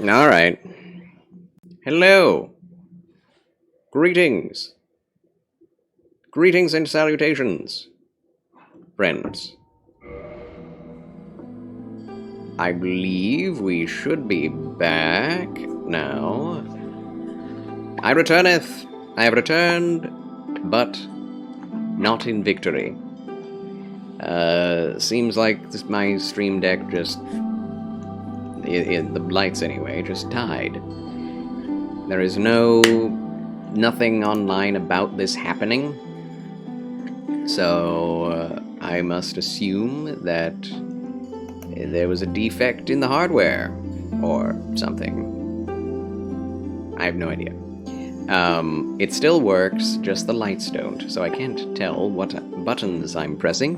Alright. Hello. Greetings. Greetings and salutations, friends. I believe we should be back now. I returneth. I have returned, but not in victory. Seems like my stream deck just... the lights anyway, just died. There is nothing online about this happening, so I must assume that there was a defect in the hardware or something. I have no idea. It still works, just the lights don't, so I can't tell what buttons I'm pressing.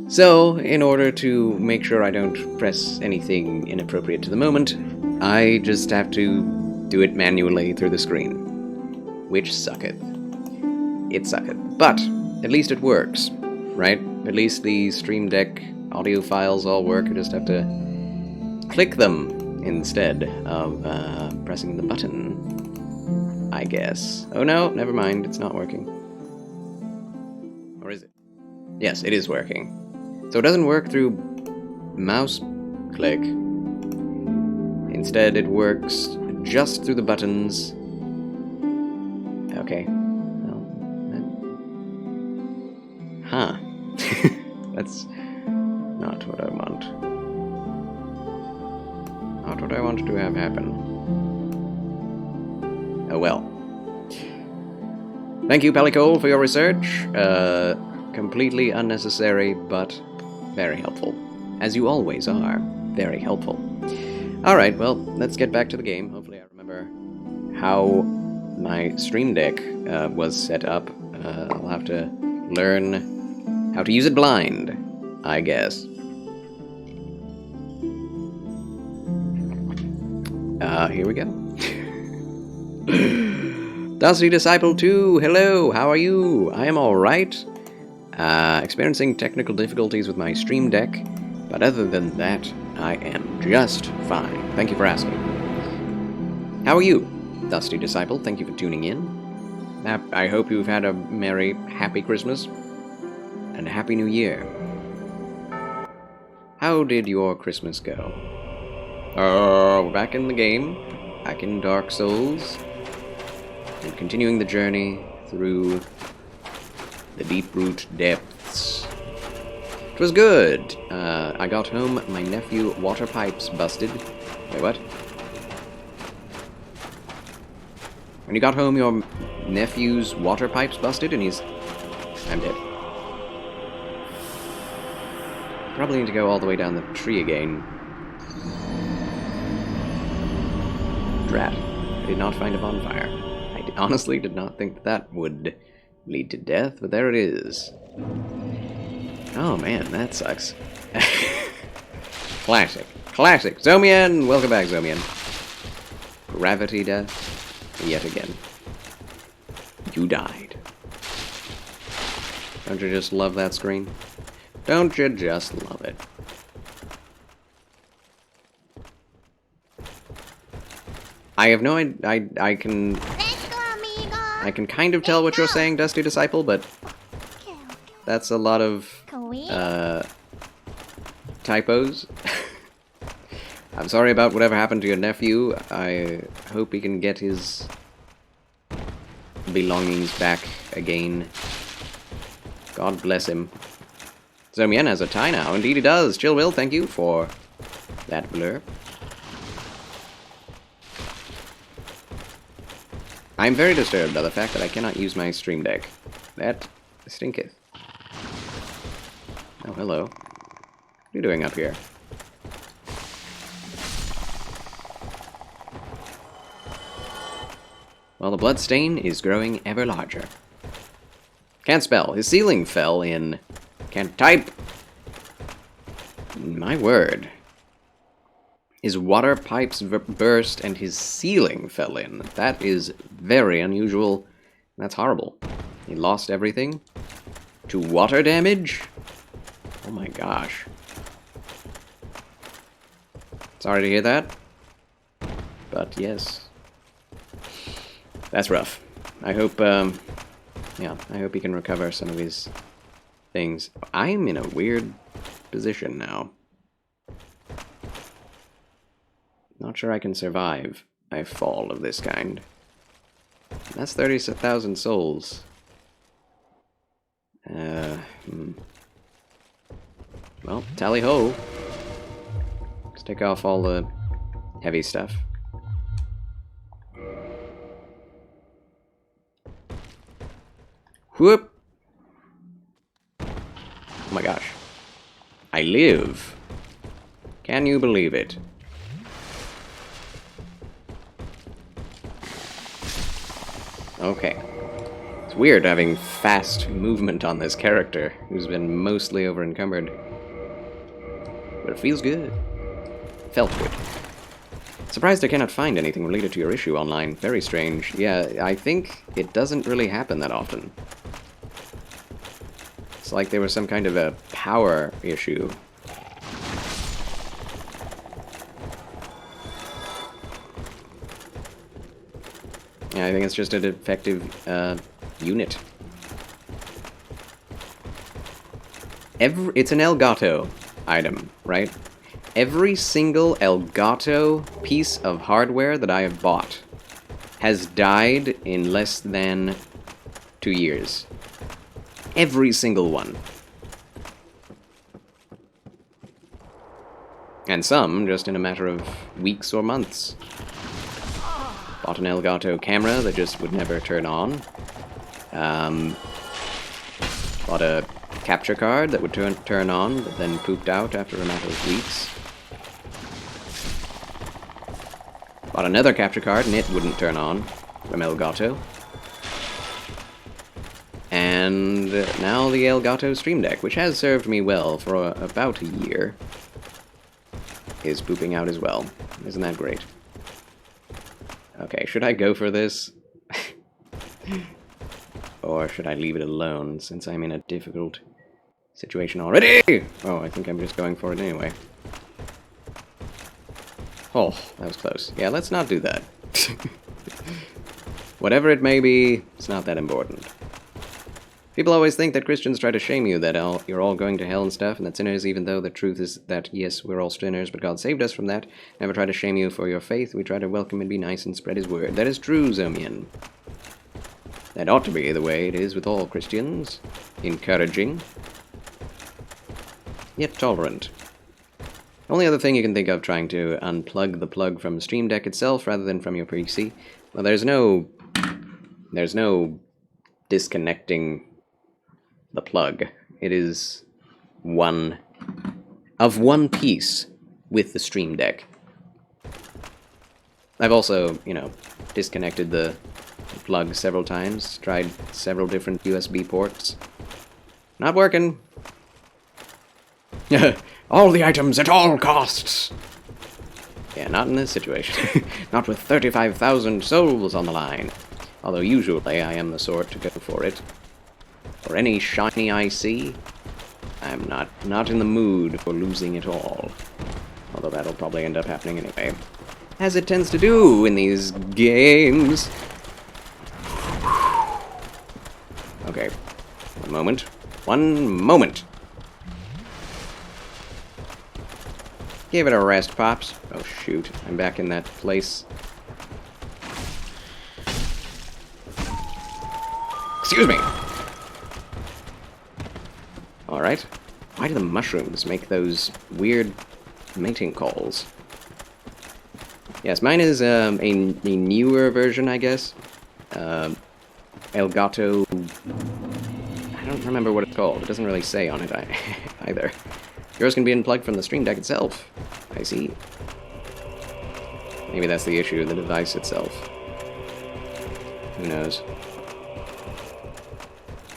So, in order to make sure I don't press anything inappropriate to the moment, I just have to do it manually through the screen. Which sucketh. It sucketh. But, at least it works, right? At least the Stream Deck audio files all work. I just have to click them instead of pressing the button, I guess. Oh no, never mind, it's not working. Or is it? Yes, it is working. So it doesn't work through mouse click. Instead, it works just through the buttons. Okay. Well, huh. That's not what I want. Not what I want to have happen. Oh well. Thank you, Pellicole, for your research. Completely unnecessary, but very helpful. As you always are. Very helpful. Alright, well, let's get back to the game. Hopefully I remember how my Stream Deck was set up. I'll have to learn how to use it blind, I guess. Here we go. Dusty Disciple 2, hello, how are you? I am alright. Experiencing technical difficulties with my Stream Deck, but other than that, I am just fine. Thank you for asking. How are you, Dusty Disciple? Thank you for tuning in. I hope you've had a merry, happy Christmas, and a happy New Year. How did your Christmas go? We're back in the game, back in Dark Souls, and continuing the journey through the deep root depths. It was good. I got home, my nephew water pipes busted. Wait, what? When you got home, your nephew's water pipes busted, and he's... I'm dead. Probably need to go all the way down the tree again. Drat. I did not find a bonfire. I honestly did not think that would lead to death, but there it is. Oh man, that sucks. Classic. Classic. Zomian! Welcome back, Zomian. Gravity death. Yet again. You died. Don't you just love that screen? Don't you just love it? I have no idea. I can kind of tell what you're saying, Dusty Disciple, but that's a lot of typos. I'm sorry about whatever happened to your nephew. I hope he can get his belongings back again. God bless him. Zomien has a tie now. Indeed he does. Chill Will, thank you for that blurb. I'm very disturbed by the fact that I cannot use my Stream Deck. That stinketh. Oh, hello. What are you doing up here? Well, the bloodstain is growing ever larger. Can't spell. His ceiling fell in. Can't type. My word. His water pipes burst and his ceiling fell in. That is very unusual. That's horrible. He lost everything to water damage? Oh my gosh. Sorry to hear that. But yes. That's rough. I hope, yeah, I hope he can recover some of his things. I'm in a weird position now. Not sure I can survive a fall of this kind. That's 30,000 souls. Well, tally ho. Let's take off all the heavy stuff. Whoop! Oh my gosh. I live. Can you believe it? Okay. It's weird having fast movement on this character, who's been mostly over-encumbered. But it feels good. Felt good. Surprised I cannot find anything related to your issue online. Very strange. Yeah, I think it doesn't really happen that often. It's like there was some kind of a power issue. Yeah, I think it's just a defective unit. It's an Elgato item, right? Every single Elgato piece of hardware that I have bought has died in less than 2 years. Every single one. And some just in a matter of weeks or months. Bought an Elgato camera that just would never turn on. Bought a capture card that would turn on, but then pooped out after a matter of weeks. Bought another capture card and it wouldn't turn on from Elgato. And now the Elgato Stream Deck, which has served me well for about a year, is pooping out as well. Isn't that great? Okay, should I go for this? Or should I leave it alone, since I'm in a difficult situation already? Oh, I think I'm just going for it anyway. Oh, that was close. Yeah, let's not do that. Whatever it may be, it's not that important. People always think that Christians try to shame you, that you're all going to hell and stuff, and that sinners, even though the truth is that, yes, we're all sinners, but God saved us from that. Never try to shame you for your faith. We try to welcome and be nice and spread his word. That is true, Zomian. That ought to be the way it is with all Christians. Encouraging. Yet tolerant. Only other thing you can think of trying to unplug the plug from the Stream Deck itself rather than from your PC. Well, there's no disconnecting the plug. It is one piece with the Stream Deck. I've also, you know, disconnected the plug several times, tried several different USB ports. Not working. All the items at all costs! Yeah, not in this situation. Not with 35,000 souls on the line. Although usually I am the sort to go for it. For any shiny I see, I'm not in the mood for losing it all. Although that'll probably end up happening anyway. As it tends to do in these games. Okay. One moment. One moment! Give it a rest, Pops. Oh, shoot. I'm back in that place. Excuse me! Alright. Why do the mushrooms make those weird mating calls? Yes, mine is a newer version, I guess. Elgato... I don't remember what it's called. It doesn't really say on it either. Yours can be unplugged from the Stream Deck itself. I see. Maybe that's the issue, the device itself. Who knows?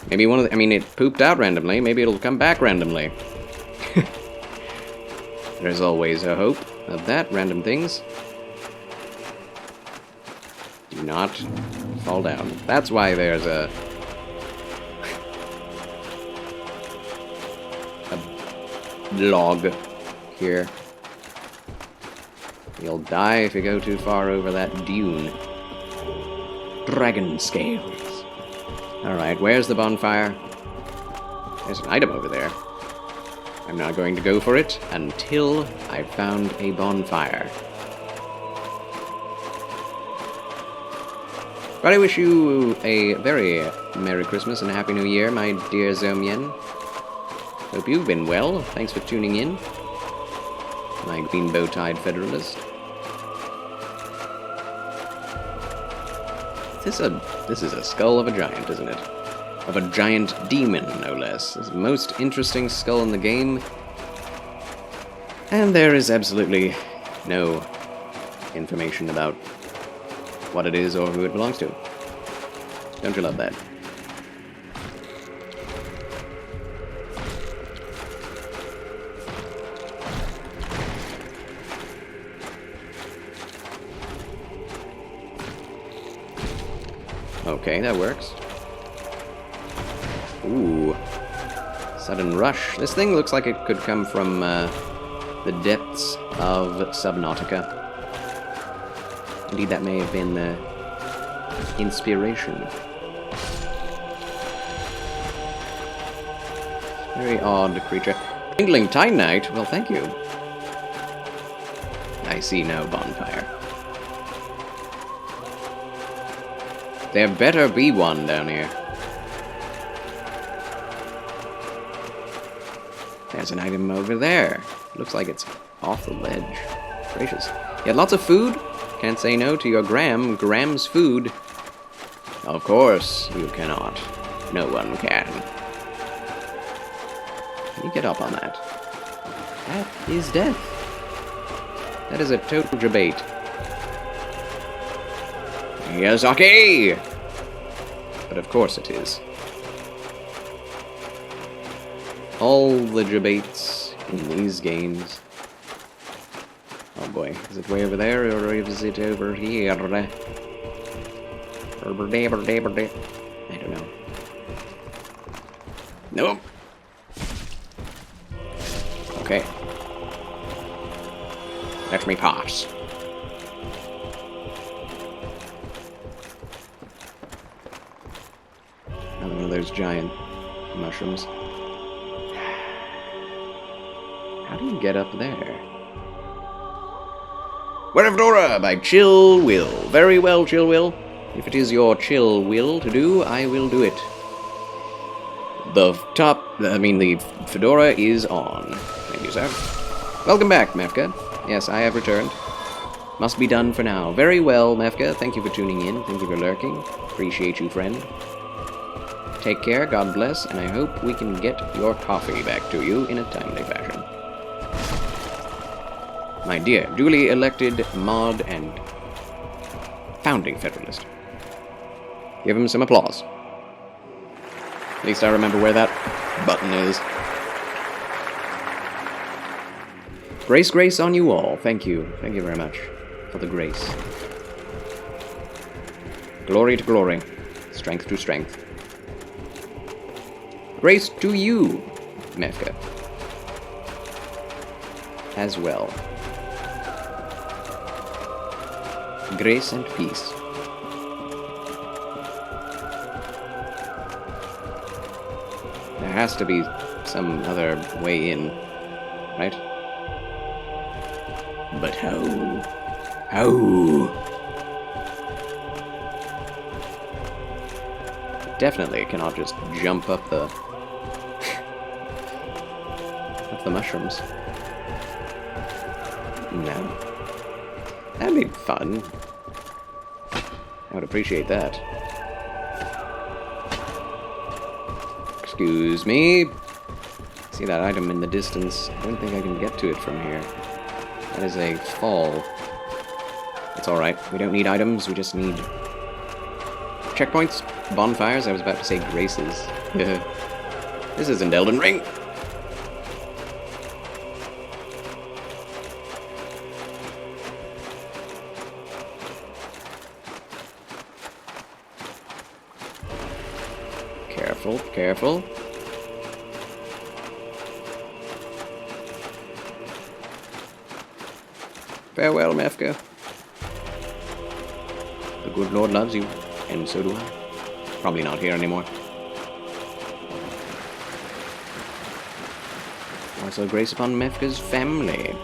Maybe one of the... I mean, it pooped out randomly. Maybe it'll come back randomly. There's always a hope of that, random things. Do not fall down. That's why there's a log here. You'll die if you go too far over that dune. Dragon scales. Alright, where's the bonfire? There's an item over there. I'm not going to go for it until I've found a bonfire. But I wish you a very Merry Christmas and a Happy New Year, my dear Zomien. Hope you've been well. Thanks for tuning in, my green bow-tied Federalist. This is a skull of a giant, isn't it? Of a giant demon, no less. It's the most interesting skull in the game. And there is absolutely no information about what it is or who it belongs to. Don't you love that? Okay, that works. Ooh. Sudden rush. This thing looks like it could come from the depths of Subnautica. Indeed, that may have been the inspiration. Very odd creature. Tingling Titanite? Well, thank you. I see no bonfire. There better be one down here. There's an item over there. Looks like it's off the ledge. Gracious. You had lots of food? Can't say no to your Gram's food. Of course you cannot. No one can. Can you get up on that? That is death. That is a total debate. Yes, okay! But of course it is. All the debates in these games. Oh boy, is it way over there or is it over here? I don't know. Nope. Okay. Let me pass. Another one of those giant mushrooms. How do you get up there? Wherever by Chill Will. Very well, Chill Will. If it is your chill will to do, I will do it. The fedora is on. Thank you, sir. Welcome back, Mefka. Yes, I have returned. Must be done for now. Very well, Mefka. Thank you for tuning in. Thank you for lurking. Appreciate you, friend. Take care, God bless, and I hope we can get your coffee back to you in a timely fashion. My dear, duly elected mod and founding Federalist. Give him some applause. At least I remember where that button is. Grace on you all. Thank you. Thank you very much for the grace. Glory to glory. Strength to strength. Grace to you, Mefka. As well. Grace and peace. There has to be some other way in, right? But how? How? Definitely cannot just jump up the up the mushrooms. No. That'd be fun. I would appreciate that. Excuse me. See that item in the distance? I don't think I can get to it from here. That is a fall. It's alright. We don't need items, we just need checkpoints, bonfires. I was about to say graces. This isn't Elden Ring. Careful, careful. Farewell, Mefka. The good Lord loves you, and so do I. Probably not here anymore. Also, grace upon Mefka's family.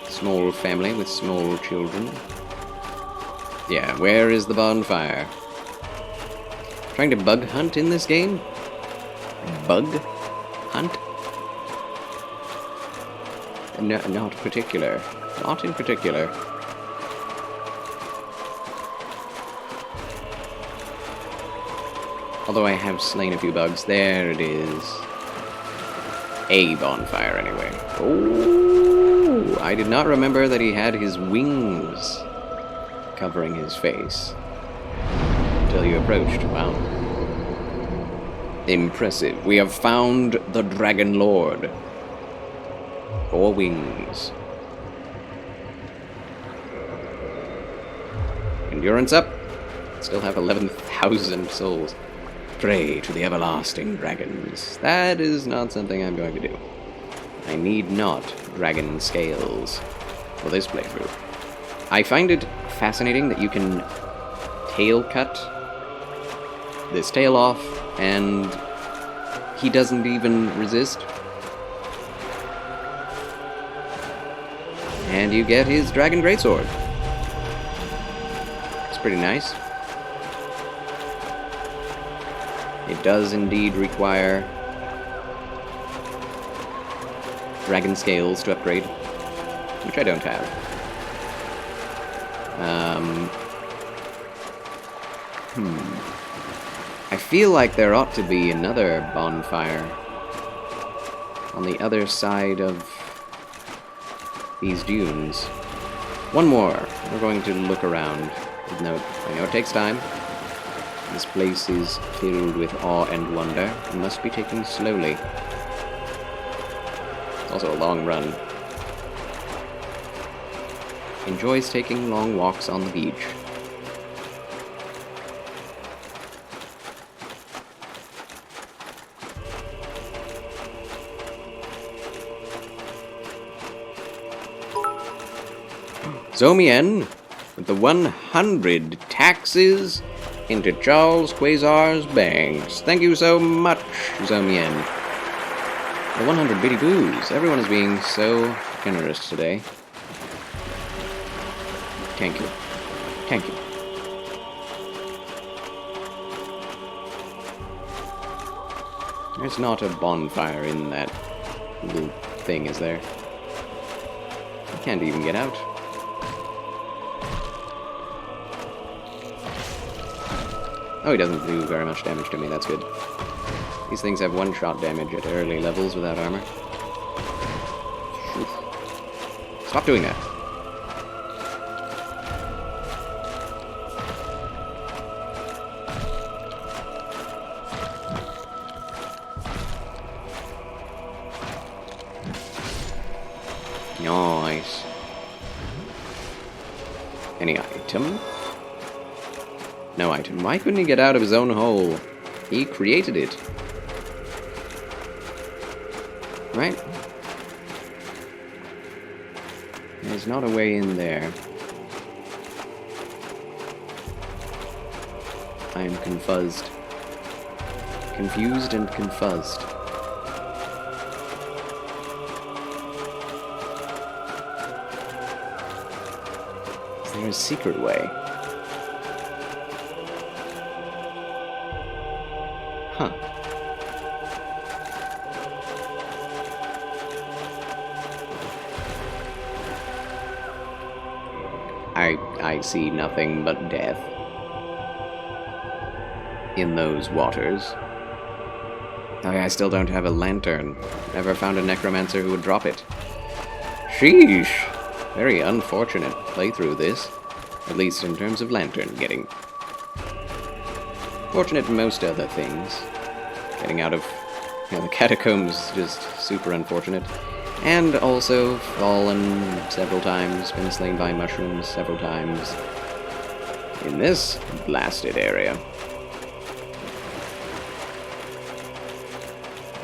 Small family with small children. Yeah, where is the bonfire? Trying to bug hunt in this game? Bug hunt? No, not particular. Not in particular. Although I have slain a few bugs. There it is. A bonfire, anyway. Oh, I did not remember that he had his wings covering his face until you approached. Wow. Impressive. We have found the Dragon Lord. 4 wings. Endurance up. Still have 11,000 souls. Pray to the everlasting dragons. That is not something I'm going to do. I need not dragon scales for this playthrough. I find it fascinating that you can tail cut this tail off and he doesn't even resist. And you get his dragon greatsword. It's pretty nice. It does indeed require dragon scales to upgrade, which I don't have. I feel like there ought to be another bonfire on the other side of these dunes. One more. We're going to look around. I know it takes time. This place is filled with awe and wonder and must be taken slowly. It's also a long run. Enjoys taking long walks on the beach. Zomien with the 100 taxes into Charles Quasar's banks. Thank you so much, Zomien. The 100 bitty boos. Everyone is being so generous today. Thank you. Thank you. There's not a bonfire in that little thing, is there? I can't even get out. Oh, he doesn't do very much damage to me, that's good. These things have one-shot damage at early levels without armor. Oof. Stop doing that. Nice. Any item? No item. Why couldn't he get out of his own hole? He created it. Right? There's not a way in there. I am confused. Confused and confused. Is there a secret way? Huh. I see nothing but death in those waters. Oh yeah, I still don't have a lantern. Never found a necromancer who would drop it. Sheesh! Very unfortunate playthrough this. At least in terms of lantern getting. Fortunate in most other things. Getting out of the catacombs just super unfortunate. And also fallen several times, been slain by mushrooms several times. In this blasted area.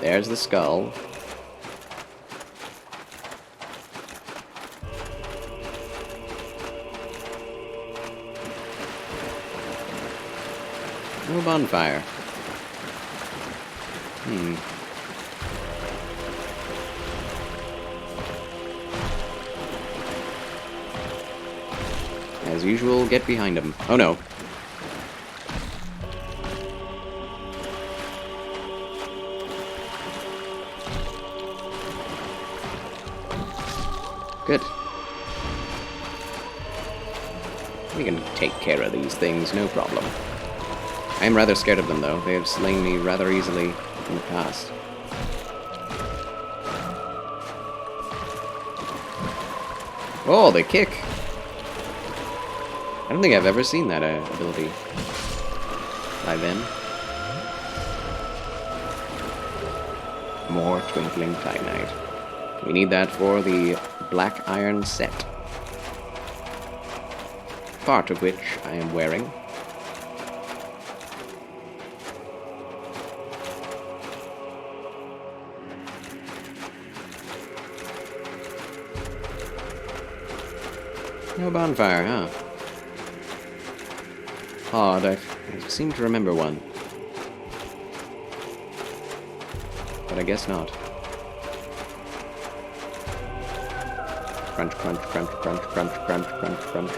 There's the skull. No bonfire. As usual, get behind him. Oh no. Good. We can take care of these things, no problem. I am rather scared of them, though. They have slain me rather easily in the past. Oh, they kick! I don't think I've ever seen that ability by them. More twinkling titanite. We need that for the black iron set. Part of which I am wearing. No bonfire, huh? Odd, I seem to remember one. But I guess not. Crunch, crunch, crunch, crunch, crunch, crunch, crunch, crunch.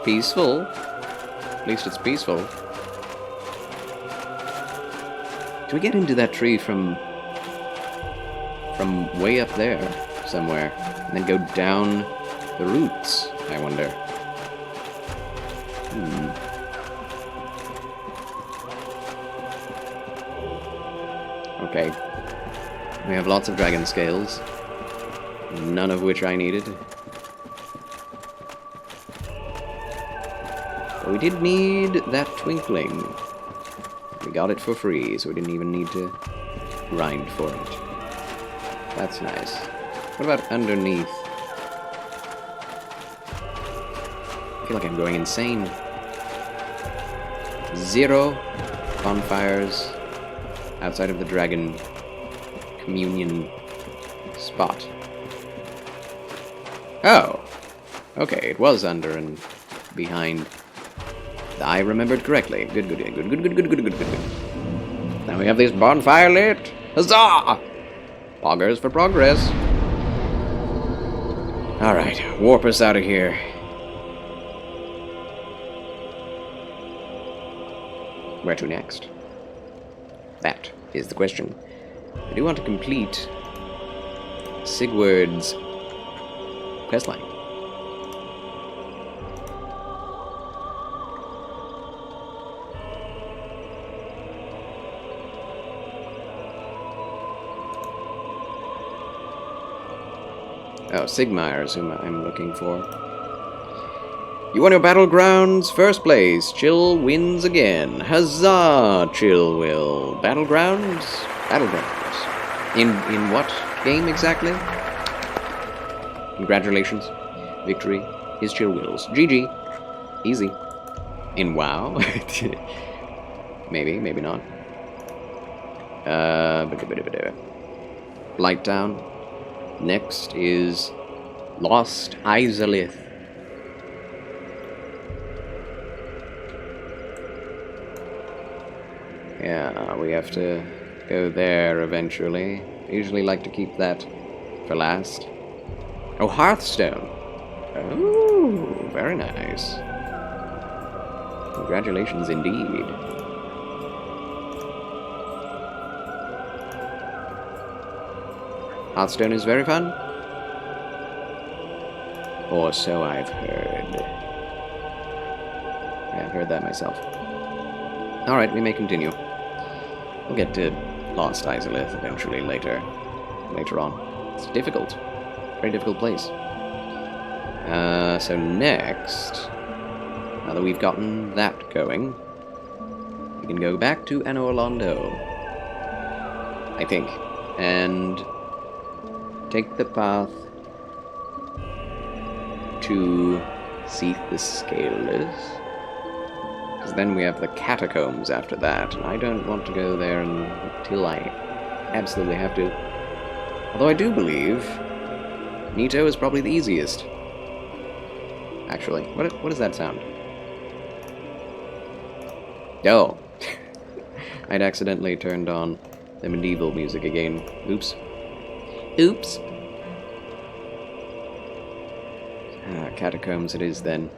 Peaceful. At least it's peaceful. Do we get into that tree from way up there somewhere? And then go down the roots, I wonder. Okay. We have lots of dragon scales. None of which I needed. But we did need that twinkling. We got it for free, so we didn't even need to grind for it. That's nice. What about underneath? I feel like I'm going insane. 0 bonfires outside of the dragon communion spot. Oh! Okay, it was under and behind. I remembered correctly. Good, good, good, good, good, good, good, good, good, good. Now we have this bonfire lit. Huzzah! Poggers for progress. Alright, warp us out of here. Where to next? That is the question. I do want to complete Sigward's questline. Oh, Sigmar is whom I'm looking for. You won your battlegrounds, first place. Chill wins again. Huzzah, Chill will. Battlegrounds? Battlegrounds. In what game exactly? Congratulations. Victory is Chill Will's. GG. Easy. In WoW? Maybe, maybe not. Blighttown. Next is Lost Izalith. Yeah, we have to go there eventually. I usually like to keep that for last. Oh, Hearthstone. Oh, very nice. Congratulations indeed. Hearthstone is very fun. Or so I've heard. Yeah, I've heard that myself. Alright, we may continue. We'll get to Lost Izalith eventually later on. It's difficult. Very difficult place. So next, now that we've gotten that going, we can go back to Anor Londo, I think, and take the path to Seath the Scaleless. Because then we have the catacombs after that, and I don't want to go there until I absolutely have to. Although I do believe Nito is probably the easiest. Actually, what does that sound? Oh. I'd accidentally turned on the medieval music again. Oops. Oops. Catacombs it is then.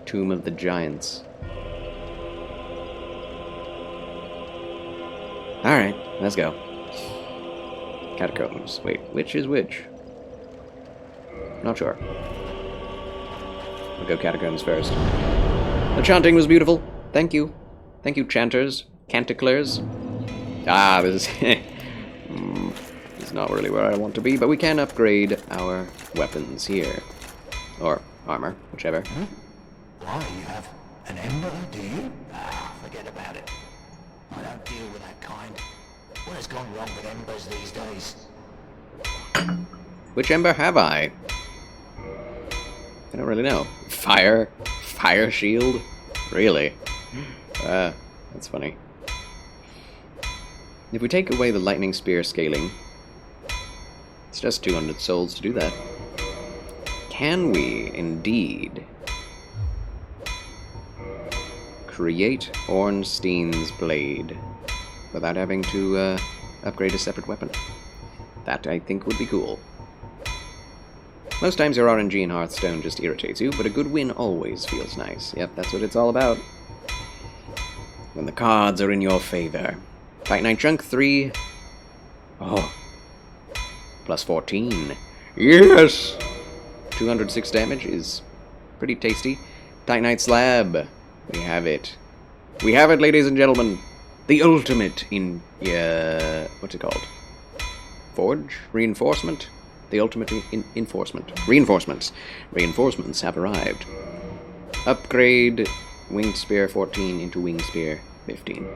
Tomb of the Giants. Alright, let's go. Catacombs. Wait, which is which? Not sure. We'll go catacombs first. The chanting was beautiful. Thank you. Thank you, chanters. Canticlers. Ah, this is... this is not really where I want to be, but we can upgrade our weapons here. Or armor, whichever. Huh? Why, you have an ember, do you? Ah, forget about it. I don't deal with that kind. What has gone wrong with embers these days? Which ember have I? I don't really know. Fire? Fire shield? Really? That's funny. If we take away the lightning spear scaling, it's just 200 souls to do that. Can we, indeed, create Ornstein's blade without having to upgrade a separate weapon? That, I think, would be cool. Most times your RNG in Hearthstone just irritates you, but a good win always feels nice. Yep, that's what it's all about. When the cards are in your favor. Titanite Chunk 3. Oh. Plus 14. Yes! 206 damage is pretty tasty. Titanite Slab. We have it. We have it, ladies and gentlemen. The ultimate in... what's it called? Forge? Reinforcement? The ultimate enforcement. Reinforcements. Reinforcements have arrived. Upgrade Winged Spear 14 into Winged Spear 15.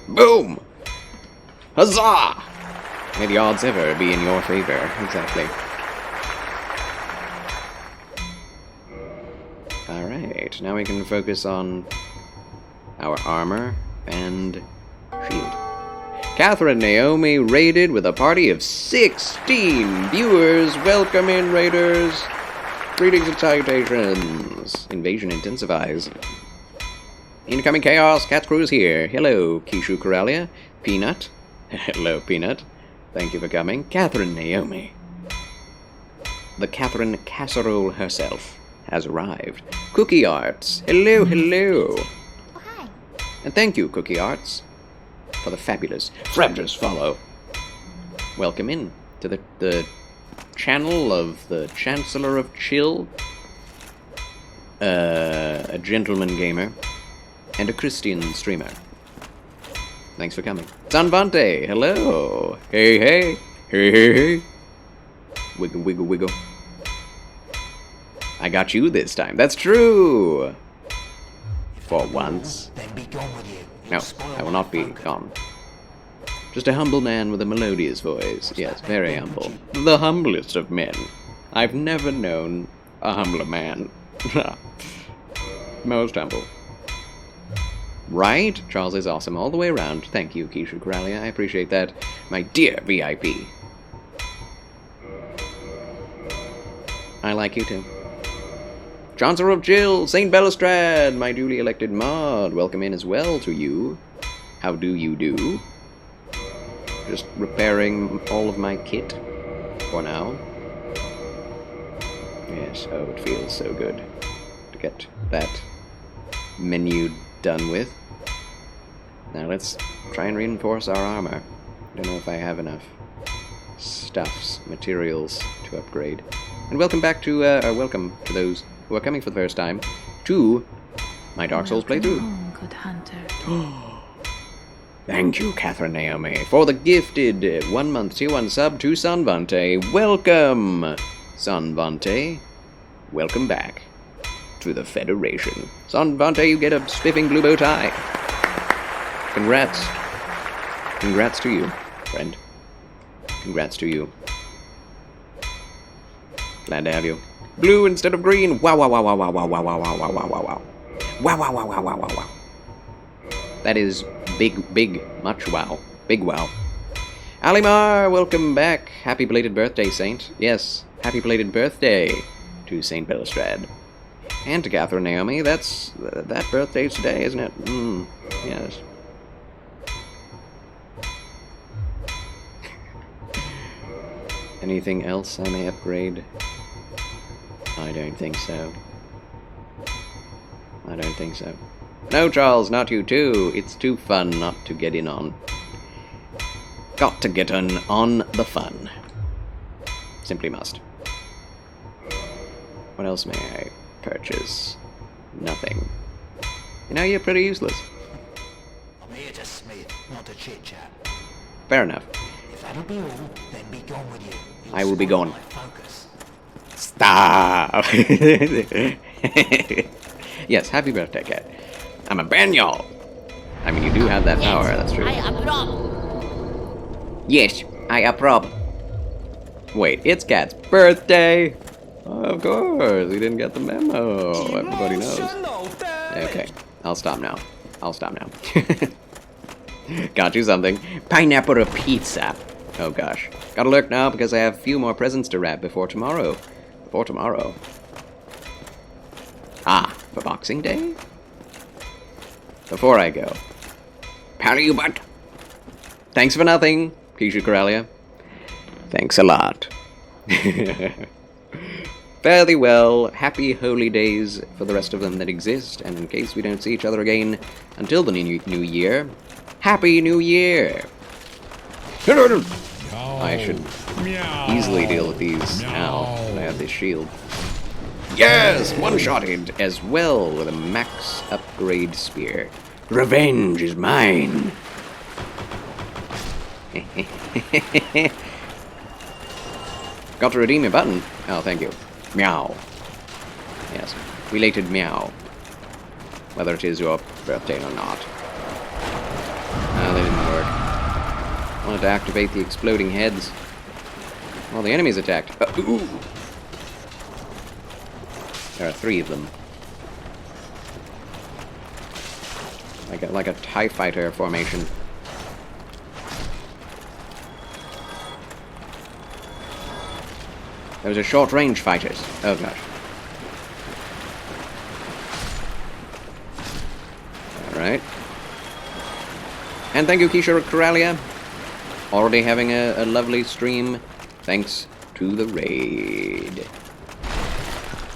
Boom! Huzzah! May the odds ever be in your favor. Exactly. Alright, now we can focus on our armor and shield. Catherine Naomi raided with a party of 16 viewers. Welcome in, raiders. Greetings and salutations. Invasion intensifies. Incoming chaos. Cat's crew is here. Hello, Kishu Coralia. Peanut. Hello, Peanut. Thank you for coming. Catherine Naomi. The Catherine Casserole herself has arrived. Cookie Arts. Hello, hello. Oh, hi. And thank you, Cookie Arts, for the fabulous Frienders follow. Welcome in to the channel of the Chancellor of Chill, a gentleman gamer, and a Christian streamer. Thanks for coming. Sanvante, hello. Hey, hey. Hey, hey, hey. Wiggle, wiggle, wiggle. I got you this time. That's true. For once. Then be gone with you. No, I will not be gone. Just a humble man with a melodious voice. Yes, very humble. The humblest of men. I've never known a humbler man. Most humble. Right? Charles is awesome all the way around. Thank you, Keisha Coralia. I appreciate that. My dear VIP. I like you too. Chancellor of Jill, St. Bellastrad, my duly elected mod. Welcome in as well to you. How do you do? Just repairing all of my kit for now. Yes, oh, it feels so good to get that menu done with. Now let's try and reinforce our armor. I don't know if I have enough stuffs, materials to upgrade. And welcome back to, welcome to those who are coming for the first time to my Dark Souls playthrough. Home, good hunter. Thank you, Catherine Naomi, for the gifted 1 month tier 1 sub to Sanvante. Welcome, Sanvante. Welcome back to the Federation. Sanvante, you get a spiffing blue bow tie. Congrats. Congrats to you, friend. Congrats to you. Glad to have you. Blue instead of green. Wow, wow, wow, wow, wow, wow, wow, wow, wow, wow, wow, wow. Wow, wow, wow, wow, wow, wow, wow. That is big, much wow. Big wow. Alimar, welcome back. Happy belated birthday, Saint. Yes, happy belated birthday to Saint Bellastrad. And to Catherine Naomi, that's that birthday's today, isn't it? Yes. Anything else I may upgrade? I don't think so. I don't think so. No, Charles, not you too. It's too fun not to get in on. Got to get in on the fun. Simply must. What else may I purchase? Nothing. You know, you're pretty useless. I'm here to smith, not to chit-chat. Fair enough. If that'll be all, then be gone with you. You'll I will be spoil gone. my focus. Stop! Yes, happy birthday, cat. I'm a Banyal! I mean, you do have that power, that's true. Yes, I approve. Wait, it's Cat's birthday! Of course, he didn't get the memo. Everybody knows. Okay, I'll stop now. I'll stop now. Got you something. Pineapple pizza. Oh gosh. Gotta lurk now because I have a few more presents to wrap before tomorrow. Before tomorrow. Ah, for Boxing Day? Before I go. Parry you butt. Thanks for nothing, Keisha Corellia. Thanks a lot. Fairly well. Happy holy days for the rest of them that exist, and in case we don't see each other again until the new year, Happy New Year! I should easily deal with these now that I have this shield. Yes! One-shotted as well with a max upgrade spear. Revenge is mine! Got to redeem your button. Oh, thank you. Meow. Yes, related meow. Whether it is your birthday or not. No, they didn't work. I wanted to activate the exploding heads. Well, the enemy's attacked. Ooh! There are 3 of them. Like a TIE fighter formation. Those are short-range fighters. Oh gosh. Alright. And thank you, Keisha Corellia. Already having a lovely stream. Thanks to the raid.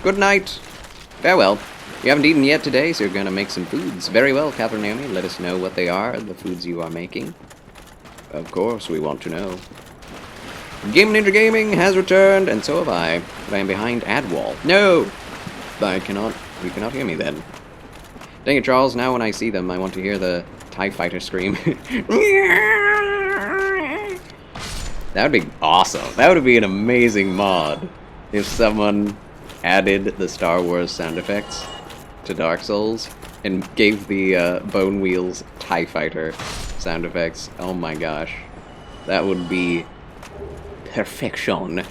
Good night. Farewell. You haven't eaten yet today, so you're going to make some foods. Very well, Catherine Naomi. Let us know what they are, the foods you are making. Of course, we want to know. Game Ninja Gaming has returned, and so have I. But I am behind ad wall. No! You cannot hear me then. Dang it, Charles. Now when I see them, I want to hear the TIE Fighter scream. That would be awesome. That would be an amazing mod. If someone added the Star Wars sound effects to Dark Souls and gave the Bone Wheels TIE Fighter sound effects. Oh my gosh. That would be perfection.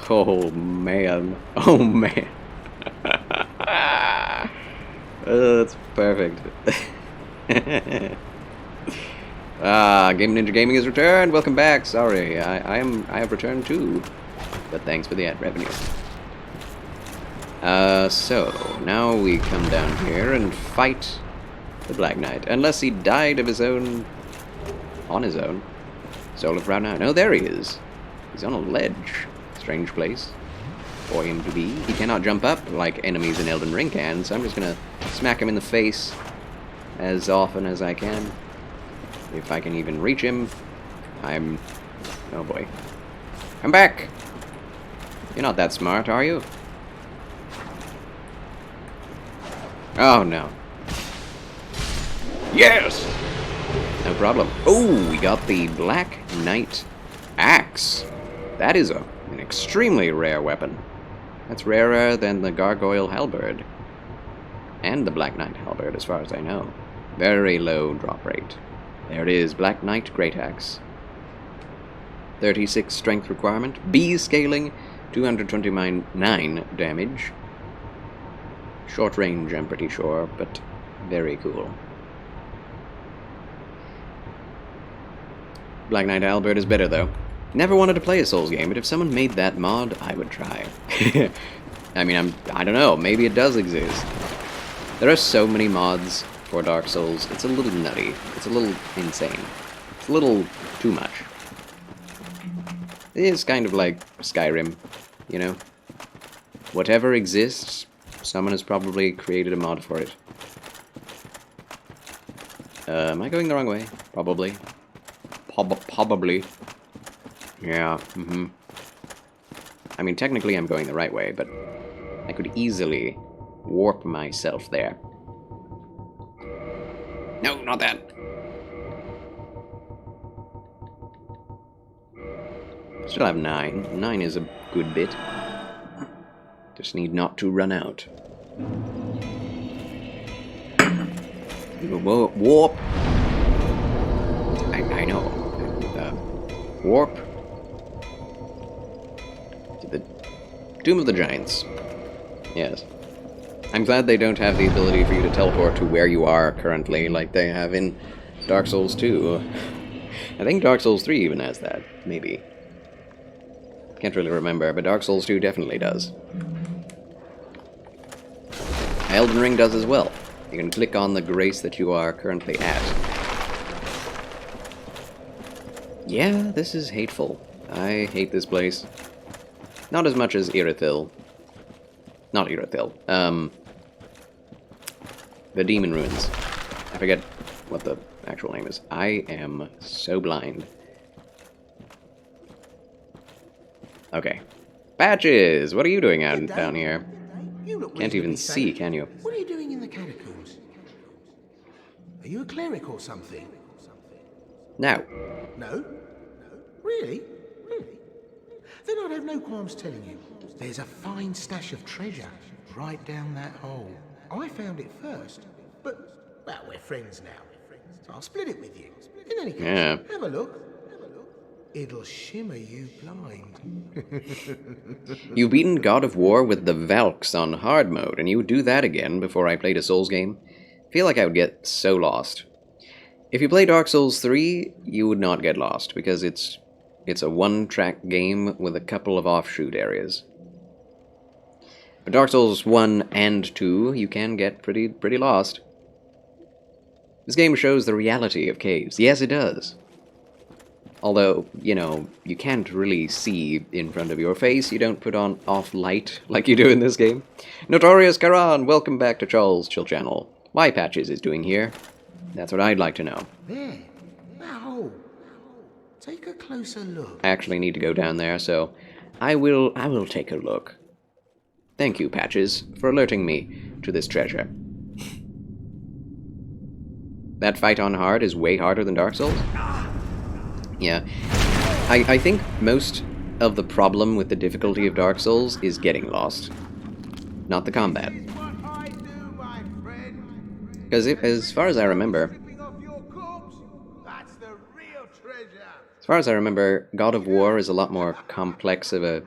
Oh man. Oh man. That's perfect. Game Ninja Gaming has returned. Welcome back. Sorry, I have returned too. But thanks for the ad revenue. So now we come down here and fight the Black Knight. Unless he died of his own, on his own. Soul of Proud now. No, there he is. He's on a ledge. Strange place for him to be. He cannot jump up like enemies in Elden Ring can, so I'm just gonna smack him in the face as often as I can. If I can even reach him. Oh boy. I'm back! You're not that smart, are you? Oh no. Yes! No problem. Oh, we got the Black Knight Axe. That is an extremely rare weapon. That's rarer than the Gargoyle Halberd. And the Black Knight Halberd, as far as I know. Very low drop rate. There it is, Black Knight Great Axe. 36 strength requirement. B scaling, 229 damage. Short range, I'm pretty sure, but very cool. Black Knight Halberd is better, though. Never wanted to play a Souls game, but if someone made that mod, I would try. I mean, I don't know, maybe it does exist. There are so many mods for Dark Souls, it's a little nutty. It's a little insane. It's a little too much. It is kind of like Skyrim, you know? Whatever exists, someone has probably created a mod for it. Am I going the wrong way? Probably. Probably. Yeah, I mean, technically I'm going the right way, but I could easily warp myself there. No, not that. Still have 9. 9 is a good bit. Just need not to run out. Warp! I know. Warp to the Tomb of the Giants. Yes. I'm glad they don't have the ability for you to teleport to where you are currently, like they have in Dark Souls 2. I think Dark Souls 3 even has that. Maybe. Can't really remember, but Dark Souls 2 definitely does. Elden Ring does as well. You can click on the grace that you are currently at. Yeah, this is hateful. I hate this place. Not as much as Irithyll. Not Irithyll. The Demon Ruins. I forget what the actual name is. I am so blind. Okay. Patches! What are you doing out down here? Can't even see, can you? What are you doing in the catacombs? Are you a cleric or something? No. No? Really? Then I'd have no qualms telling you. There's a fine stash of treasure right down that hole. I found it first, but, well, we're friends now. So I'll split it with you. In any case, Yeah. have a look. It'll shimmer you blind. You've beaten God of War with the Valks on hard mode, and you would do that again before I played a Souls game? I feel like I would get so lost. If you play Dark Souls 3, you would not get lost, because it's a one-track game with a couple of offshoot areas. But Dark Souls 1 and 2, you can get pretty lost. This game shows the reality of caves. Yes, it does. Although, you know, you can't really see in front of your face. You don't put on off light like you do in this game. Notorious Karan, welcome back to Charles' Chill Channel. Why Patches is doing here? That's what I'd like to know. There. That hole. Take a closer look. I actually need to go down there, so I will take a look. Thank you, Patches, for alerting me to this treasure. That fight on hard is way harder than Dark Souls? Yeah. I think most of the problem with the difficulty of Dark Souls is getting lost. Not the combat. Because as far as I remember... As far as I remember, God of War is a lot more complex of a,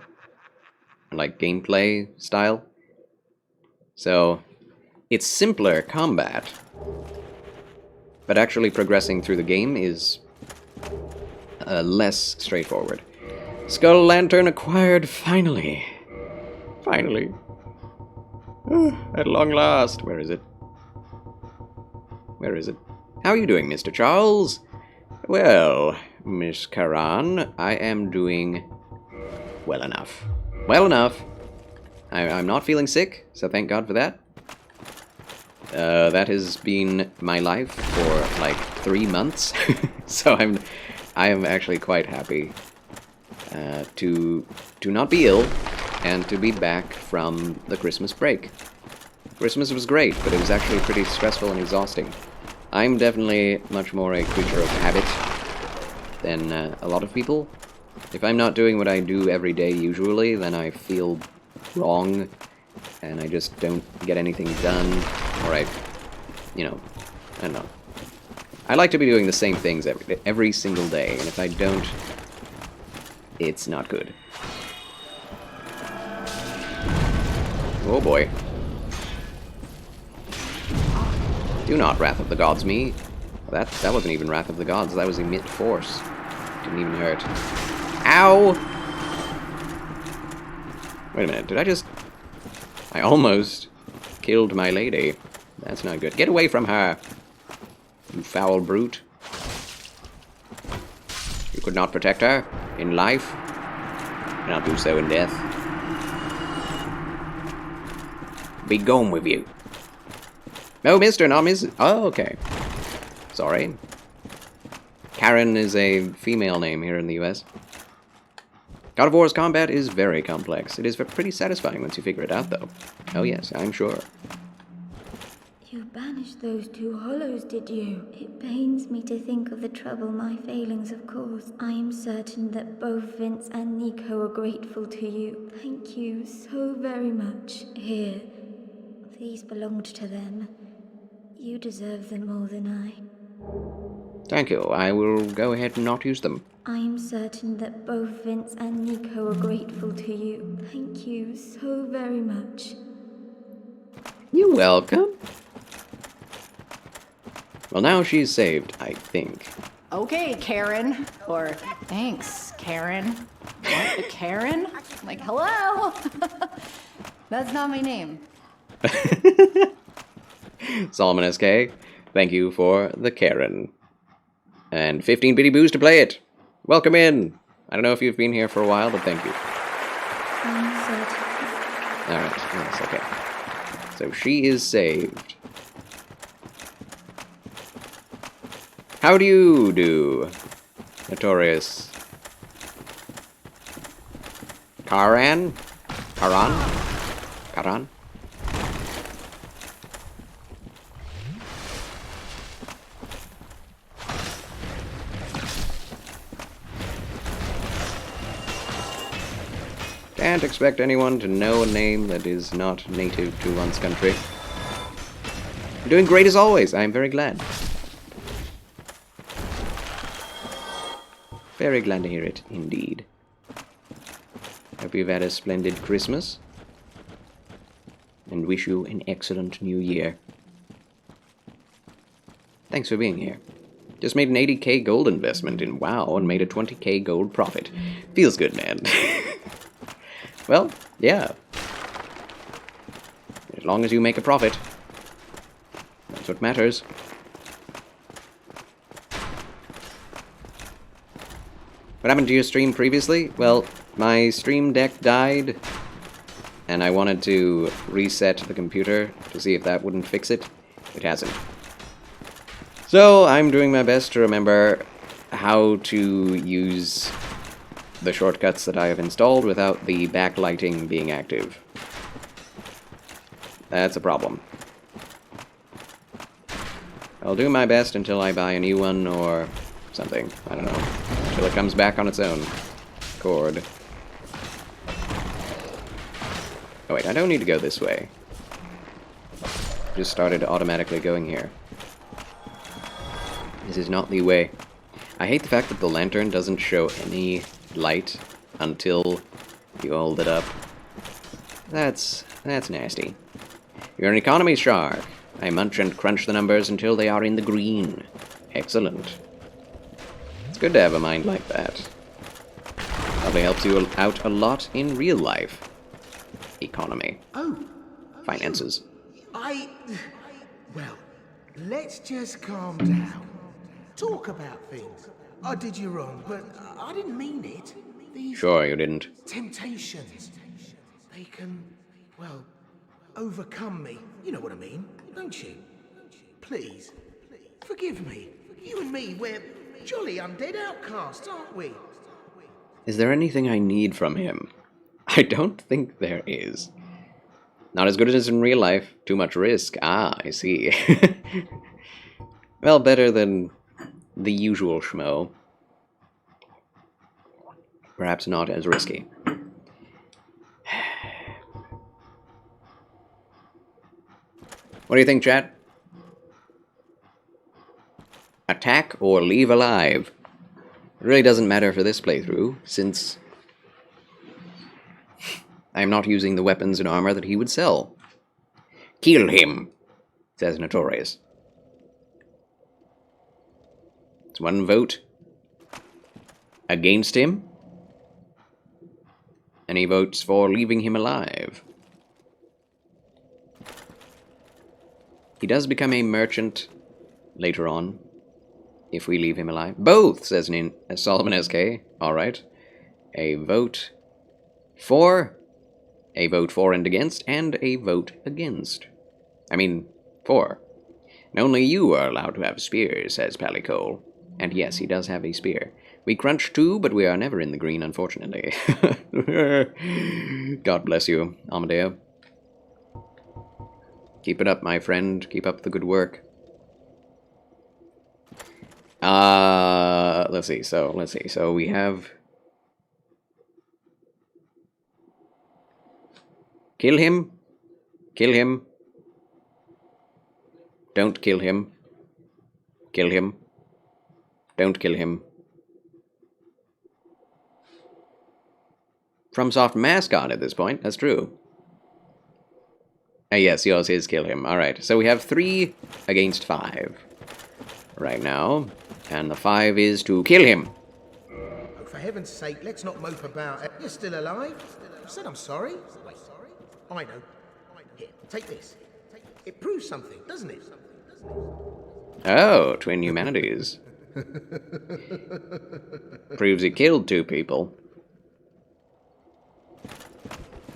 like, gameplay style. So, it's simpler combat. But actually progressing through the game is less straightforward. Skull Lantern acquired, finally. Finally. At long last. Where is it? Where is it? How are you doing, Mr. Charles? Well, Miss Karan, I am doing well enough. Well enough. I'm not feeling sick, so thank God for that. That has been my life for like 3 months, so I am actually quite happy to not be ill and to be back from the Christmas break. Christmas was great, but it was actually pretty stressful and exhausting. I'm definitely much more a creature of habit than a lot of people. If I'm not doing what I do every day usually, then I feel wrong, and I just don't get anything done, or I don't know. I like to be doing the same things every single day, and if I don't, it's not good. Oh boy. Do not Wrath of the Gods me. That wasn't even Wrath of the Gods, that was Emit Force. Didn't even hurt. Ow! Wait a minute, did I just... I almost killed my lady. That's not good. Get away from her, you foul brute. You could not protect her in life. You cannot do so in death. Be gone with you. No, mister, not Miss. Oh, okay. Sorry. Karen is a female name here in the US. God of War's combat is very complex. It is pretty satisfying once you figure it out, though. Oh yes, I'm sure. You banished those two hollows, did you? It pains me to think of the trouble my failings have caused. I am certain that both Vince and Nico are grateful to you. Thank you so very much. Here, these belonged to them. You deserve them more than I. Thank you. I will go ahead and not use them. I am certain that both Vince and Nico are grateful to you. Thank you so very much. You're welcome. Well, now she's saved, I think. Okay, Karen. Or thanks, Karen. What, Karen? Like, hello? That's not my name. Solomon SK, thank you for the Karen. And 15 bitty boos to play it. Welcome in. I don't know if you've been here for a while, but thank you. I'm certain. Alright, yes, okay. So she is saved. How do you do, Notorious? Karan? Karan? Can't expect anyone to know a name that is not native to one's country. You're doing great as always. I am very glad. Very glad to hear it, indeed. Hope you've had a splendid Christmas. And wish you an excellent new year. Thanks for being here. Just made an 80k gold investment in WoW and made a 20k gold profit. Feels good, man. Well, yeah. As long as you make a profit. That's what matters. What happened to your stream previously? Well, my stream deck died, and I wanted to reset the computer to see if that wouldn't fix it. It hasn't. So, I'm doing my best to remember how to use the shortcuts that I have installed without the backlighting being active. That's a problem. I'll do my best until I buy a new one or something. I don't know. Until it comes back on its own accord. Oh wait, I don't need to go this way. Just started automatically going here. This is not the way. I hate the fact that the lantern doesn't show any light until you hold it up. That's nasty. You're an economy shark. I munch and crunch the numbers until they are in the green. Excellent. It's good to have a mind like that. Probably helps you out a lot in real life. Economy. Oh. Finances. Well, let's just calm down. Talk about things. I did you wrong, but I didn't mean it. These Sure you didn't. temptations, they can, well, overcome me. You know what I mean, don't you? Please, forgive me. You and me, we're jolly undead outcasts, aren't we? Is there anything I need from him? I don't think there is. Not as good as in real life. Too much risk. Ah, I see. Well, better than the usual schmo. Perhaps not as risky. What do you think, chat? Attack or leave alive? It really doesn't matter for this playthrough, since I am not using the weapons and armor that he would sell. Kill him, says Notorious. It's one vote against him, and he votes for leaving him alive. He does become a merchant later on, if we leave him alive. Both, says Solomon SK. Alright. A vote for, a vote for and against, and a vote against. I mean, for. And only you are allowed to have spears, says Palicole. And yes, he does have a spear. We crunch too, but we are never in the green, unfortunately. God bless you, Amadeo. Keep it up, my friend. Keep up the good work. Let's see. So we have... Kill him. Kill him. Don't kill him. Kill him. Don't kill him. FromSoft mascot at this point. That's true. Yes, yours is kill him. Alright, so we have 3 against 5 right now. And the 5 is to kill him. Oh, for heaven's sake, let's not mope about. You're still alive? I said I'm sorry. I know. Here, take this. It proves something, doesn't it? Oh, twin humanities. Proves he killed 2 people.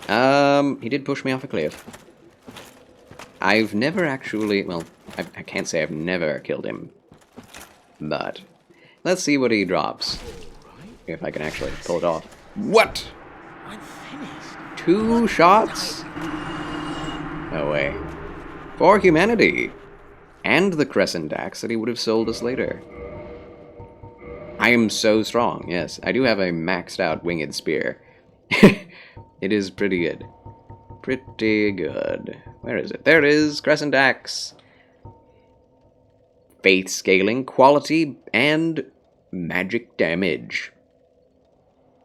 He did push me off a cliff. I've never actually, well, I can't say I've never killed him. But, let's see what he drops. If I can actually pull it off. What? I'm finished. 2 shots? No way. For humanity. And the Crescent Axe that he would have sold us later. I am so strong, yes. I do have a maxed out winged spear. It is pretty good. Pretty good. Where is it? There it is! Crescent Axe. Faith scaling, quality, and magic damage.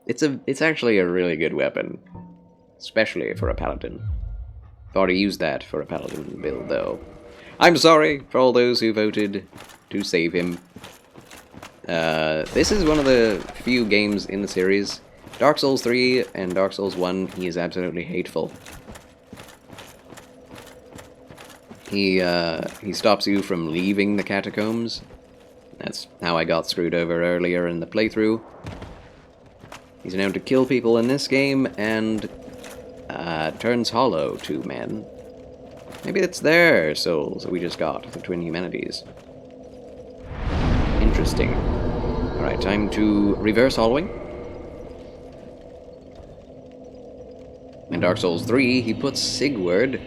It's actually a really good weapon. Especially for a paladin. I've already used that for a paladin build, though. I'm sorry for all those who voted to save him. This is one of the few games in the series. Dark Souls 3 and Dark Souls 1, he is absolutely hateful. He stops you from leaving the catacombs. That's how I got screwed over earlier in the playthrough. He's known to kill people in this game, and turns hollow to men. Maybe it's their souls that we just got, the twin humanities. Interesting. Alright, time to reverse hollowing. In Dark Souls 3, he puts Sigurd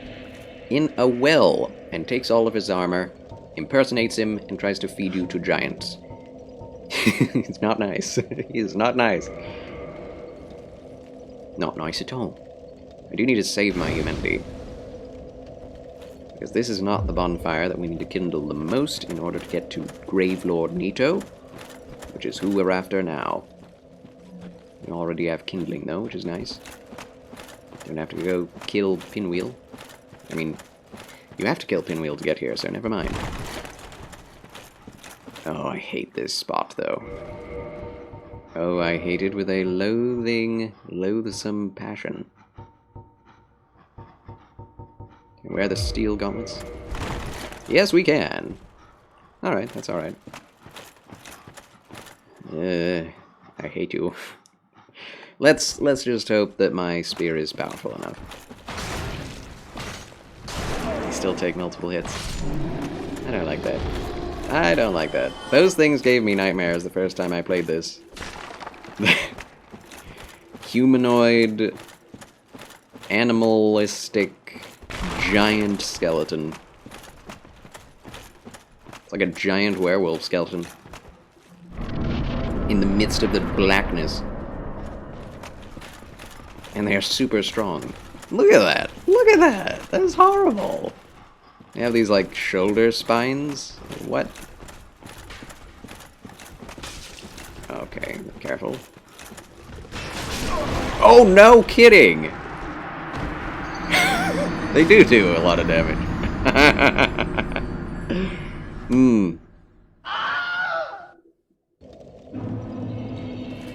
in a well and takes all of his armor, impersonates him, and tries to feed you to giants. It's not nice. He's not nice. Not nice at all. I do need to save my humanity. Because this is not the bonfire that we need to kindle the most in order to get to Gravelord Nito, which is who we're after now. We already have kindling though, which is nice. Don't have to go kill Pinwheel. I mean, you have to kill Pinwheel to get here, so never mind. Oh, I hate this spot though. Oh, I hate it with a loathsome passion. Can we wear the steel gauntlets? Yes, we can. Alright, that's alright. I hate you. Let's just hope that my spear is powerful enough. I still take multiple hits. I don't like that. I don't like that. Those things gave me nightmares the first time I played this. Humanoid, animalistic, giant skeleton. It's like a giant werewolf skeleton. In the midst of the blackness. And they are super strong. Look at that! Look at that! That is horrible! They have these, like, shoulder spines? What? Okay, careful. Oh, no kidding! They do a lot of damage.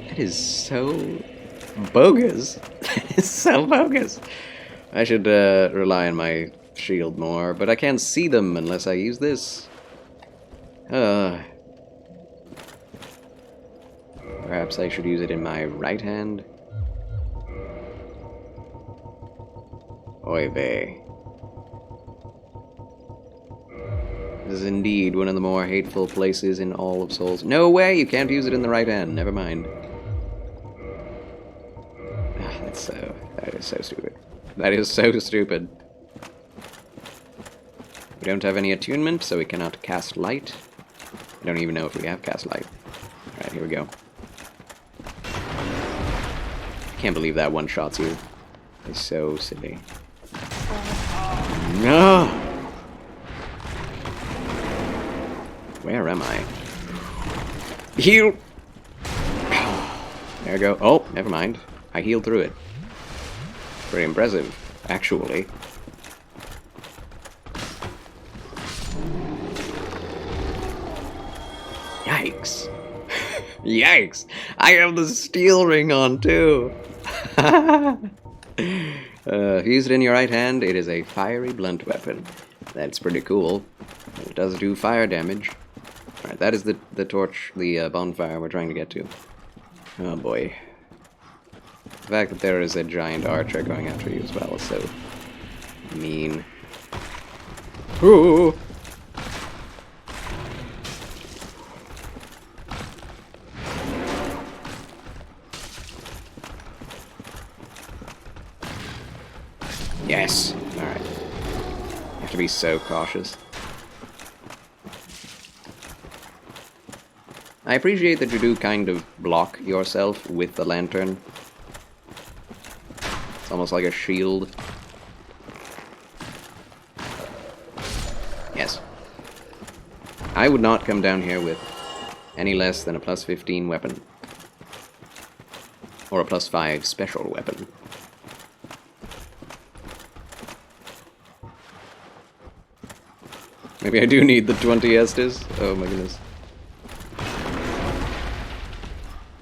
That is so bogus. That is so bogus. I should rely on my shield more, but I can't see them unless I use this. Perhaps I should use it in my right hand. Oy vey. This is indeed one of the more hateful places in all of Souls. No way! You can't use it in the right hand. Never mind. That is so stupid. That is so stupid. We don't have any attunement, so we cannot cast light. I don't even know if we have cast light. Alright, here we go. I can't believe that one-shots you. It's so silly. No! Where am I? Heal! There we go. Oh, never mind. I healed through it. Pretty impressive, actually. Yikes. Yikes! I have the steel ring on, too! Use it in your right hand, it is a fiery blunt weapon. That's pretty cool. It does do fire damage. Alright, that is the torch, the bonfire we're trying to get to. Oh boy. The fact that there is a giant archer going after you as well is so mean. Ooh! Yes! Alright. You have to be so cautious. I appreciate that you do kind of block yourself with the lantern. It's almost like a shield. Yes. I would not come down here with any less than a plus 15 weapon. Or a plus 5 special weapon. Maybe I do need the 20 Estes. Oh my goodness.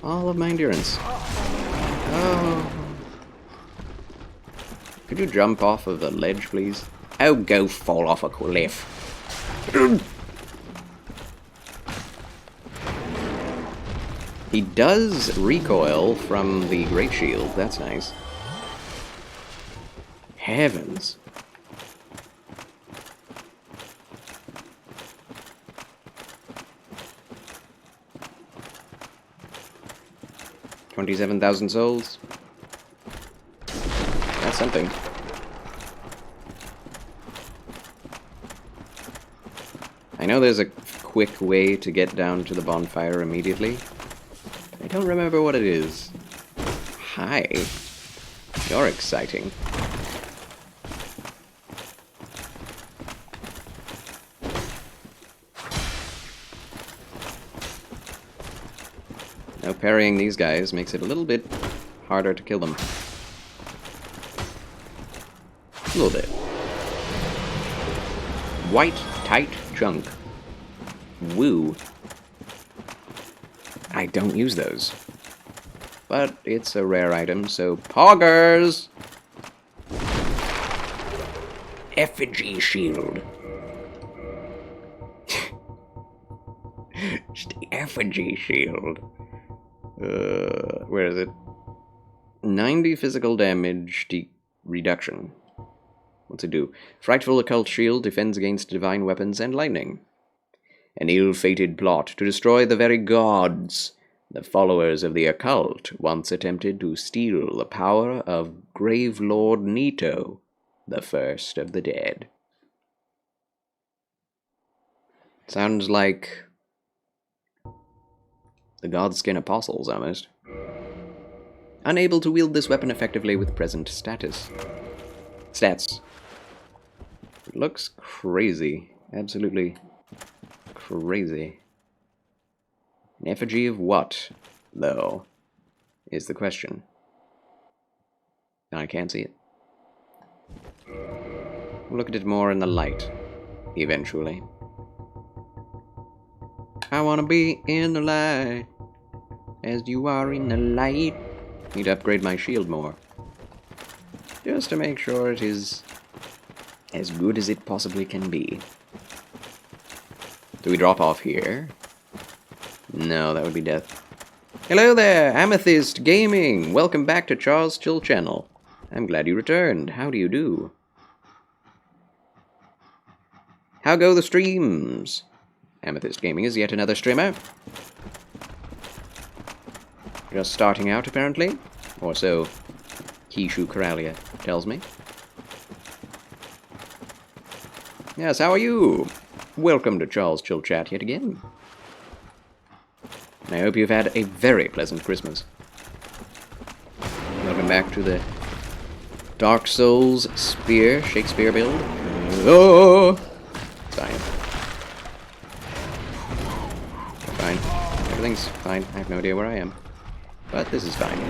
All of my endurance. Oh. Could you jump off of the ledge, please? Oh, go fall off a cliff. He does recoil from the Great Shield. That's nice. Heavens. $27,000 souls. That's something. I know there's a quick way to get down to the bonfire immediately. I don't remember what it is. Hi. You're exciting. Now parrying these guys makes it a little bit harder to kill them. A little bit. White, tight junk. Woo. I don't use those. But it's a rare item, so poggers! Effigy shield. Just effigy shield. Where is it? 90 physical damage reduction. What's it do? Frightful occult shield defends against divine weapons and lightning. An ill-fated plot to destroy the very gods. The followers of the occult once attempted to steal the power of Grave Lord Nito, the first of the dead. Sounds like the Godskin Apostles, almost. Unable to wield this weapon effectively with present stats. It looks crazy. Absolutely crazy. An effigy of what, though, is the question. I can't see it. We'll look at it more in the light, eventually. I wanna be in the light, as you are in the light. Need to upgrade my shield more. Just to make sure it is As good as it possibly can be. Do we drop off here? No, that would be death. Hello there, Amethyst Gaming! Welcome back to Charles' Chill Channel. I'm glad you returned. How do you do? How go the streams? Amethyst Gaming is yet another streamer. Just starting out, apparently. Or so Kishu Karalia tells me. Yes, how are you? Welcome to Charles' Chill Chat yet again. And I hope you've had a very pleasant Christmas. Welcome back to the Dark Souls Spear Shakespeare build. Oh! It's fine. Fine. Everything's fine. I have no idea where I am. But this is fine.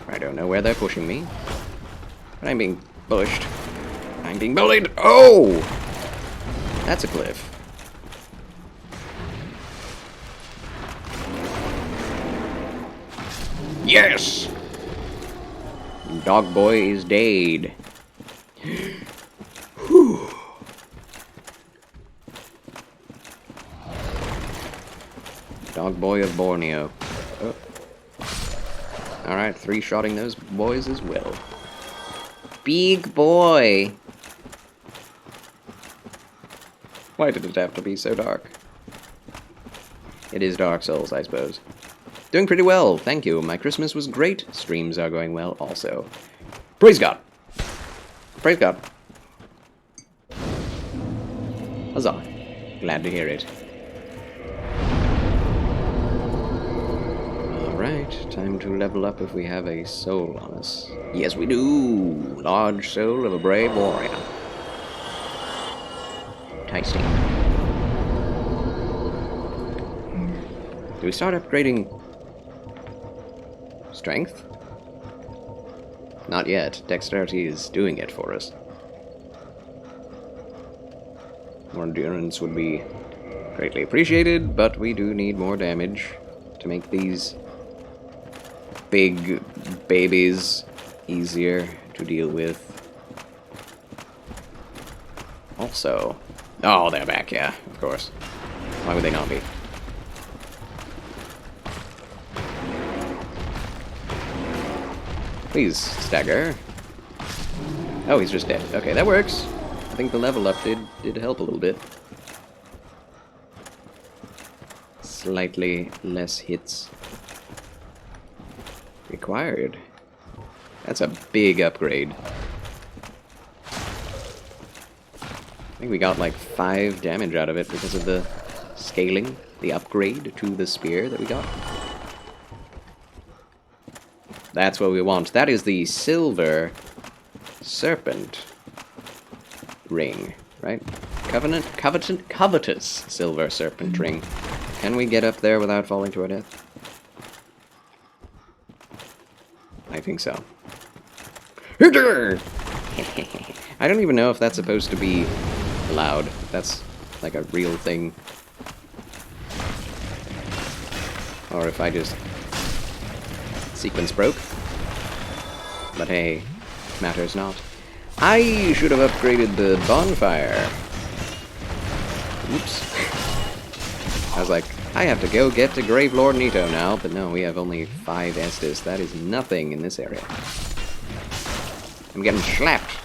I don't know where they're pushing me. But I'm being pushed. I'm being bullied. Oh! That's a cliff. Yes! Dog boy is dead. Whew. Dog boy of Borneo. Oh. Alright, 3-shotting those boys as well. Big boy! Why did it have to be so dark? It is Dark Souls, I suppose. Doing pretty well, thank you. My Christmas was great. Streams are going well also. Praise God! Praise God. Huzzah. Glad to hear it. Alright, time to level up if we have a soul on us. Yes, we do! Large soul of a brave warrior. Tasty. Do we start upgrading strength? Not yet. Dexterity is doing it for us. More endurance would be greatly appreciated, but we do need more damage to make these big babies easier to deal with. Also... Oh, they're back, yeah, of course. Why would they not be? Please, stagger. Oh, he's just dead. Okay, that works. I think the level up did help a little bit. Slightly less hits required. That's a big upgrade. I think we got like 5 damage out of it because of the scaling, the upgrade to the spear that we got. That's what we want. That is the silver serpent ring, right? Covetous silver serpent ring. Can we get up there without falling to our death? I think so. I don't even know if that's supposed to be allowed. That's like a real thing. Or if I just sequence broke. But hey, matters not. I should have upgraded the bonfire. Oops. I was like, I have to go get to Gravelord Nito now, but no, we have only 5 Estus. That is nothing in this area. I'm getting slapped.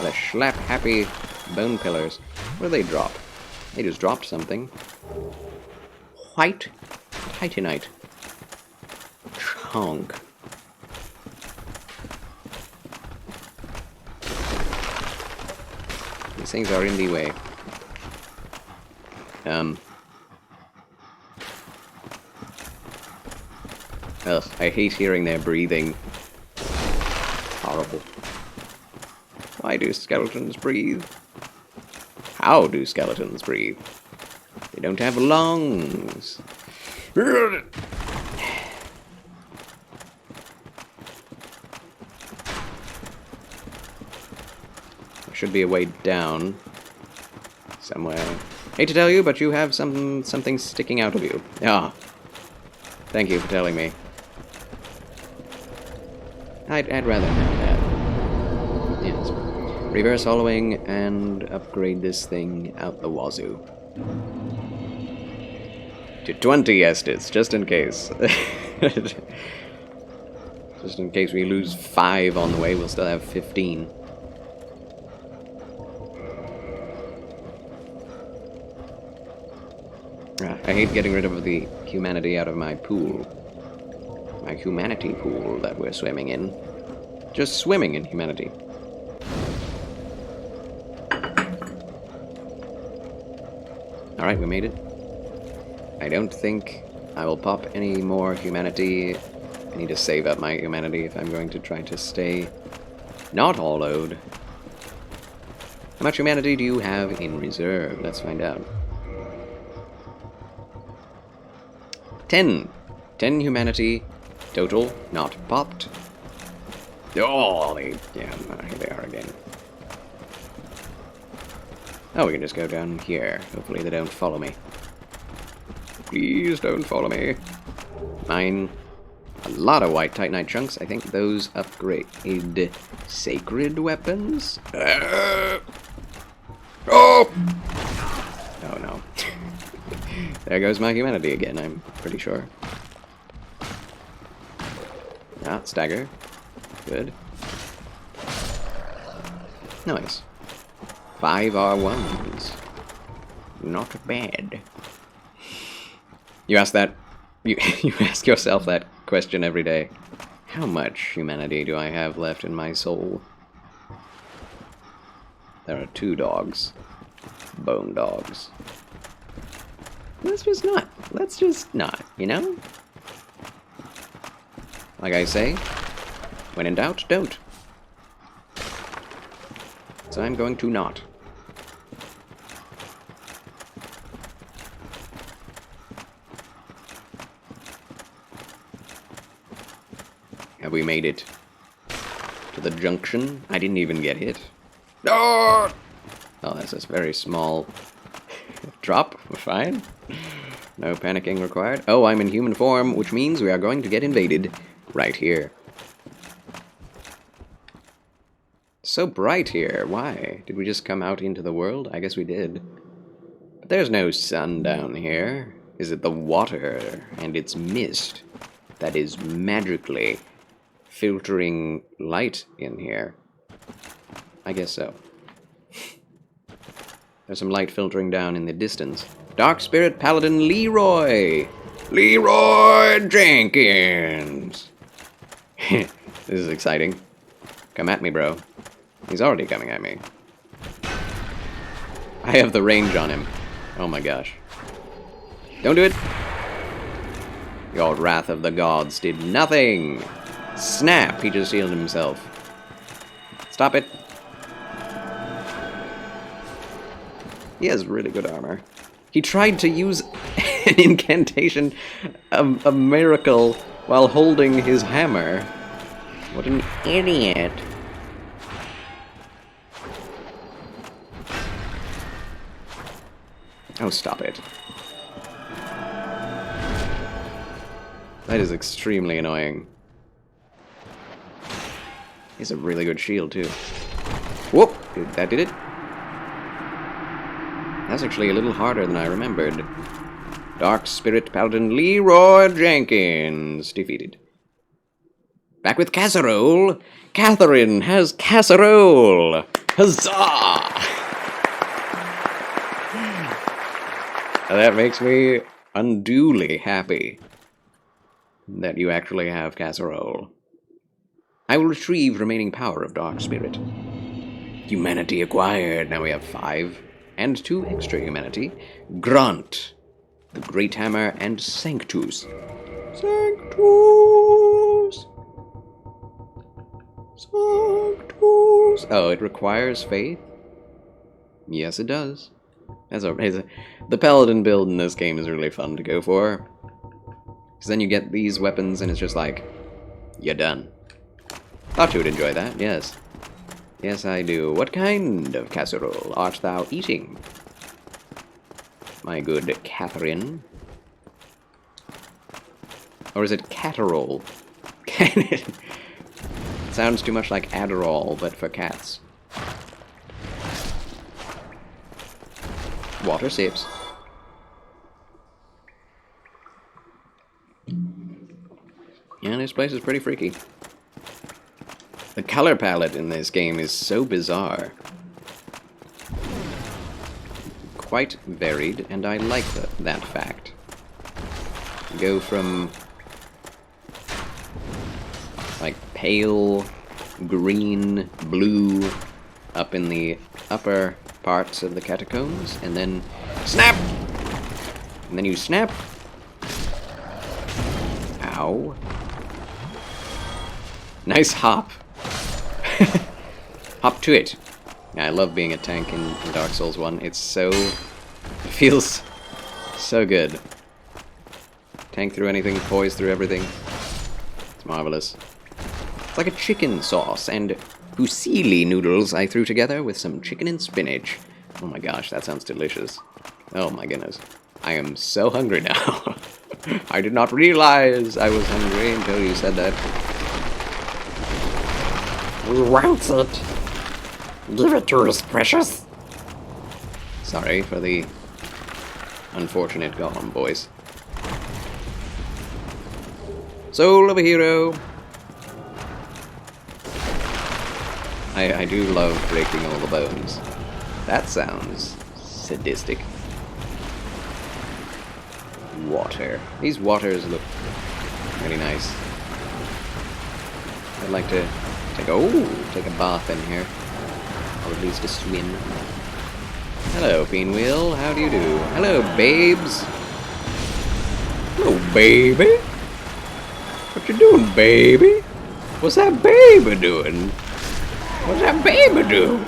The slap-happy bone pillars. What do they drop? They just dropped something. White Titanite. Chunk. These things are in the way. Ugh, I hate hearing their breathing. Horrible. Why do skeletons breathe? How do skeletons breathe? They don't have lungs. There should be a way down somewhere. Hate to tell you, but you have something sticking out of you. Ah. Thank you for telling me. I'd rather have that. Yes. Reverse hollowing and upgrade this thing out the wazoo. To 20 Estes, just in case. Just in case we lose 5 on the way, we'll still have 15. I hate getting rid of the humanity out of my pool. My humanity pool that we're swimming in. Just swimming in humanity. Alright, we made it. I don't think I will pop any more humanity. I need to save up my humanity if I'm going to try to stay not hollowed. How much humanity do you have in reserve? Let's find out. 10. 10 humanity total, not popped. Oh, yeah, here they are again. Oh, we can just go down here. Hopefully they don't follow me. Please don't follow me. Mine. A lot of white Titanite chunks. I think those upgrade sacred weapons. Oh! Oh no. There goes my humanity again, I'm pretty sure. Ah, stagger. Good. Nice. 5 R1s. Not bad. You ask that... You ask yourself that question every day. How much humanity do I have left in my soul? There are 2 dogs. Bone dogs. Let's just not. Let's just not, you know? Like I say, when in doubt, don't. So I'm going to not. Have we made it to the junction? I didn't even get hit. Oh, that's a very small drop. We're fine. No panicking required. Oh, I'm in human form, which means we are going to get invaded right here. So bright here. Why? Did we just come out into the world? I guess we did. But there's no sun down here. Is it the water and its mist that is magically filtering light in here? I guess so. There's some light filtering down in the distance. Dark Spirit Paladin Leroy! Leroy Jenkins! This is exciting. Come at me, bro. He's already coming at me. I have the range on him. Oh my gosh. Don't do it! Your Wrath of the Gods did nothing! Snap! He just healed himself. Stop it! He has really good armor. He tried to use an incantation, a miracle, while holding his hammer. What an idiot. Oh, stop it. That is extremely annoying. He has a really good shield, too. Whoop! That did it. That's actually a little harder than I remembered. Dark Spirit Paladin Leroy Jenkins defeated. Back with casserole. Catherine has casserole. Huzzah! That makes me unduly happy that you actually have casserole. I will retrieve remaining power of Dark Spirit. Humanity acquired. Now we have 5. And 2 extra humanity. Grunt, the Great Hammer, and Sanctus. Sanctus! Sanctus! Oh, it requires faith? Yes, it does. The Paladin build in this game is really fun to go for. Because then you get these weapons and it's just like, you're done. Thought you would enjoy that, yes. Yes, I do. What kind of casserole art thou eating, my good Catherine? Or is it catterole? It sounds too much like Adderall, but for cats. water sips. Yeah, this place is pretty freaky. The color palette in this game is so bizarre. Quite varied, and I like that fact. Go from like pale green, blue up in the upper parts of the catacombs, and then snap! And then you snap. Ow. Nice hop. Hop to it. Yeah, I love being a tank in Dark Souls 1. It feels so good. Tank through anything, poise through everything. It's marvelous. It's like a chicken sauce and fusilli noodles I threw together with some chicken and spinach. Oh my gosh, that sounds delicious. Oh my goodness. I am so hungry now. I did not realize I was hungry until you said that. We want it. Give it to us, precious. Sorry for the unfortunate Gollum voice. Soul of a hero. I do love breaking all the bones. That sounds sadistic. Water. These waters look really nice. I'd like to take a bath in here. Or at least a swim. Hello, Pinwheel. How do you do? Hello, babes. Hello, baby. What you doing, baby? What's that baby doing? What's that baby do?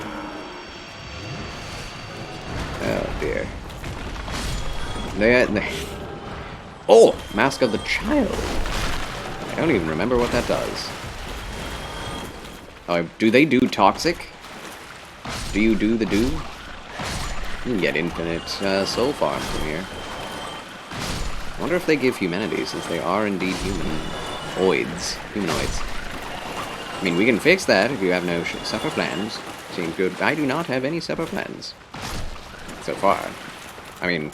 Oh dear. Oh, Mask of the Child. I don't even remember what that does. Oh, do they do toxic? Do you do the do? You can get infinite soul farms from here. I wonder if they give humanity, since they are indeed humanoids. I mean, we can fix that if you have no supper plans. Seems good. I do not have any supper plans. So far. I mean,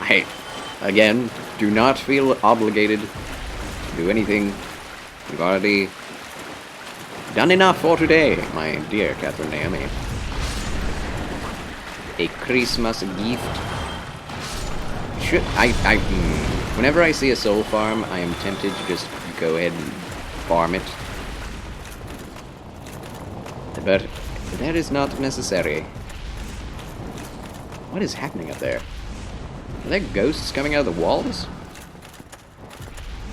I, again, do not feel obligated to do anything. We've already done enough for today, my dear Catherine Naomi. A Christmas gift. Whenever I see a soul farm, I am tempted to just go ahead and farm it. But that is not necessary. What is happening up there? Are there ghosts coming out of the walls?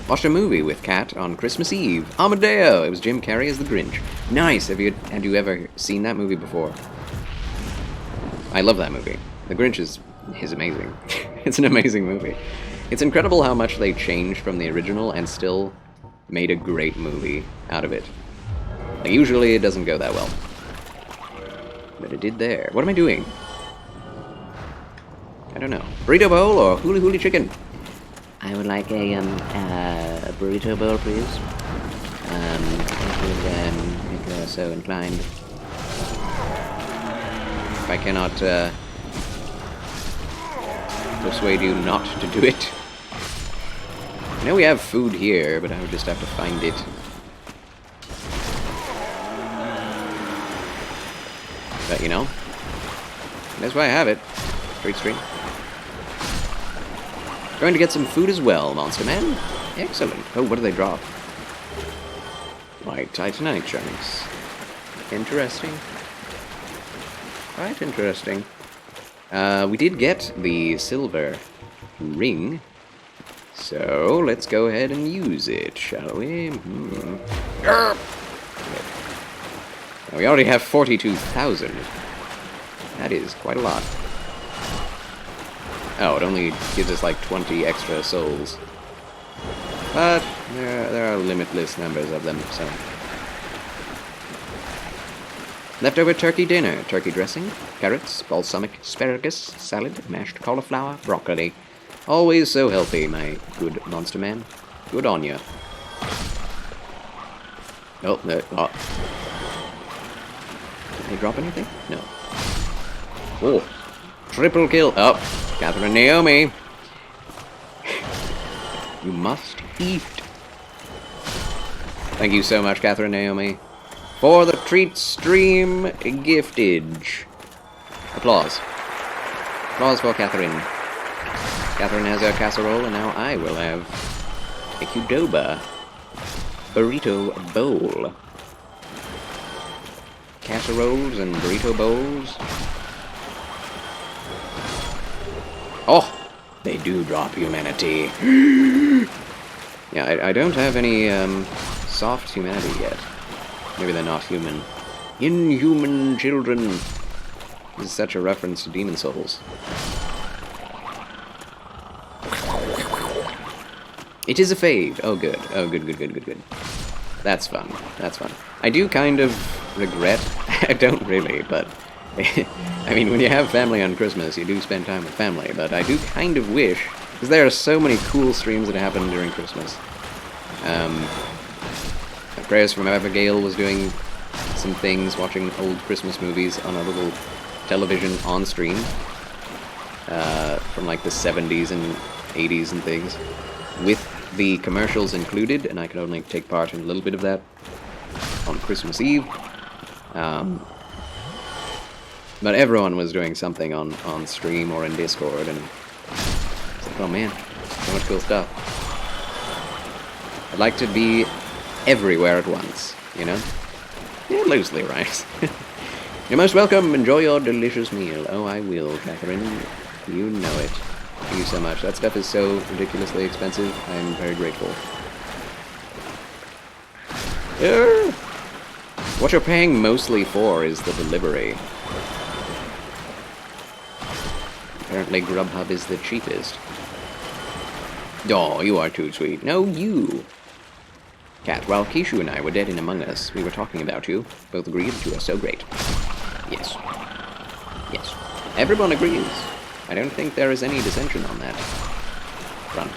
Watched a movie with Kat on Christmas Eve. Amadeo! It was Jim Carrey as the Grinch. Nice! Had you ever seen that movie before? I love that movie. The Grinch is amazing. It's an amazing movie. It's incredible how much they changed from the original and still made a great movie out of it. Like, usually it doesn't go that well. But it did there. What am I doing? I don't know. Burrito bowl or huli huli chicken? I would like a burrito bowl, please. If you're so inclined. If I cannot persuade you not to do it. I know we have food here, but I would just have to find it. But you know, that's why I have it. Street. Going to get some food as well, Monster Man. Excellent. Oh, what do they drop? White Titanite chunks. Interesting. Quite interesting. We did get the silver ring. So, let's go ahead and use it, shall we? We already have 42,000. That is quite a lot. Oh, it only gives us like 20 extra souls. But there are limitless numbers of them, so. Leftover turkey dinner. Turkey dressing, carrots, balsamic asparagus, salad, mashed cauliflower, broccoli. Always so healthy, my good monster man. Good on ya. Oh, no. Oh. Did they drop anything? No. Oh. Triple kill. Oh, Catherine Naomi. You must eat. Thank you so much, Catherine Naomi, for the treat stream giftage. Applause. Applause for Catherine. Catherine has her casserole, and now I will have a Qdoba burrito bowl. Casseroles and burrito bowls. Oh, they do drop humanity. Yeah, I don't have any soft humanity yet. Maybe they're not human. Inhuman children. This is such a reference to Demon Souls. It is a fave. Oh, good. Oh, good, good, good, good, good. That's fun. That's fun. I do kind of regret. I don't really, but... I mean, when you have family on Christmas, you do spend time with family, but I do kind of wish... Because there are so many cool streams that happen during Christmas. Prayers from Abigail was doing some things, watching old Christmas movies on a little television on stream. From like the 70s and 80s and things. With the commercials included, and I could only take part in a little bit of that on Christmas Eve. But everyone was doing something on stream or in Discord, and it's like, oh man, so much cool stuff. I'd like to be everywhere at once, you know? Yeah, loosely, right? You're most welcome. Enjoy your delicious meal. Oh, I will, Catherine. You know it. Thank you so much. That stuff is so ridiculously expensive. I'm very grateful. What you're paying mostly for is the delivery. Apparently Grubhub is the cheapest. Oh, you are too sweet. No, you. Cat, while Kishu and I were dead in Among Us, we were talking about you. Both agreed that you are so great. Yes. Yes. Everyone agrees. I don't think there is any dissension on that front.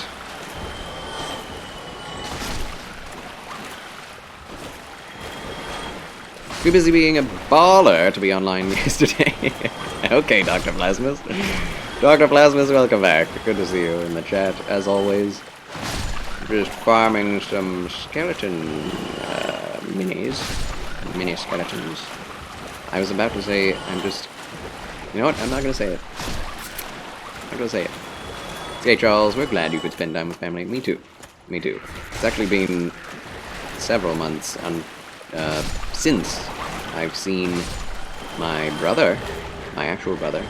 Too busy being a baller to be online yesterday. Okay, Dr. Plasmus. Dr. Plasmus, welcome back. Good to see you in the chat, as always. Just farming some skeleton minis. Mini skeletons. I was about to say, I'm just... You know what? I'm not going to say it. I'm going to say it. Hey, Charles, we're glad you could spend time with family. Me too. Me too. It's actually been several months since I've seen my brother, my actual brother,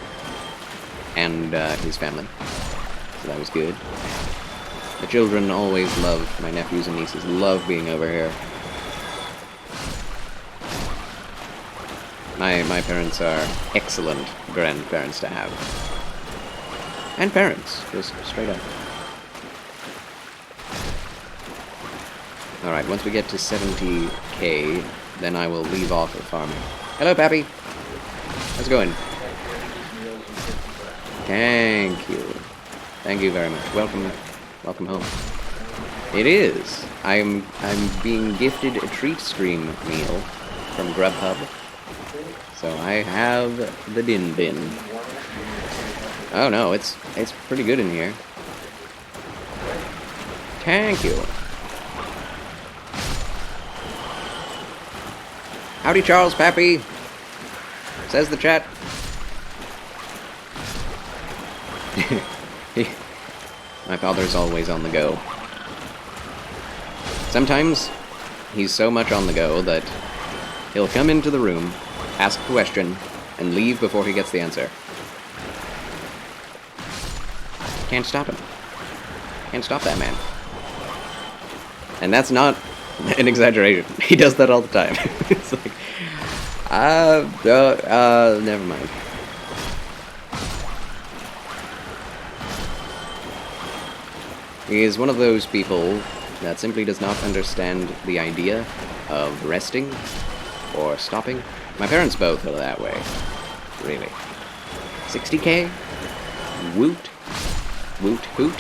and his family. So that was good. The children always love, my nephews and nieces love being over here. My parents are excellent grandparents to have. And parents, just straight up. Alright, once we get to 70k, then I will leave off of farming. Hello, Pappy! How's it going? Thank you. Thank you very much. Welcome home. It is. I'm being gifted a treat stream meal from Grubhub. So I have the din bin. Oh no, it's pretty good in here. Thank you. Howdy, Charles Pappy. Says the chat. My father's always on the go. Sometimes he's so much on the go that he'll come into the room, ask a question, and leave before he gets the answer. Can't stop him. Can't stop that man. And that's not an exaggeration. He does that all the time. It's like, never mind. He is one of those people that simply does not understand the idea of resting or stopping. My parents both are that way. Really. 60k? Woot. Woot hoot.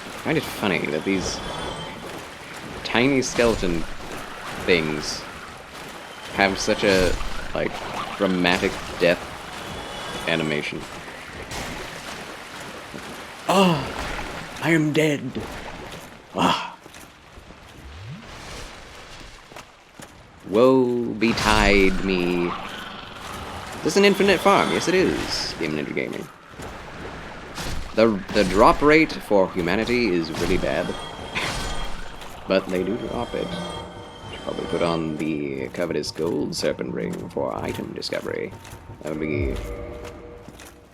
I find it funny that these tiny skeleton things have such a, like, dramatic death animation. Ah, I am dead. Ah. Woe betide me. Is this an infinite farm? Yes, it is. Game Ninja Gaming. The drop rate for humanity is really bad, but they do drop it. Should probably put on the covetous gold serpent ring for item discovery. That would be.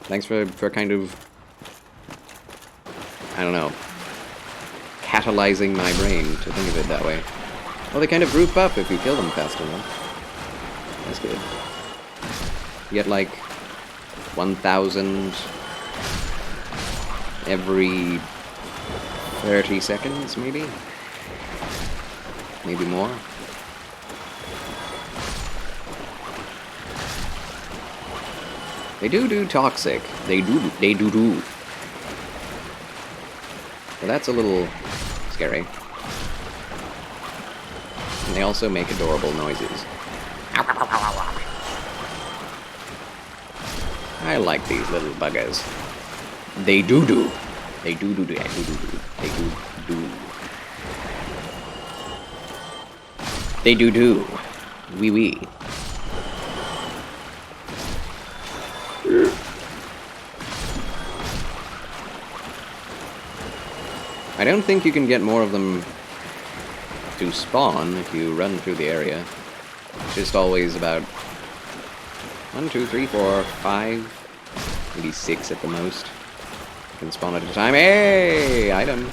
Thanks for kind of, I don't know, catalyzing my brain to think of it that way. Well, they kind of group up if you kill them fast enough. That's good. You get like 1,000 every 30 seconds, maybe? Maybe more? They do toxic. They do. Well, that's a little scary. And they also make adorable noises. I like these little buggers. They do. They do. They do. Wee. I don't think you can get more of them to spawn if you run through the area. It's just always about 1, 2, 3, 4, 5, maybe 6 at the most. You can spawn at a time. Hey! Item!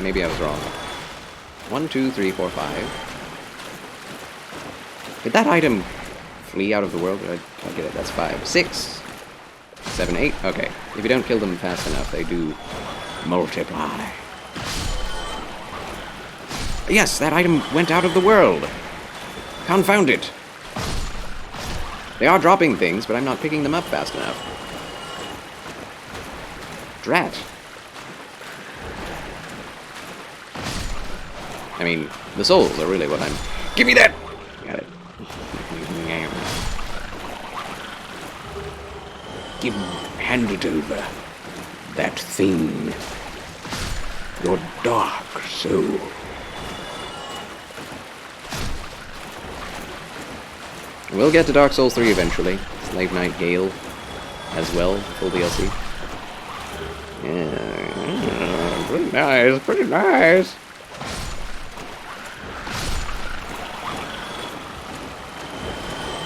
Maybe I was wrong. 1, 2, 3, 4, 5. Did that item flee out of the world? Did I get it? That's 5. 6, 7, 8. Okay. If you don't kill them fast enough, they do multiply. Yes, that item went out of the world. Confound it. They are dropping things, but I'm not picking them up fast enough. Drat. I mean, the souls are really what I'm... Give me that! Got it. Hand it over. That thing. Your dark soul. We'll get to Dark Souls 3 eventually. Slave Knight Gale as well, full DLC. Yeah, pretty nice.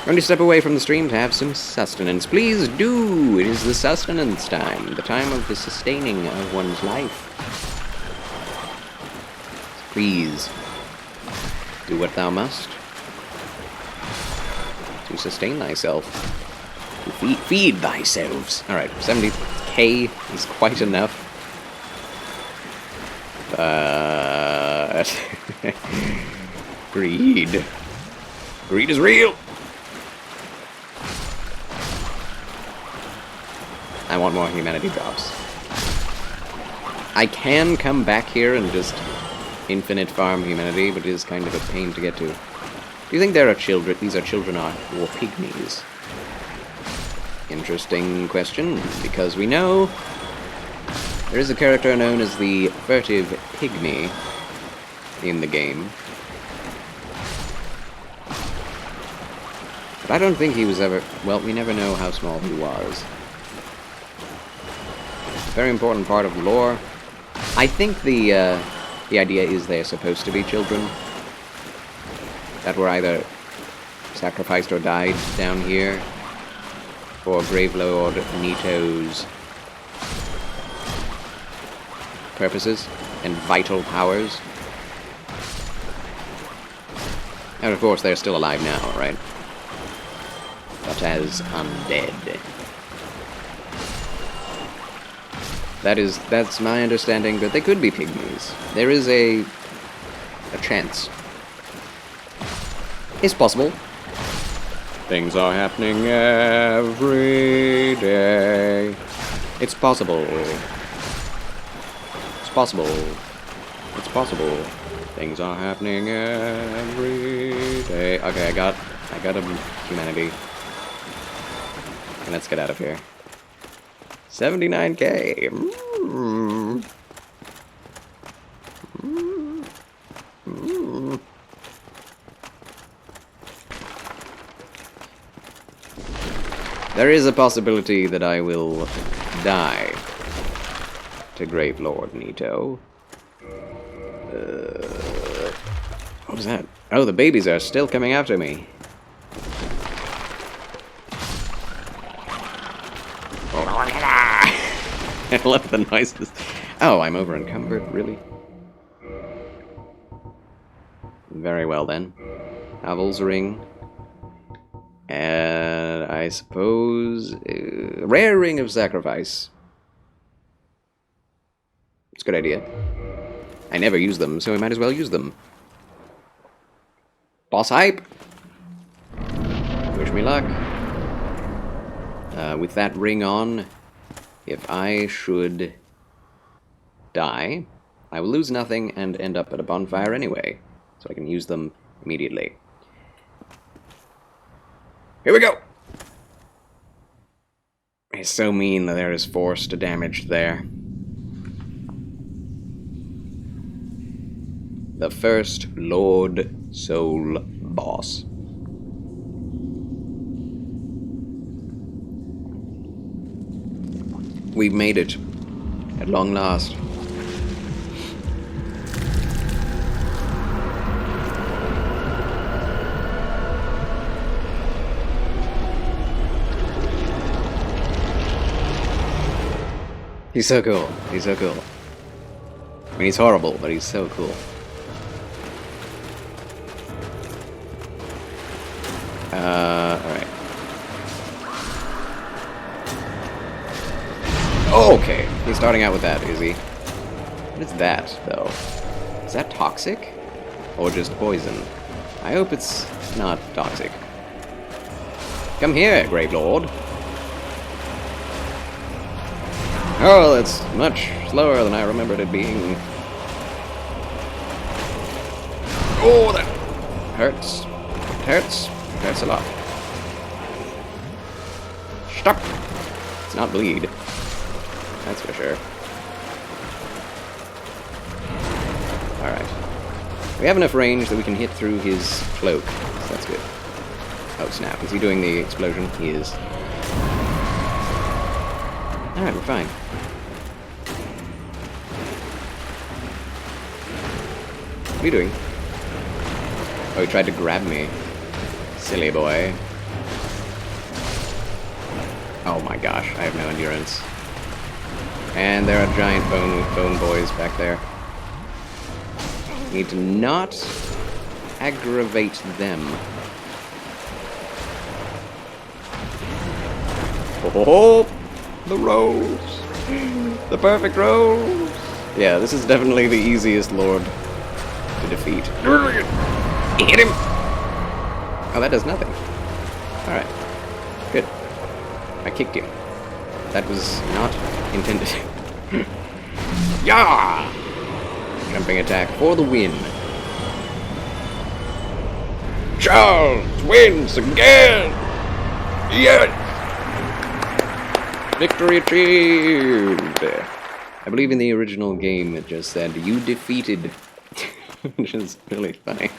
Going to step away from the stream to have some sustenance. Please do! It is the sustenance time. The time of the sustaining of one's life. Please, do what thou must. To sustain thyself. To feed thyself. Alright, 70k is quite enough. But... Greed. Greed is real! I want more humanity drops. I can come back here and just infinite farm humanity, but it is kind of a pain to get to. Do you think there are children? These are children or pygmies? Interesting question, because we know there is a character known as the furtive pygmy in the game. But I don't think he was ever... Well, we never know how small he was. Very important part of the lore. I think the idea is they're supposed to be children that were either sacrificed or died down here for Gravelord Nito's purposes and vital powers. And of course, they're still alive now, right? But as undead. That's my understanding, but they could be pygmies. There is a chance. It's possible. Things are happening every day. It's possible. It's possible. It's possible. Things are happening every day. Okay, I got a humanity. And let's get out of here. 79k. There is a possibility that I will die to Grave Lord Nito. What was that? Oh, the babies are still coming after me. I love the noises. Oh, I'm over encumbered, really? Very well then. Havel's Ring. And I suppose... Rare Ring of Sacrifice. It's a good idea. I never use them, so I might as well use them. Boss hype! Wish me luck. With that ring on, if I should die, I will lose nothing and end up at a bonfire anyway, so I can use them immediately. Here we go! It's so mean that there is forced damage there. The first Lord Soul boss. We've made it. At long last. He's so cool. He's so cool. I mean, he's horrible, but he's so cool. Alright. Okay, he's starting out with that, is he? What is that, though? Is that toxic? Or just poison? I hope it's not toxic. Come here, Grave Lord. Oh, that's much slower than I remembered it being. Oh, that hurts. It hurts. It hurts a lot. Stop! It's not bleed. That's for sure. Alright. We have enough range that we can hit through his cloak, so that's good. Oh snap, is he doing the explosion? He is. Alright, we're fine. What are you doing? Oh, he tried to grab me. Silly boy. Oh my gosh, I have no endurance. And there are giant bone boys back there. Need to not aggravate them. Oh, the rose! The perfect rose! Yeah, this is definitely the easiest lord to defeat. Hit him! Oh, that does nothing. Alright. Good. I kicked him. That was not intended. Yeah! Jumping attack for the win. Charles wins again! Yes! Victory achieved! I believe in the original game it just said, you defeated. Which is really funny.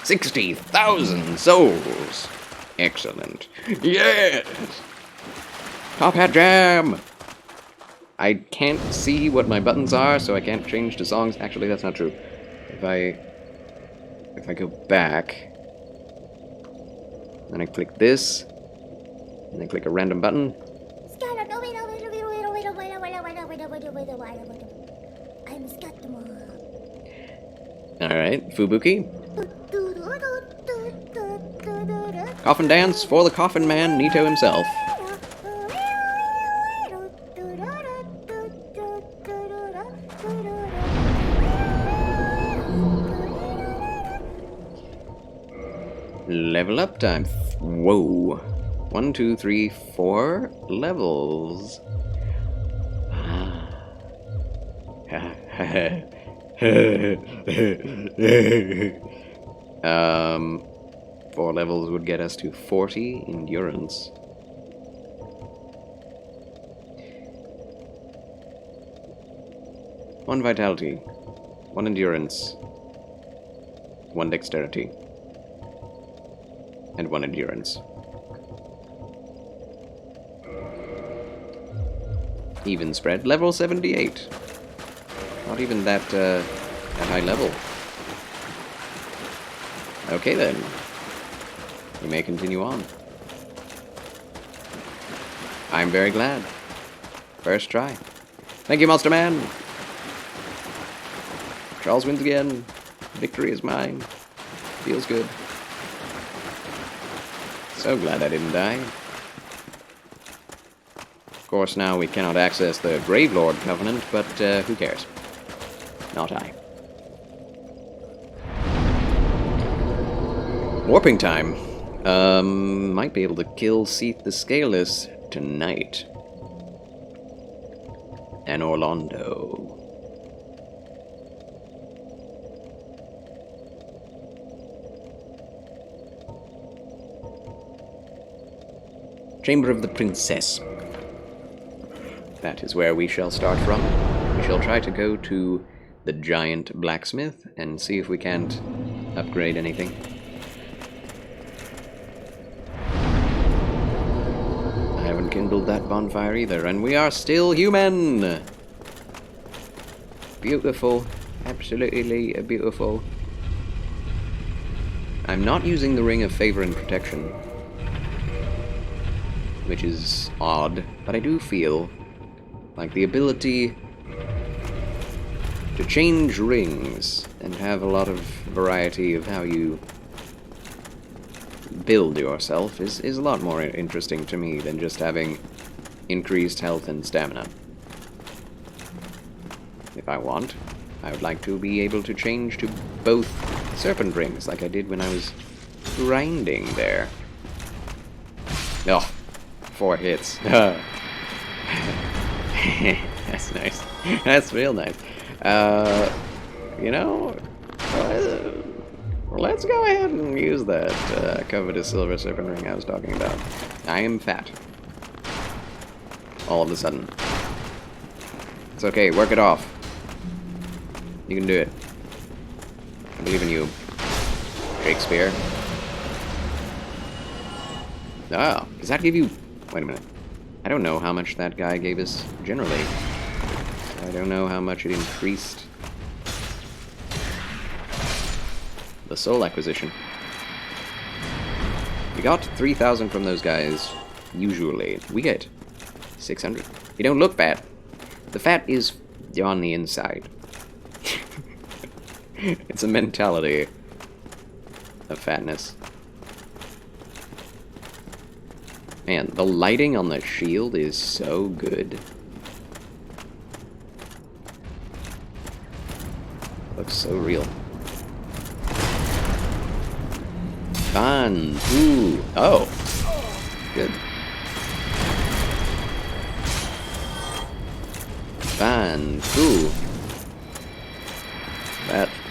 60,000 souls! Excellent. Yes! Top Hat Jam! I can't see what my buttons are, so I can't change the songs. Actually, that's not true. If I go back, then I click this, and then click a random button. Alright, Fubuki. Coffin dance for the Coffin Man, Nito himself. Level up time. Whoa. 1, 2, 3, 4 levels. Four levels would get us to 40 endurance. One vitality, one endurance, one dexterity, and one endurance. Even spread, level 78. Not even that high level. Okay then. We may continue on. I'm very glad. First try. Thank you, Monster Man! Charles wins again. Victory is mine. Feels good. So glad I didn't die. Of course, now we cannot access the Gravelord Covenant, but who cares? Not I. Warping time. Might be able to kill Seath the Scaleless tonight. And Orlando. Chamber of the Princess. That is where we shall start from. We shall try to go to the giant blacksmith and see if we can't upgrade anything. I haven't kindled that bonfire either, and we are still human! Beautiful. Absolutely beautiful. I'm not using the Ring of Favor and Protection, which is odd, but I do feel like the ability to change rings and have a lot of variety of how you build yourself is a lot more interesting to me than just having increased health and stamina. If I want, I would like to be able to change to both serpent rings like I did when I was grinding there. Oh, 4 hits. That's nice. That's real nice. You know, let's go ahead and use that covetous silver serpent ring I was talking about. I am fat. All of a sudden. It's okay, work it off. You can do it. I believe in you, Shakespeare. Ah, does that give you... Wait a minute. I don't know how much that guy gave us generally. I don't know how much it increased the soul acquisition. We got 3,000 from those guys, usually. We get 600. You don't look fat. The fat is on the inside. It's a mentality of fatness. Man, the lighting on the shield is so good. Looks so real. Fun. Ooh. Oh. Good. Fun. Ooh.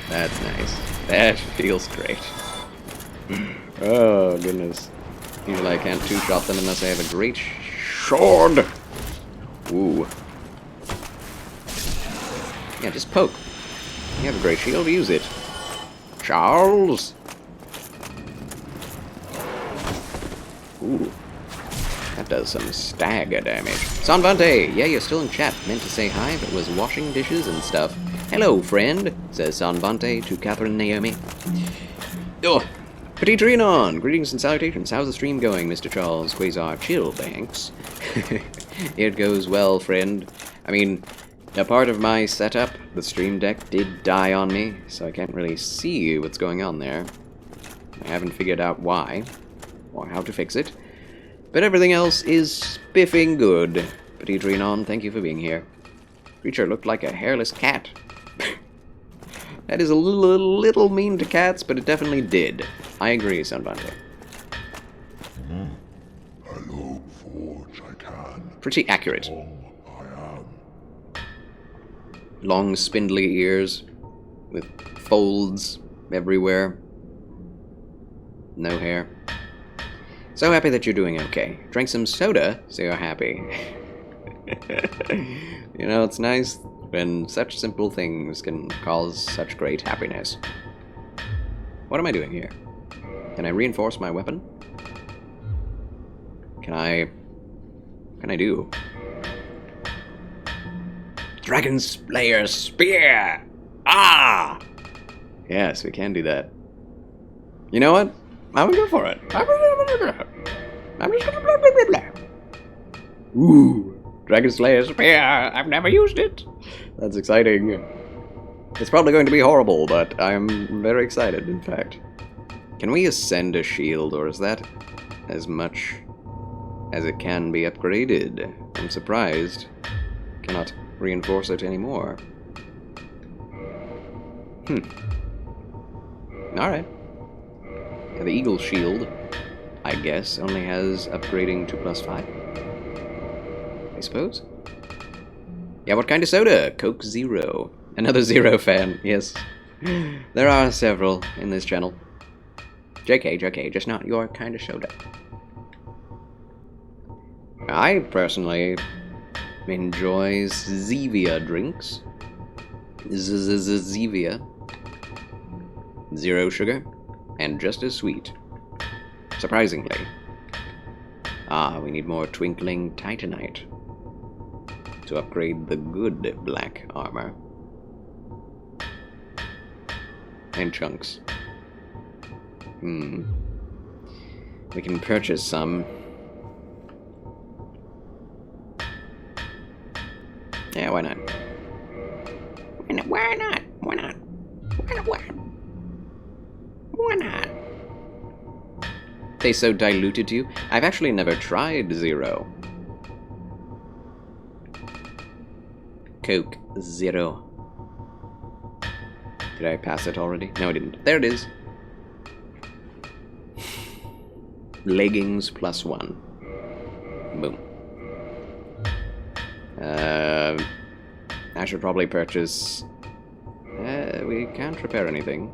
That's nice. That feels great. Oh, goodness. Usually I can't two-shot them unless I have a great sword. Ooh. Yeah, just poke. You have a great shield, use it. Charles! Ooh. That does some stagger damage. Sanvante! Yeah, you're still in chat. Meant to say hi, but was washing dishes and stuff. Hello, friend, says Sanvante to Catherine Naomi. Oh, Petit Trianon! Greetings and salutations. How's the stream going, Mr. Charles Quasar Chillbanks? It goes well, friend. I mean, a part of my setup, the stream deck, did die on me, so I can't really see what's going on there. I haven't figured out why, or how to fix it. But everything else is spiffing good. Petit Trianon, thank you for being here. Creature looked like a hairless cat. That is a little mean to cats, but it definitely did. I agree, Sanvante. Hello, Forge, I can. Pretty accurate. I am. Long, spindly ears. with folds everywhere. No hair. So happy that you're doing okay. Drank some soda, so you're happy. You know, it's nice when such simple things can cause such great happiness. What am I doing here? Can I reinforce my weapon? Can I do? Dragon Slayer Spear! Ah! Yes, we can do that. You know what? I'm gonna go for it. Ooh! Dragon Slayer Spear! I've never used it! That's exciting. It's probably going to be horrible, but I'm very excited, in fact. Can we ascend a shield, or is that as much as it can be upgraded? I'm surprised. Cannot reinforce it anymore. Alright. Yeah, the Eagle Shield, I guess, only has upgrading to +5. I suppose? Yeah, what kind of soda? Coke Zero. Another Zero fan, yes. There are several in this channel. JK, just not your kind of soda. I personally enjoy Zevia drinks. Zevia. 0 sugar, and just as sweet. Surprisingly. Ah, we need more Twinkling Titanite to upgrade the good black armor. And chunks. We can purchase some. Yeah, why not? Why not? Why not? Why not? They so diluted to you? I've actually never tried Zero. Coke Zero. Did I pass it already? No, I didn't. There it is. Leggings +1. Boom. I should probably purchase... we can't repair anything.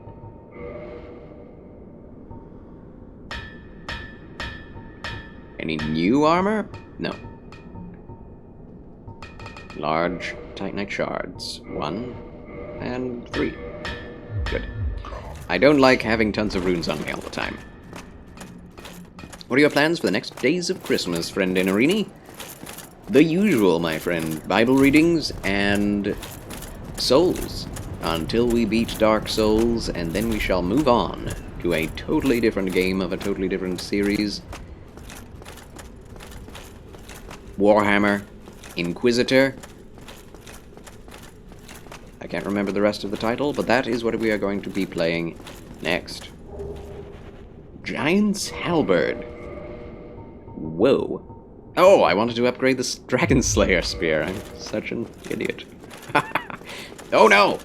Any new armor? No. Large Titanite shards. 1 and 3. Good. I don't like having tons of runes on me all the time. What are your plans for the next days of Christmas, friend Inarini? The usual, my friend. Bible readings and Souls. Until we beat Dark Souls, and then we shall move on to a totally different game of a totally different series. Warhammer Inquisitor. I can't remember the rest of the title, but that is what we are going to be playing next. Giant's Halberd. Whoa. Oh, I wanted to upgrade this Dragon Slayer Spear. I'm such an idiot. Oh no!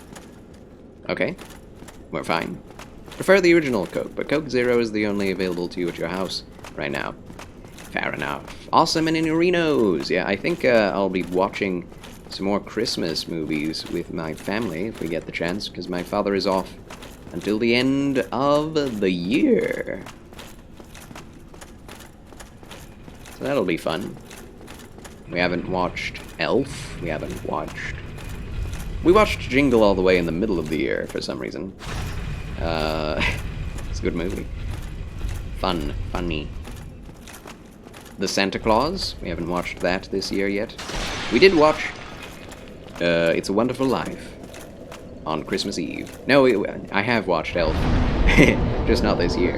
Okay, we're fine. Prefer the original Coke, but Coke Zero is the only available to you at your house right now. Fair enough. Awesome and Inurinos! Yeah, I think I'll be watching some more Christmas movies with my family if we get the chance, because my father is off until the end of the year. So that'll be fun. We haven't watched Elf. We watched Jingle All the Way in the middle of the year for some reason. It's a good movie. Funny. The Santa Claus. We haven't watched that this year yet. We did watch It's a Wonderful Life on Christmas Eve. No, I have watched Elf. Just not this year.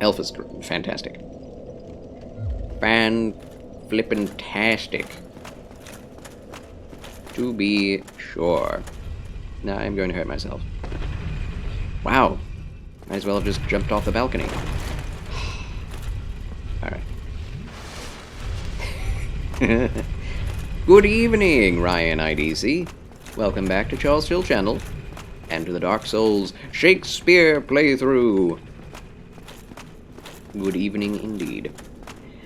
Elf is fantastic. Fan-flippin-tastic. To be sure. Nah, I'm going to hurt myself. Wow. Might as well have just jumped off the balcony. Alright. Good evening, Ryan IDC. Welcome back to Charles Chill Channel. And to the Dark Souls Shakespeare playthrough. Good evening indeed.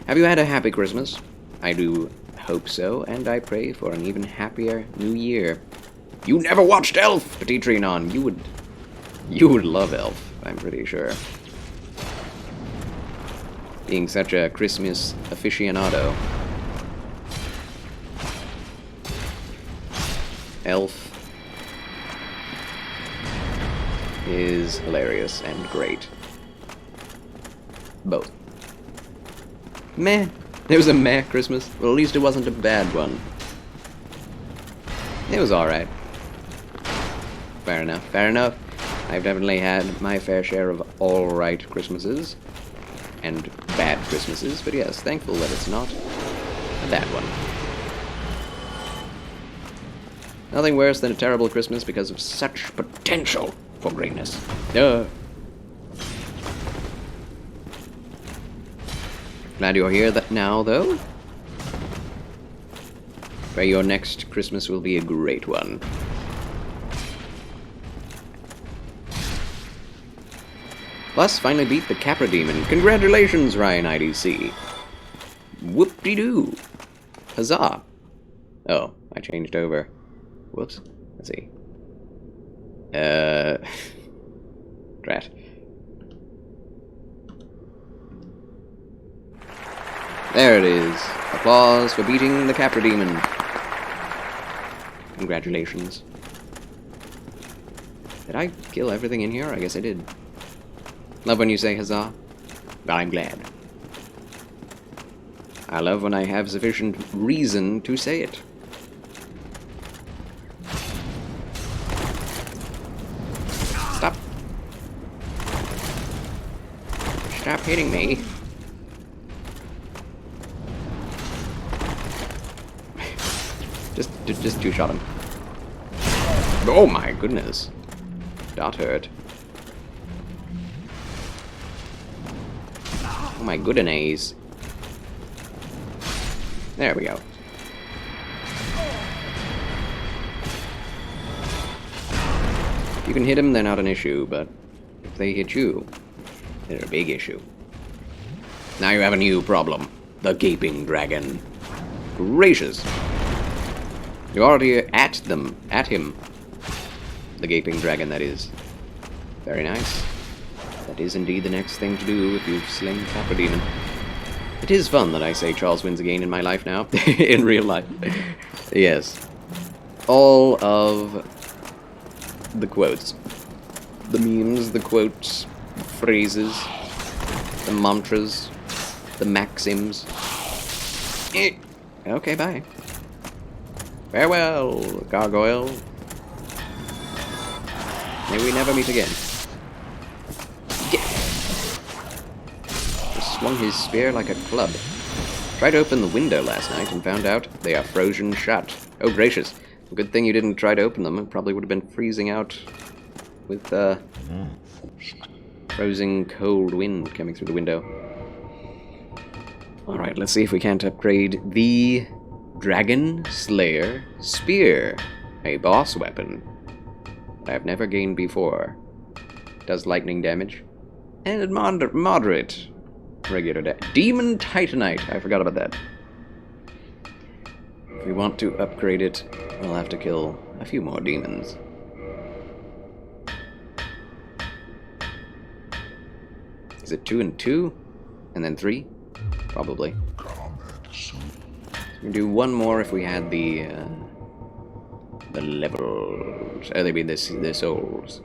Have you had a happy Christmas? I do hope so, and I pray for an even happier new year. You never watched Elf, Petit Trinon. You would love Elf, I'm pretty sure. Being such a Christmas aficionado. Elf is hilarious and great. Both. Meh. It was a meh Christmas. Well, at least it wasn't a bad one. It was alright. Fair enough. Fair enough. I've definitely had my fair share of alright Christmases. And bad Christmases. But yes, thankful that it's not a bad one. Nothing worse than a terrible Christmas because of such potential for greatness. Duh. Glad you're here now, though. Pray your next Christmas will be a great one. Plus, finally beat the Capra Demon. Congratulations, Ryan IDC. Whoop-de-doo. Huzzah. Oh, I changed over. Whoops. Let's see. Drat. There it is. Applause for beating the Capra Demon. Congratulations. Did I kill everything in here? I guess I did. Love when you say huzzah. But I'm glad. I love when I have sufficient reason to say it. Stop. Stop hitting me. Just two-shot him. Oh my goodness. That hurt. Oh my goodness. There we go. If you can hit them, they're not an issue, but if they hit you, they're a big issue. Now you have a new problem. The Gaping Dragon. Gracious. You're already at him. The Gaping Dragon, that is. Very nice. That is indeed the next thing to do if you've slain Capra Demon. It is fun that I say Charles wins again in my life now. In real life. Yes. All of the quotes. The memes, the quotes, phrases, the mantras, the maxims. Okay, bye. Farewell, gargoyle. May we never meet again. Just swung his spear like a club. Tried to open the window last night and found out they are frozen shut. Oh gracious. Good thing you didn't try to open them. It probably would have been freezing out with frozen cold wind coming through the window. Alright, let's see if we can't upgrade the Dragon Slayer Spear, a boss weapon that I've never gained before. Does lightning damage and moderate regular damage. Demon Titanite, I forgot about that. If we want to upgrade it, we'll have to kill a few more demons. Is it 2 and 2? And then 3? Probably. We'll do one more if we had the levels. Oh, they mean the souls.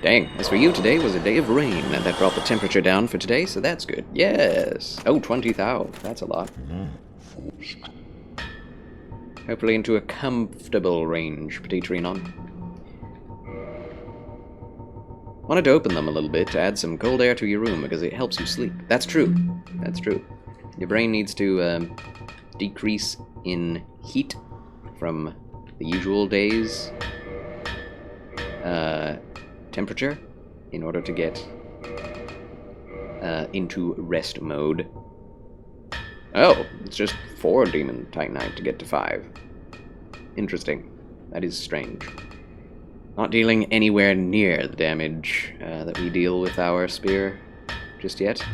Dang, as for you, today was a day of rain, and that brought the temperature down for today, so that's good. Yes! Oh, 20,000. That's a lot. Hopefully into a comfortable range, Petit Trinon. Wanted to open them a little bit to add some cold air to your room, because it helps you sleep. That's true. That's true. Your brain needs to decrease in heat from the usual day's temperature in order to get into rest mode. Oh, it's just 4 Demon Titanite to get to 5. Interesting. That is strange. Not dealing anywhere near the damage that we deal with our spear just yet.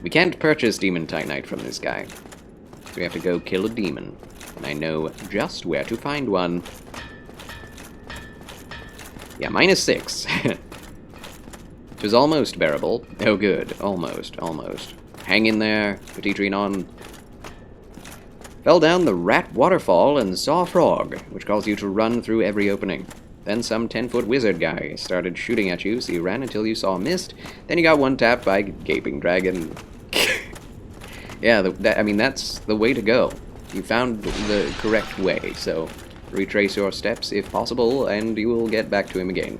We can't purchase Demon Titanite from this guy, so we have to go kill a demon. and I know just where to find one. Yeah, -6. It was almost bearable. Oh good, almost. Hang in there, Petit Trinon. Fell down the rat waterfall and saw a frog, which caused you to run through every opening. Then some 10-foot wizard guy started shooting at you, so you ran until you saw a mist. Then you got one-tapped by Gaping Dragon. Yeah, that's the way to go. You found the correct way, so retrace your steps if possible, and you will get back to him again.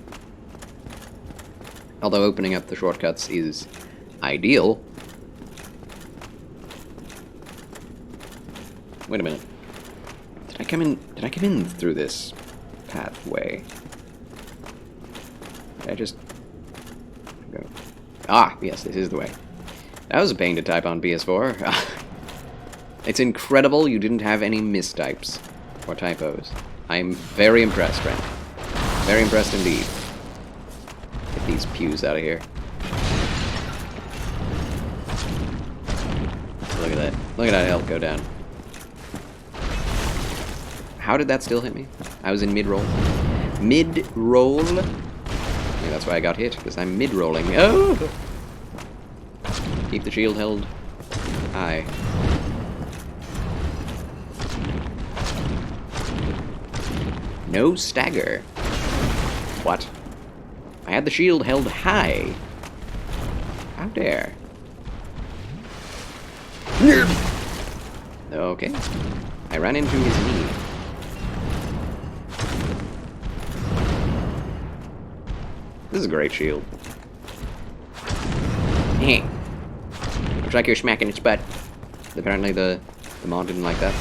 Although opening up the shortcuts is ideal. Wait a minute. Did I come in through this pathway? Did I just go? Ah, yes, this is the way. That was a pain to type on PS4. It's incredible you didn't have any mistypes or typos. I'm very impressed, friend. Very impressed indeed. Get these pews out of here. Look at that. Look at that health go down. How did that still hit me? I was in mid-roll. Mid-roll? Yeah, that's why I got hit, because I'm mid-rolling. Oh! Keep the shield held high. No stagger. What? I had the shield held high. How dare? Okay. I ran into his knee. This is a great shield. Hey. Looks like you're smacking its butt. Apparently the mod didn't like that.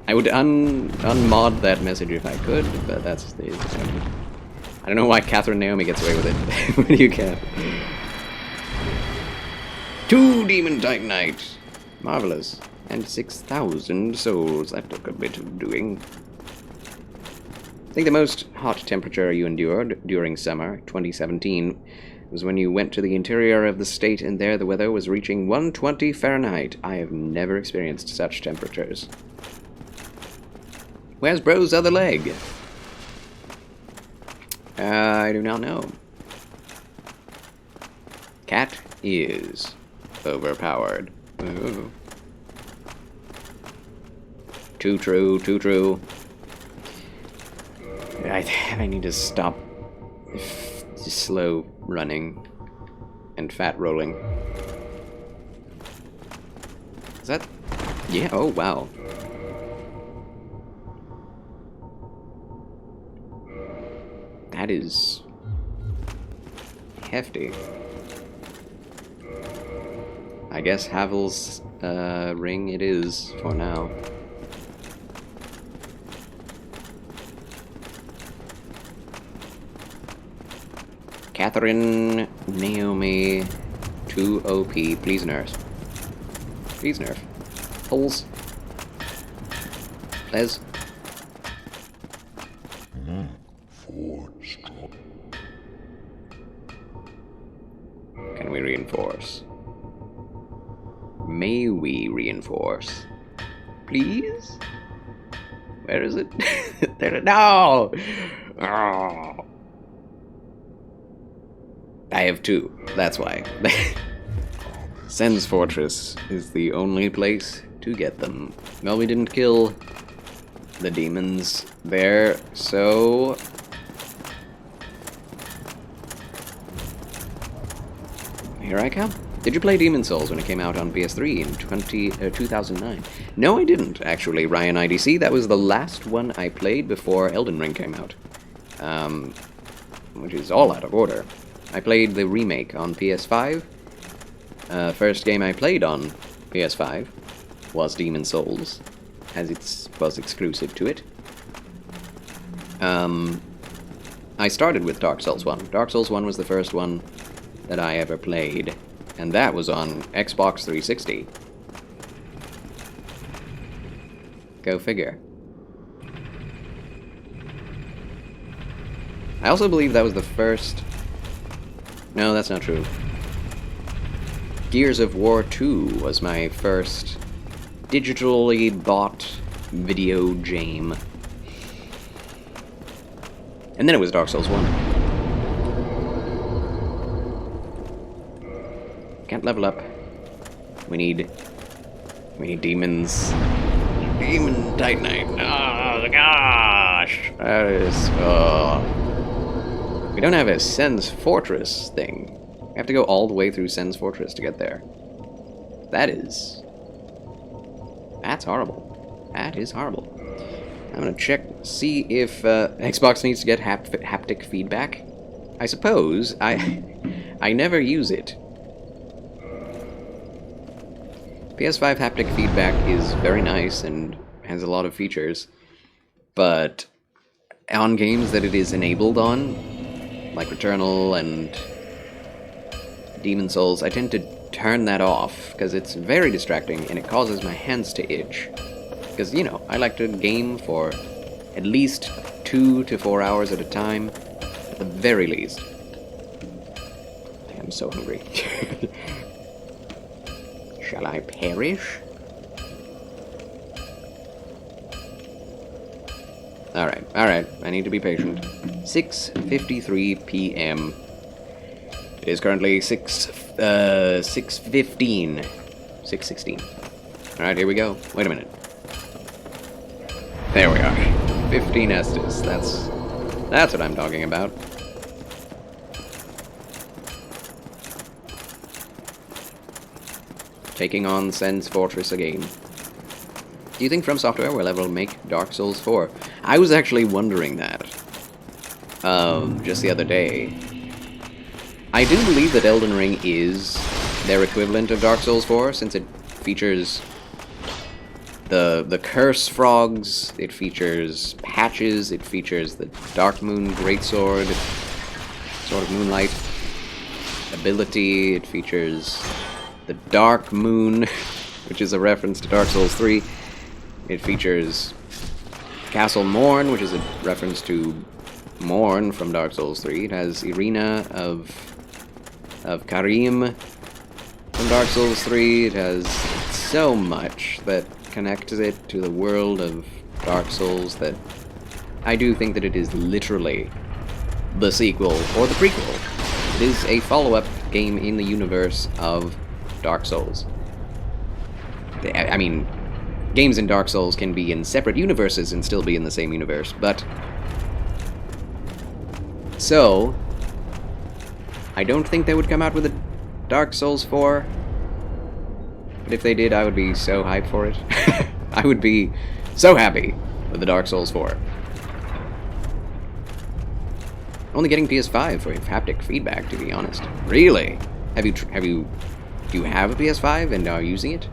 I would unmod that message if I could, but that's the... I don't know why Catherine Naomi gets away with it, but you can't. 2 Demon Titanite! Marvelous. And 6,000 souls. That took a bit of doing. I think the most hot temperature you endured during summer 2017 was when you went to the interior of the state, and there the weather was reaching 120 Fahrenheit. I have never experienced such temperatures. Where's Bro's other leg? I do not know. Cat is overpowered. Ooh. Too true, too true. I need to stop slow running and fat rolling. Is that... Yeah, oh wow. That is... hefty. I guess Havel's ring it is for now. Catherine Naomi 2 OP. Please nerf. Please nerf. Holes. Please. Can we reinforce? May we reinforce? Please? Where is it? There. No! Oh. I have 2. That's why. Sen's Fortress is the only place to get them. Well, we didn't kill the demons there, so... Here I come. Did you play Demon Souls when it came out on PS3 in 2009? No, I didn't, actually, Ryan IDC. That was the last one I played before Elden Ring came out. Which is all out of order. I played the remake on PS5. First game I played on PS5 was Demon Souls, as it was exclusive to it. I started with Dark Souls 1. Dark Souls 1 was the first one that I ever played, and that was on Xbox 360. Go figure. I also believe that was the first... No, that's not true. Gears of War 2 was my first digitally bought video game. And then it was Dark Souls 1. Can't level up. We need demons. Demon Titanite. Oh gosh! That is. We don't have a Sen's Fortress thing. We have to go all the way through Sen's Fortress to get there. That's horrible. That is horrible. I'm gonna check, see if Xbox needs to get haptic feedback. I suppose. I never use it. PS5 haptic feedback is very nice and has a lot of features, but on games that it is enabled on, like Returnal and Demon Souls, I tend to turn that off because it's very distracting and it causes my hands to itch. Because, you know, I like to game for at least 2 to 4 hours at a time, at the very least. I am so hungry. Shall I perish? Alright, I need to be patient. 6:53 p.m. It is currently 6:15. 6:16. Alright, here we go. Wait a minute. There we are. 15 Estus. That's what I'm talking about. Taking on Sen's Fortress again. Do you think From Software will ever make Dark Souls 4? I was actually wondering that. Just the other day. I do believe that Elden Ring is their equivalent of Dark Souls 4, since it features the curse frogs, it features patches, it features the Dark Moon Greatsword, Sword of Moonlight ability, it features the Dark Moon, which is a reference to Dark Souls 3, it features Castle Morn, which is a reference to Morn from Dark Souls 3, it has Irina of Karim from Dark Souls 3, it has so much that connects it to the world of Dark Souls that I do think that it is literally the sequel or the prequel. It is a follow-up game in the universe of Dark Souls. I mean, games in Dark Souls can be in separate universes and still be in the same universe, but... So, I don't think they would come out with a Dark Souls 4. But if they did, I would be so hyped for it. I would be so happy with the Dark Souls 4. Only getting PS5 for haptic feedback, to be honest. Really? Do you have a PS5 and are using it?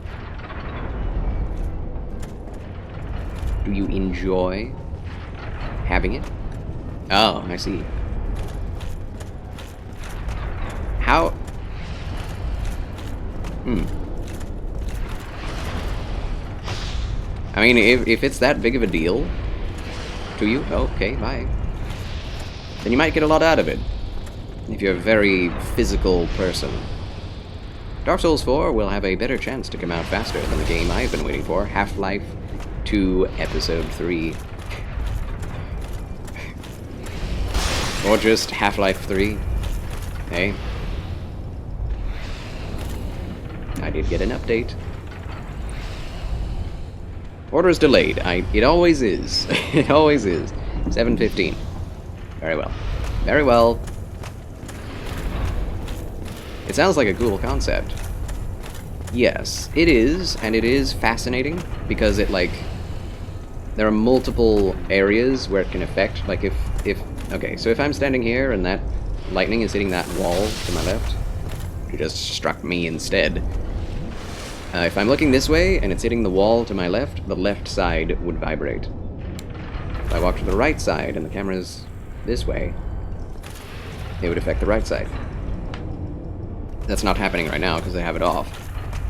Do you enjoy having it? Oh, I see. How? I mean, if it's that big of a deal to you, okay, bye. Then you might get a lot out of it, if you're a very physical person. Dark Souls 4 will have a better chance to come out faster than the game I've been waiting for, Half-Life 2 Episode 3. Or just Half-Life 3. Hey. I did get an update. Order is delayed. It always is. It always is. 7:15. Very well. Very well. It sounds like a cool concept. Yes, it is, and it is fascinating, because it, like... There are multiple areas where it can affect, like if... Okay, so if I'm standing here and that lightning is hitting that wall to my left, it just struck me instead. If I'm looking this way and it's hitting the wall to my left, the left side would vibrate. If I walk to the right side and the camera's this way, it would affect the right side. That's not happening right now because I have it off.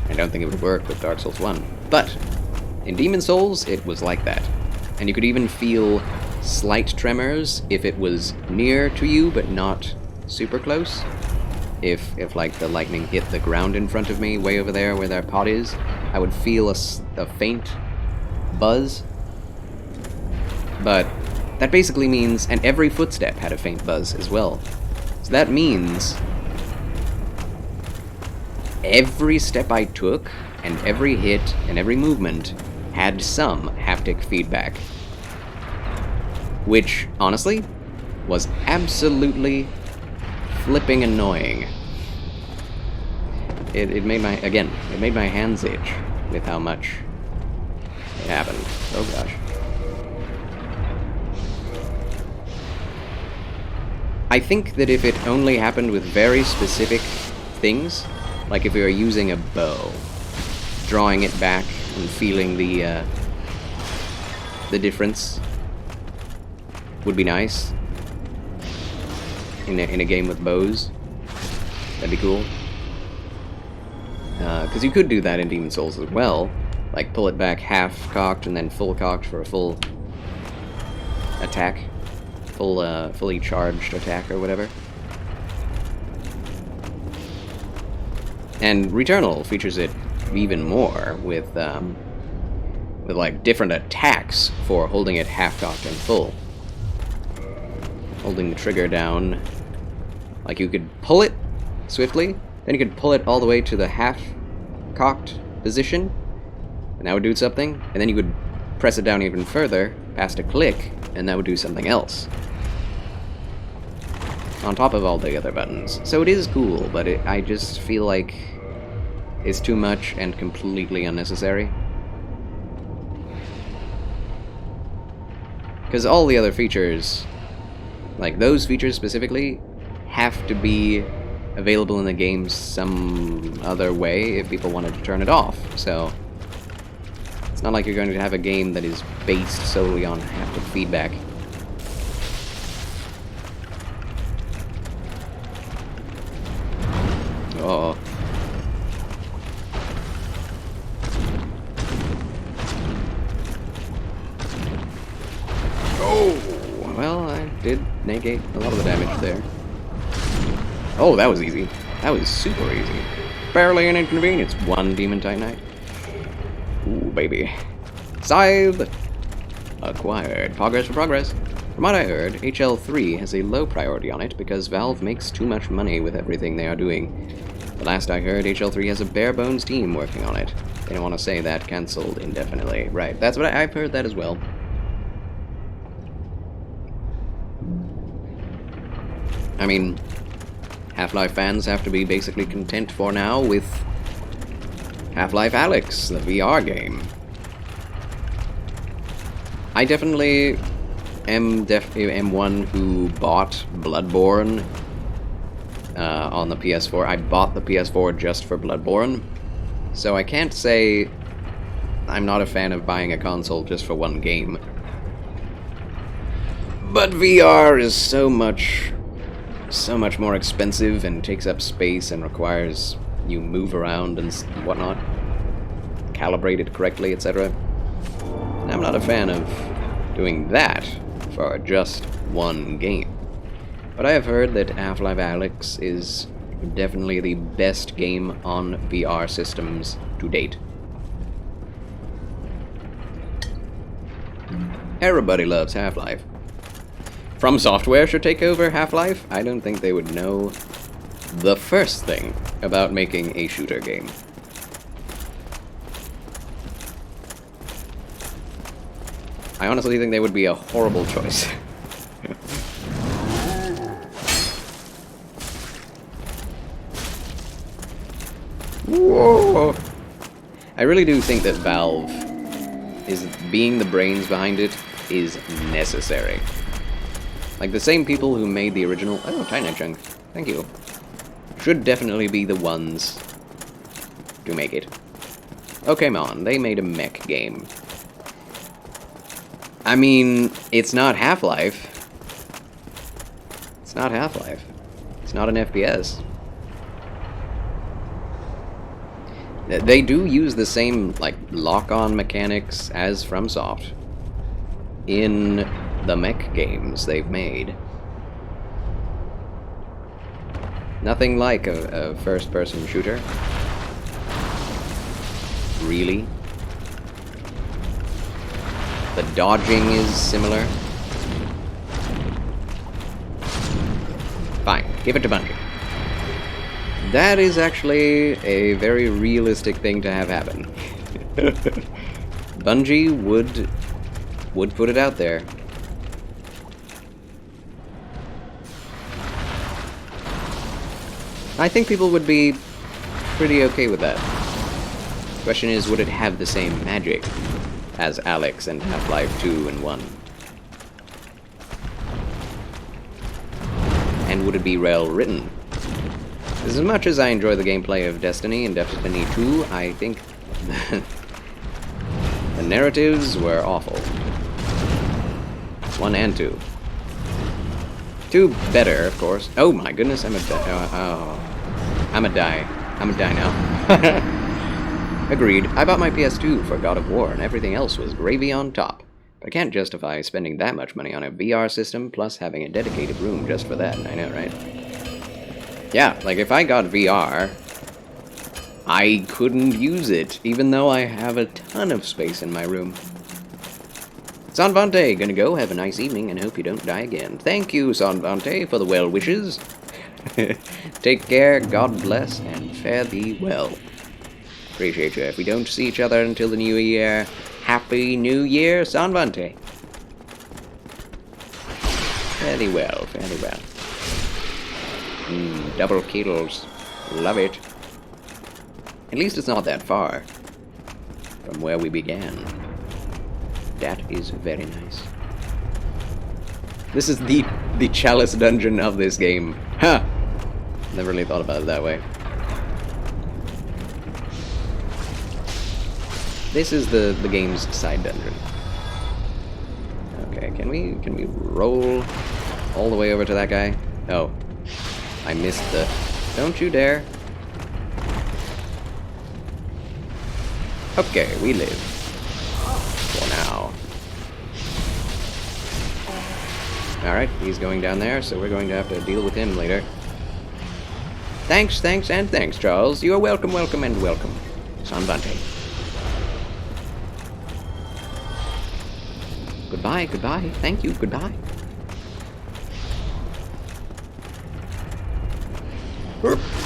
I don't think it would work with Dark Souls 1. But in Demon Souls, it was like that. And you could even feel slight tremors if it was near to you but not super close. If like the lightning hit the ground in front of me, way over there where that pot is, I would feel a faint buzz. But that basically means, and every footstep had a faint buzz as well. So that means every step I took, and every hit, and every movement had some haptic feedback. Which, honestly, was absolutely flipping annoying. It made my, again, it made my hands itch with how much it happened. Oh gosh. I think that if it only happened with very specific things, like if we were using a bow, drawing it back and feeling the difference would be nice in a game with bows. That'd be cool. Because you could do that in Demon's Souls as well, like pull it back half-cocked and then full-cocked for a full attack. Fully charged attack or whatever. And Returnal features it even more with like different attacks for holding it half-cocked and full. Holding the trigger down, like you could pull it swiftly, then you could pull it all the way to the half-cocked position, and that would do something, and then you could press it down even further, past a click, and that would do something else. On top of all the other buttons. So it is cool, but I just feel like it's too much and completely unnecessary. Because all the other features, like those features specifically, have to be available in the game some other way if people wanted to turn it off. So it's not like you're going to have a game that is based solely on haptic feedback. Oh. Oh! Well, I did negate a lot of the damage there. Oh, that was easy. That was super easy. Barely an inconvenience. One Demon Titanite. Ooh, baby. Scythe! Acquired. Progress for progress. From what I heard, HL3 has a low priority on it because Valve makes too much money with everything they are doing. The last I heard, HL3 has a bare-bones team working on it. They don't want to say that cancelled indefinitely. Right, that's what I've heard that as well. I mean, Half-Life fans have to be basically content for now with Half-Life Alyx, the VR game. I definitely am one who bought Bloodborne on the PS4. I bought the PS4 just for Bloodborne, so I can't say I'm not a fan of buying a console just for one game. But VR is so much more expensive and takes up space and requires you move around and whatnot, calibrate it correctly, etc. I'm not a fan of doing that for just one game. But I have heard that Half-Life Alyx is definitely the best game on VR systems to date. Everybody loves Half-Life. From Software should take over Half-Life? I don't think they would know the first thing about making a shooter game. I honestly think they would be a horrible choice. Whoa! I really do think that Valve is being the brains behind it is necessary. Like, the same people who made the original... Oh, Titanite Chunk. Thank you. Should definitely be the ones to make it. Oh, come on. They made a mech game. I mean, it's not Half-Life. It's not Half-Life. It's not an FPS. They do use the same, like, lock-on mechanics as FromSoft in the mech games they've made. Nothing like a first-person shooter. really. The dodging is similar. Fine, give it to Bungie. That is actually a very realistic thing to have happen. Bungie would put it out there. I think people would be pretty okay with that. Question is, would it have the same magic as Alex and Half-Life 2 and 1? And would it be well written? As much as I enjoy the gameplay of Destiny and Destiny 2, I think the narratives were awful. 1 and 2. 2 better, of course. Oh my goodness, I'm a die now. Agreed. I bought my PS2 for God of War, and everything else was gravy on top. But I can't justify spending that much money on a VR system, plus having a dedicated room just for that. I know, right? Yeah, like if I got VR, I couldn't use it, even though I have a ton of space in my room. Sanvante, gonna go, have a nice evening, and hope you don't die again. Thank you, Sanvante, for the well wishes. Take care, God bless, and fare thee well. Appreciate you. If we don't see each other until the new year, Happy New Year, Sanvante. Fairly well, fairly well. Double kills. Love it. At least it's not that far from where we began. That is very nice. This is the chalice dungeon of this game. Ha! Never really thought about it that way. This is the game's side dungeon. Okay, can we roll all the way over to that guy? Oh, I missed the... Don't you dare. Okay, we live. For now. Alright, he's going down there, so we're going to have to deal with him later. Thanks, thanks, and thanks, Charles. You are welcome, welcome, and welcome. Sanvante. Goodbye, goodbye. Thank you, goodbye.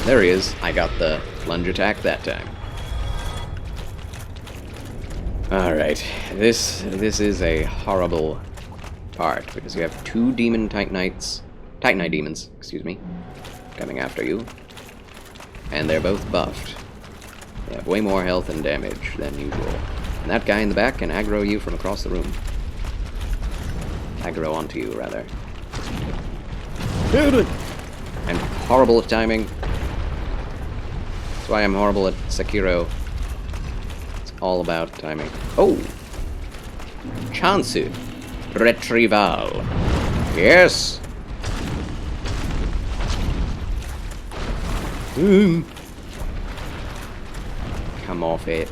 There he is. I got the plunge attack that time. Alright, this is a horrible part, because you have 2 demon Titanite demons, excuse me, coming after you. And they're both buffed. They have way more health and damage than usual. And that guy in the back can aggro you from across the room. Aggro onto you, rather. I'm horrible at timing. That's why I'm horrible at Sekiro. It's all about timing. Oh! Chansu. Retrieval. Yes! Come off it.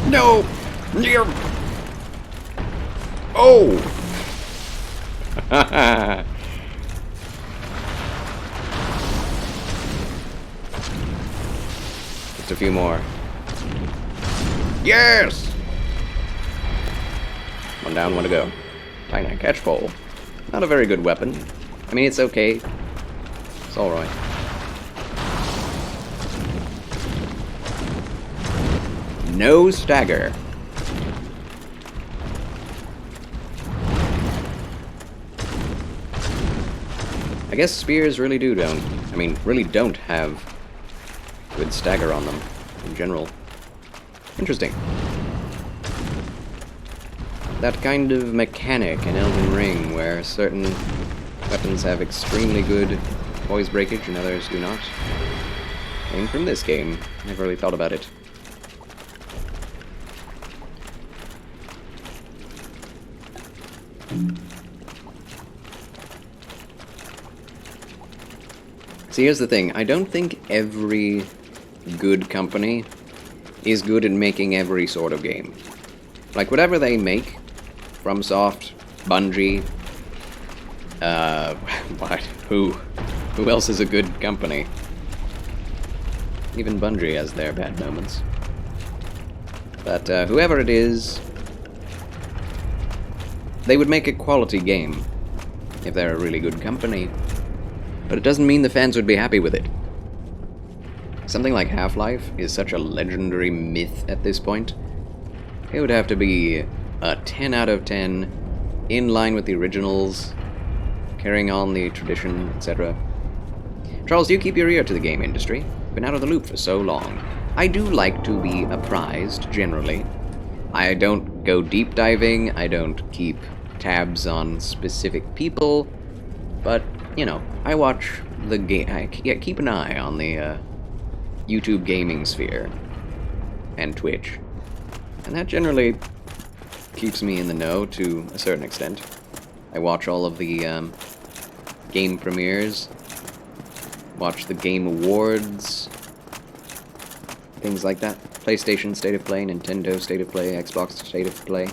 No! Near! Oh! Just a few more. Yes! One down, one to go. Tiny catch pole. Not a very good weapon. I mean, it's okay. It's alright. No stagger. I guess spears really don't have good stagger on them in general. Interesting. That kind of mechanic in Elden Ring where certain weapons have extremely good poise breakage and others do not. Came from this game. Never really thought about it. See, here's the thing. I don't think every good company is good at making every sort of game. Like, whatever they make, FromSoft, Bungie, What? Who? Who else is a good company? Even Bungie has their bad moments. But whoever it is, they would make a quality game if they're a really good company. But it doesn't mean the fans would be happy with it. Something like Half-Life is such a legendary myth at this point. It would have to be a 10 out of 10, in line with the originals, carrying on the tradition, etc. Charles, do you keep your ear to the game industry? Been out of the loop for so long. I do like to be apprised, generally. I don't go deep diving, I don't keep tabs on specific people, but, you know, I watch the game. I keep an eye on the YouTube gaming sphere and Twitch, and that generally keeps me in the know to a certain extent. I watch all of the game premieres, watch the Game Awards, things like that. PlayStation State of Play, Nintendo State of Play, Xbox State of Play.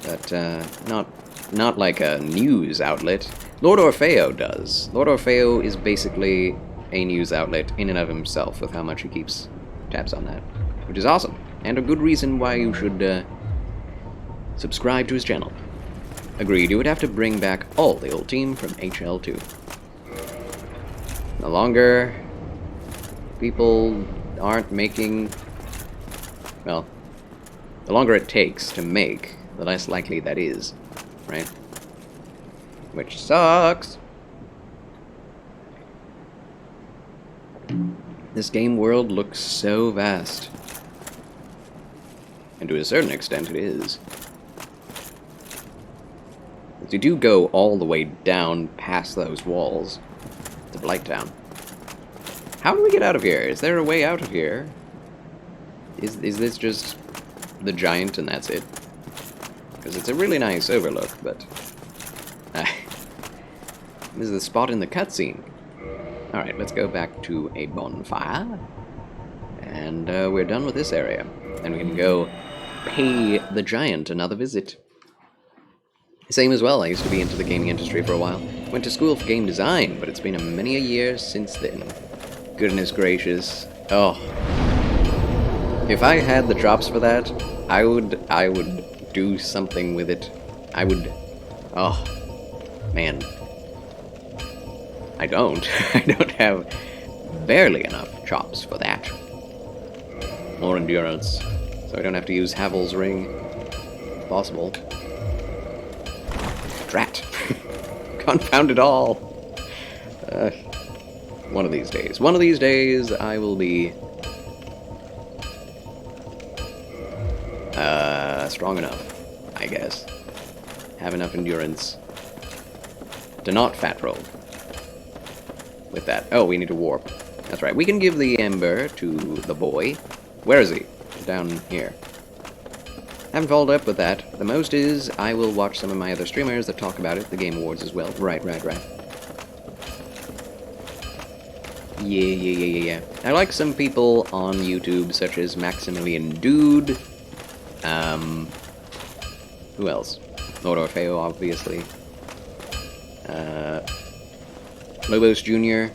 But not like a news outlet. Lord Orfeo does. Lord Orfeo is basically a news outlet in and of himself with how much he keeps tabs on that, which is awesome, and a good reason why you should subscribe to his channel. Agreed, you would have to bring back all the old team from HL2. The longer people aren't making, well, the longer it takes to make, the less likely that is, right? Which sucks. This game world looks so vast. And to a certain extent it is. But you do go all the way down past those walls to Blighttown. How do we get out of here? Is there a way out of here? Is this just the giant and that's it? Because it's a really nice overlook, but... this is the spot in the cutscene. Alright, let's go back to a bonfire. And we're done with this area. And we can go pay the giant another visit. Same as well, I used to be into the gaming industry for a while. Went to school for game design, but it's been many a year since then. Goodness gracious. Oh. If I had the chops for that, I would do something with it. I would... Oh. Man. I don't. I don't have barely enough chops for that. More endurance. So I don't have to use Havel's ring. If possible. Drat. Confound it all. One of these days. One of these days I will be... strong enough, I guess. Have enough endurance to not fat roll with that. Oh, we need to warp. That's right. We can give the ember to the boy. Where is he? Down here. Haven't followed up with that. The most is I will watch some of my other streamers that talk about it, the Game Awards as well. Right. Yeah. I like some people on YouTube, such as Maximilian Dude. Who else? Lord Orfeo, obviously. Lobos Jr.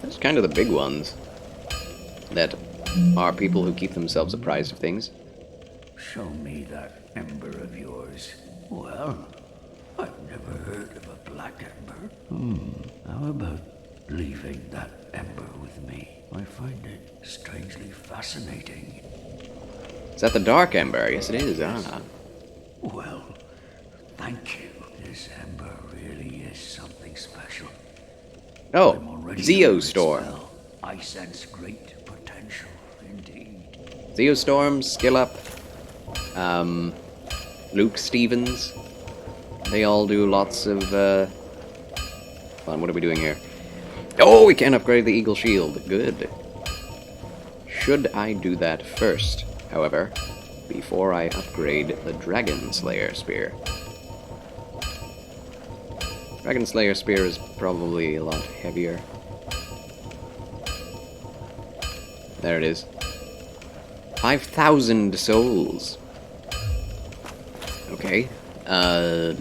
That's kind of the big ones that are people who keep themselves apprised of things. Show me that ember of yours. Well, I've never heard of a black ember. How about leaving that ember with me? I find it strangely fascinating. Is that the Dark Ember? Yes, it is. Ah. Well, thank you. This ember really is something special. Oh, I'm already Zeo under its Storm. spell. I sense great potential, indeed. Zeo Storm, Skill Up, Luke Stevens. They all do lots of, Hold on, what are we doing here? Oh, we can't upgrade the Eagle Shield. Good. Should I do that first, however, before I upgrade the Dragon Slayer Spear? Dragon Slayer Spear is probably a lot heavier. There it is. 5,000 souls. Okay. Well,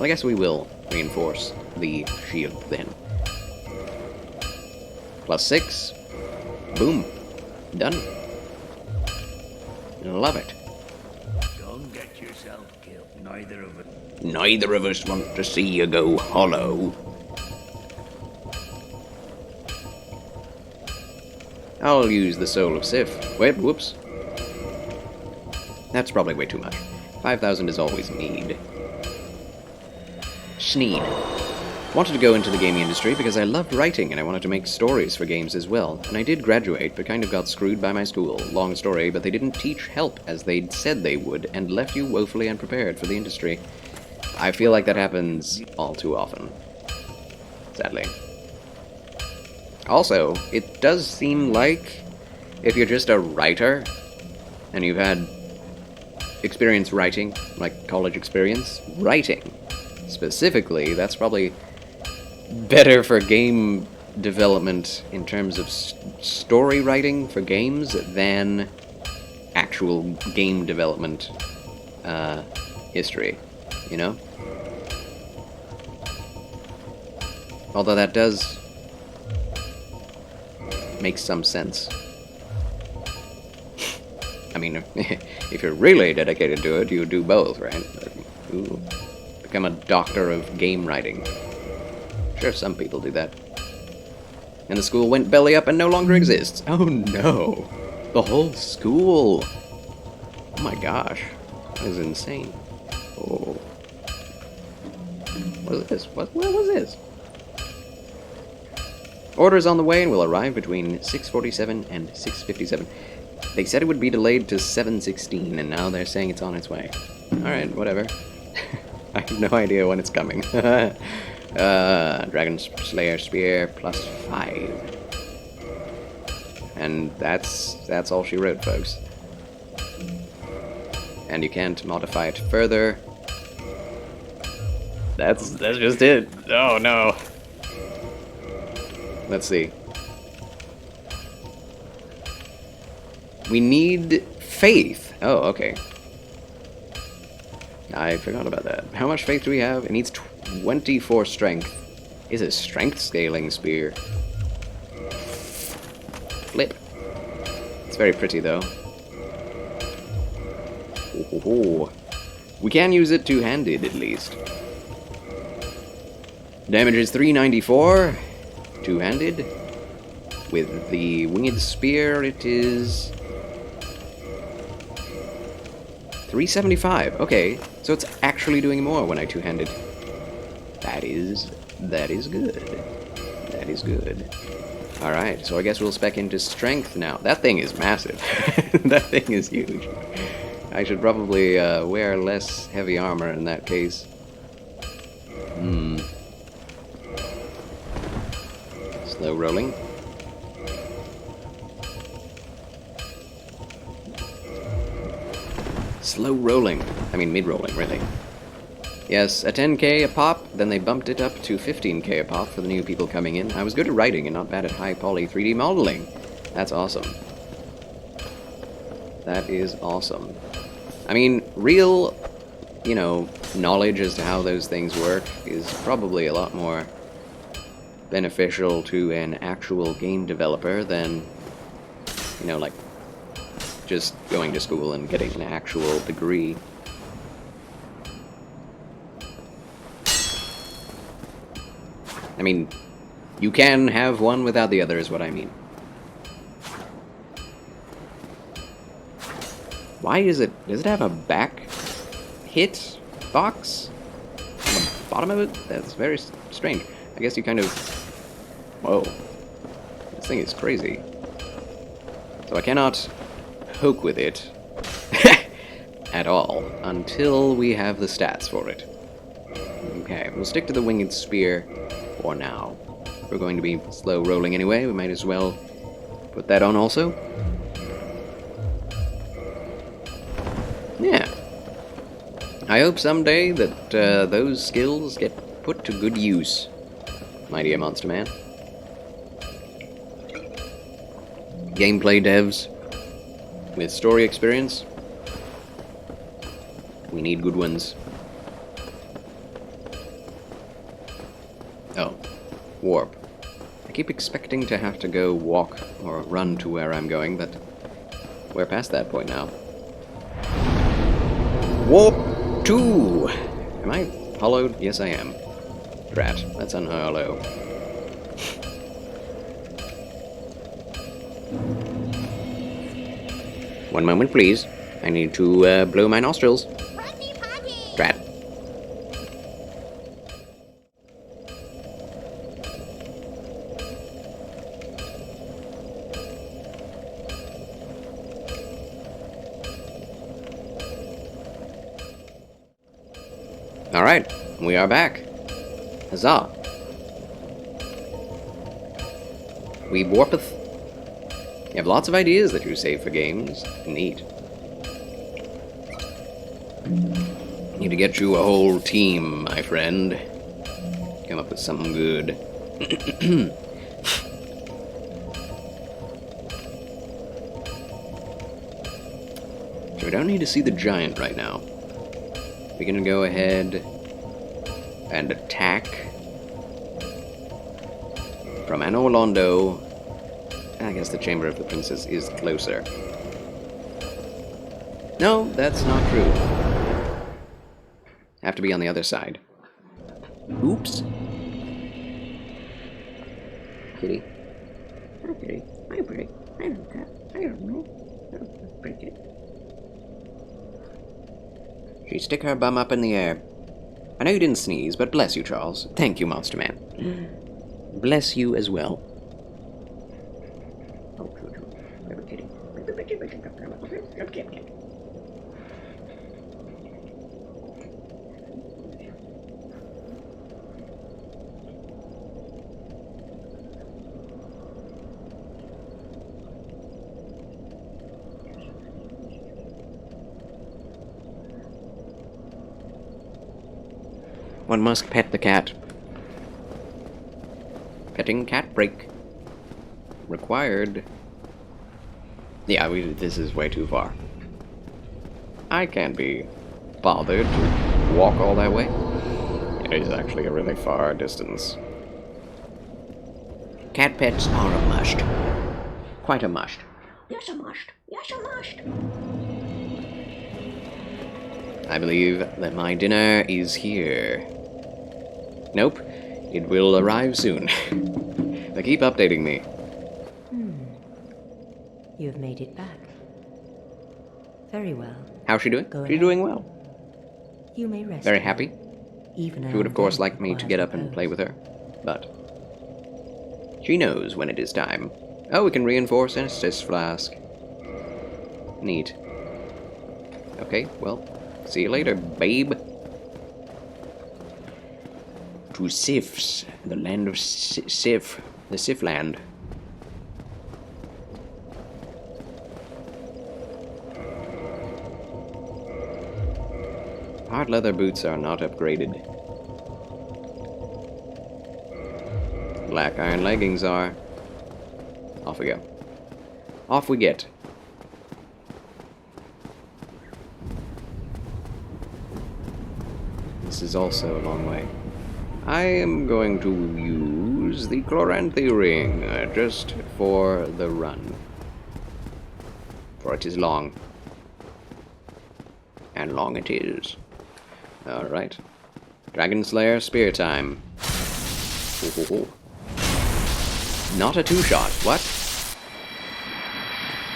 I guess we will reinforce the shield then. +6. Boom. Done. Love it. Don't get yourself killed. Neither of us want to see you go hollow. I'll use the Soul of Sif. Wait, whoops. That's probably way too much. 5,000 is always need. Sneed. Wanted to go into the gaming industry because I loved writing and I wanted to make stories for games as well. And I did graduate, but kind of got screwed by my school. Long story, but they didn't teach help as they'd said they would and left you woefully unprepared for the industry. I feel like that happens all too often. Sadly. Also, it does seem like if you're just a writer and you've had experience writing, like college experience, writing specifically, that's probably better for game development in terms of story writing for games than actual game development history, you know? Although that does make some sense. I mean, if you're really dedicated to it, you do both, right? Ooh, become a doctor of game writing. Sure, some people do that. And the school went belly up and no longer exists. Oh no! The whole school! Oh my gosh. That is insane. Oh. What is this? What was this? Order's on the way and will arrive between 6:47 and 6:57. They said it would be delayed to 7:16, and now they're saying it's on its way. Alright, whatever. I have no idea when it's coming. Dragon Slayer Spear +5. And that's all she wrote, folks. And you can't modify it further. That's just it. Oh no. Let's see. We need faith. Oh, okay. I forgot about that. How much faith do we have? It needs 24 strength. Is a strength scaling spear. Flip. It's very pretty though. Oh. We can use it two-handed at least. Damage is 394. Two-handed. With the winged spear, it is 375. Okay, so it's actually doing more when I two-handed. That is good. That is good. All right, so I guess we'll spec into strength now. That thing is massive. That thing is huge. I should probably wear less heavy armor in that case. Slow rolling. Slow rolling. I mean mid-rolling, really. Yes, a 10k a pop, then they bumped it up to 15k a pop for the new people coming in. I was good at writing and not bad at high poly 3D modeling. That's awesome. That is awesome. I mean, real, you know, knowledge as to how those things work is probably a lot more beneficial to an actual game developer than, you know, like, just going to school and getting an actual degree. I mean, you can have one without the other is what I mean. Why is it... does it have a back hit box on the bottom of it? That's very strange. I guess you kind of... whoa. This thing is crazy. So I cannot poke with it at all until we have the stats for it. Okay, we'll stick to the winged spear for now. We're going to be slow rolling anyway, we might as well put that on also. Yeah. I hope someday that those skills get put to good use, my dear Monster Man. Gameplay devs, with story experience. We need good ones. Oh, warp. I keep expecting to have to go walk or run to where I'm going, but we're past that point now. Warp 2! Am I hollowed? Yes, I am. Drat, let's unhollow. One moment, please. I need to blow my nostrils. Drat. Alright, we are back. Huzzah. We warpeth. You have lots of ideas that you save for games. Neat. Need to get you a whole team, my friend. Come up with something good. So we don't need to see the giant right now. We can go ahead and attack from Anor Londo. I guess the Chamber of the Princess is closer. No, that's not true. Have to be on the other side. Oops. Kitty. Hi, Kitty. Hi, pretty. I don't care. I don't know. Pretty. She stick her bum up in the air. I know you didn't sneeze, but bless you, Charles. Thank you, Monster Man. Bless you as well. One must pet the cat. Petting cat break. Required. Yeah, this is way too far. I can't be bothered to walk all that way. It is actually a really far distance. Cat pets are a must. Quite a must. Yes, a must. Yes, a must. I believe that my dinner is here. Nope. It will arrive soon. They keep updating me. You have made it back. Very well. How's she doing? Go She's ahead. doing well. You may rest. Very now. happy. Even She would, of course, like me to requires get up and repose. play with her. But she knows when it is time. Oh, we can reinforce an assist flask. Neat. Okay, well, see you later, babe. To Sif's, the land of Sif, the Sif land. Hard leather boots are not upgraded. Black iron leggings are. Off we go. Off we get. This is also a long way. I am going to use the Chloranthy ring just for the run. For it is long. And long it is. Alright. Dragon Slayer spear time. Ooh. Not a two-shot. What?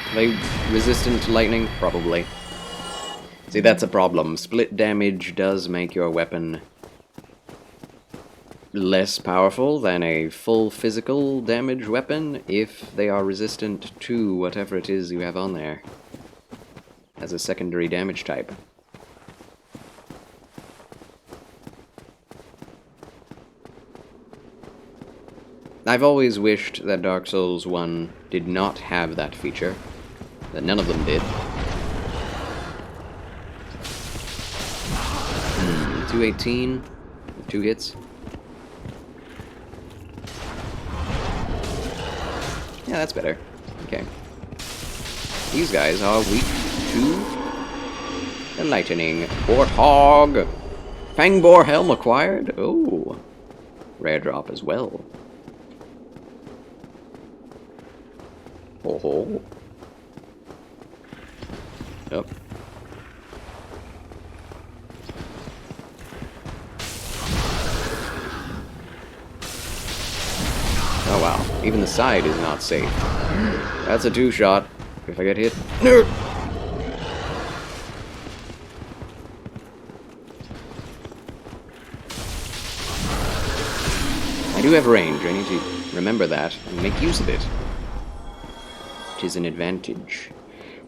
Are they resistant to lightning? Probably. See, that's a problem. Split damage does make your weapon less powerful than a full physical damage weapon if they are resistant to whatever it is you have on there as a secondary damage type. I've always wished that Dark Souls 1 did not have that feature, that none of them did. 218, 2 hits. Yeah, that's better. Okay. These guys are weak to the lightning. Warthog! Fangboar helm acquired? Oh. Rare drop as well. Oh ho. Yep. Oh wow, even the side is not safe. That's a 2-shot. If I get hit. No! I do have range. I need to remember that and make use of it. It is an advantage.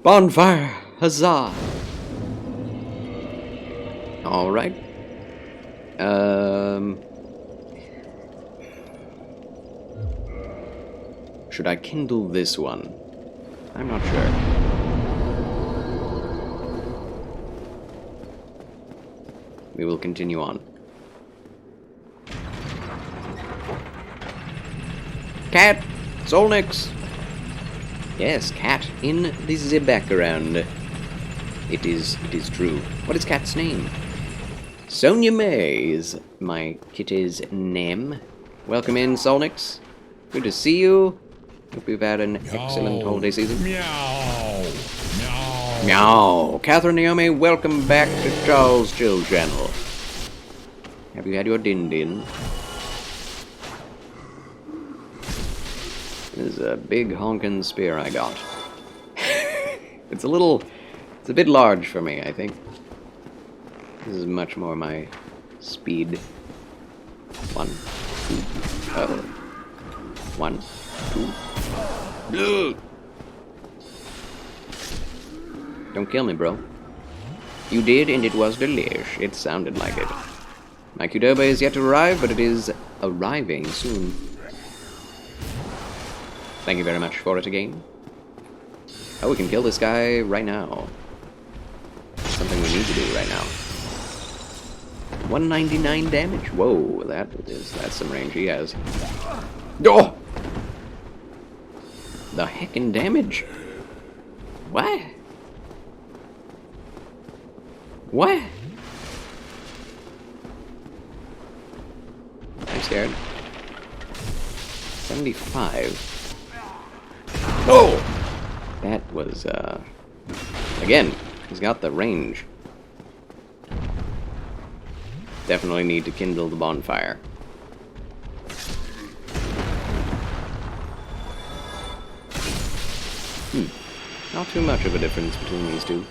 Bonfire! Huzzah! Alright. Should I kindle this one? I'm not sure. We will continue on. Cat! Solnix! Yes, cat in the background. It is true. What is cat's name? Sonia May is my kitty's name. Welcome in, Solnix. Good to see you. Hope you've had an excellent holiday season. Meow. Meow. Meow. Catherine Naomi, welcome back to Charles Chill Channel. Have you had your din-din? This is a big honkin' spear I got. It's a bit large for me, I think. This is much more my speed. 1, 2, oh. 1, 2. Ugh. Don't kill me, bro. You did, and it was delish. It sounded like it. My Qdoba is yet to arrive, but it is arriving soon. Thank you very much for it again. Oh, we can kill this guy right now. Something we need to do right now. 199 damage. Whoa, that's some range he has. Oh! The heckin' damage. What? What? I'm scared. 75. Oh! That was, again, he's got the range. Definitely need to kindle the bonfire. Not too much of a difference between these two.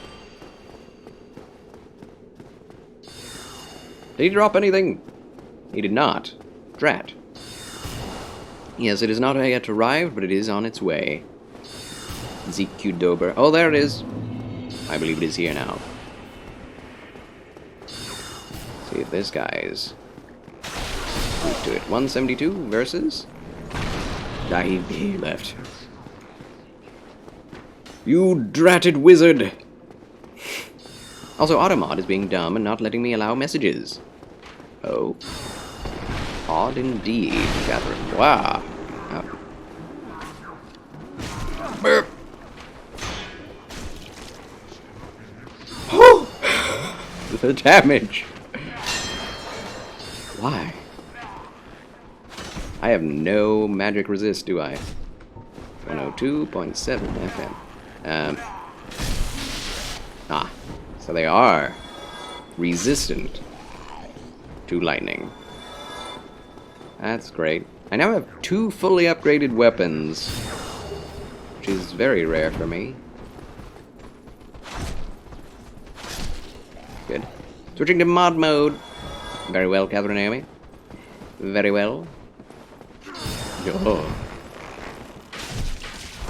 Did he drop anything? He did not. Drat. Yes, it is not yet arrived, but it is on its way. ZQ-Dober. Oh, there it is. I believe it is here now. See if this guy's weak to it. 172 versus... he left. You dratted wizard! Also, Automod is being dumb and not letting me allow messages. Oh. Odd indeed, Catherine. Wow. Burp. The damage. Why? I have no magic resist, do I? 102.7 FM. So they are resistant to lightning. That's great. I now have 2 fully upgraded weapons, which is very rare for me. Good. Switching to mod mode. Very well, Catherine Naomi. Very well. Oh.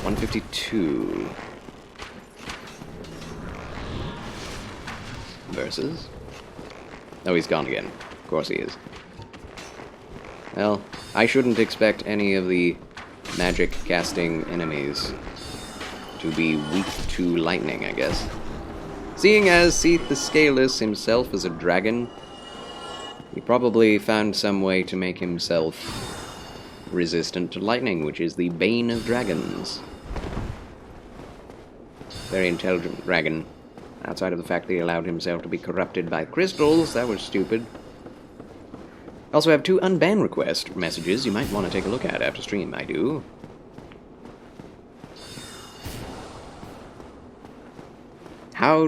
152. Versus. Oh, he's gone again. Of course he is. Well, I shouldn't expect any of the magic casting enemies to be weak to lightning, I guess. Seeing as Seath the Scaleless himself is a dragon, he probably found some way to make himself resistant to lightning, which is the bane of dragons. Very intelligent dragon. Outside of the fact that he allowed himself to be corrupted by crystals, that was stupid. Also have 2 unban request messages you might want to take a look at after stream, I do. How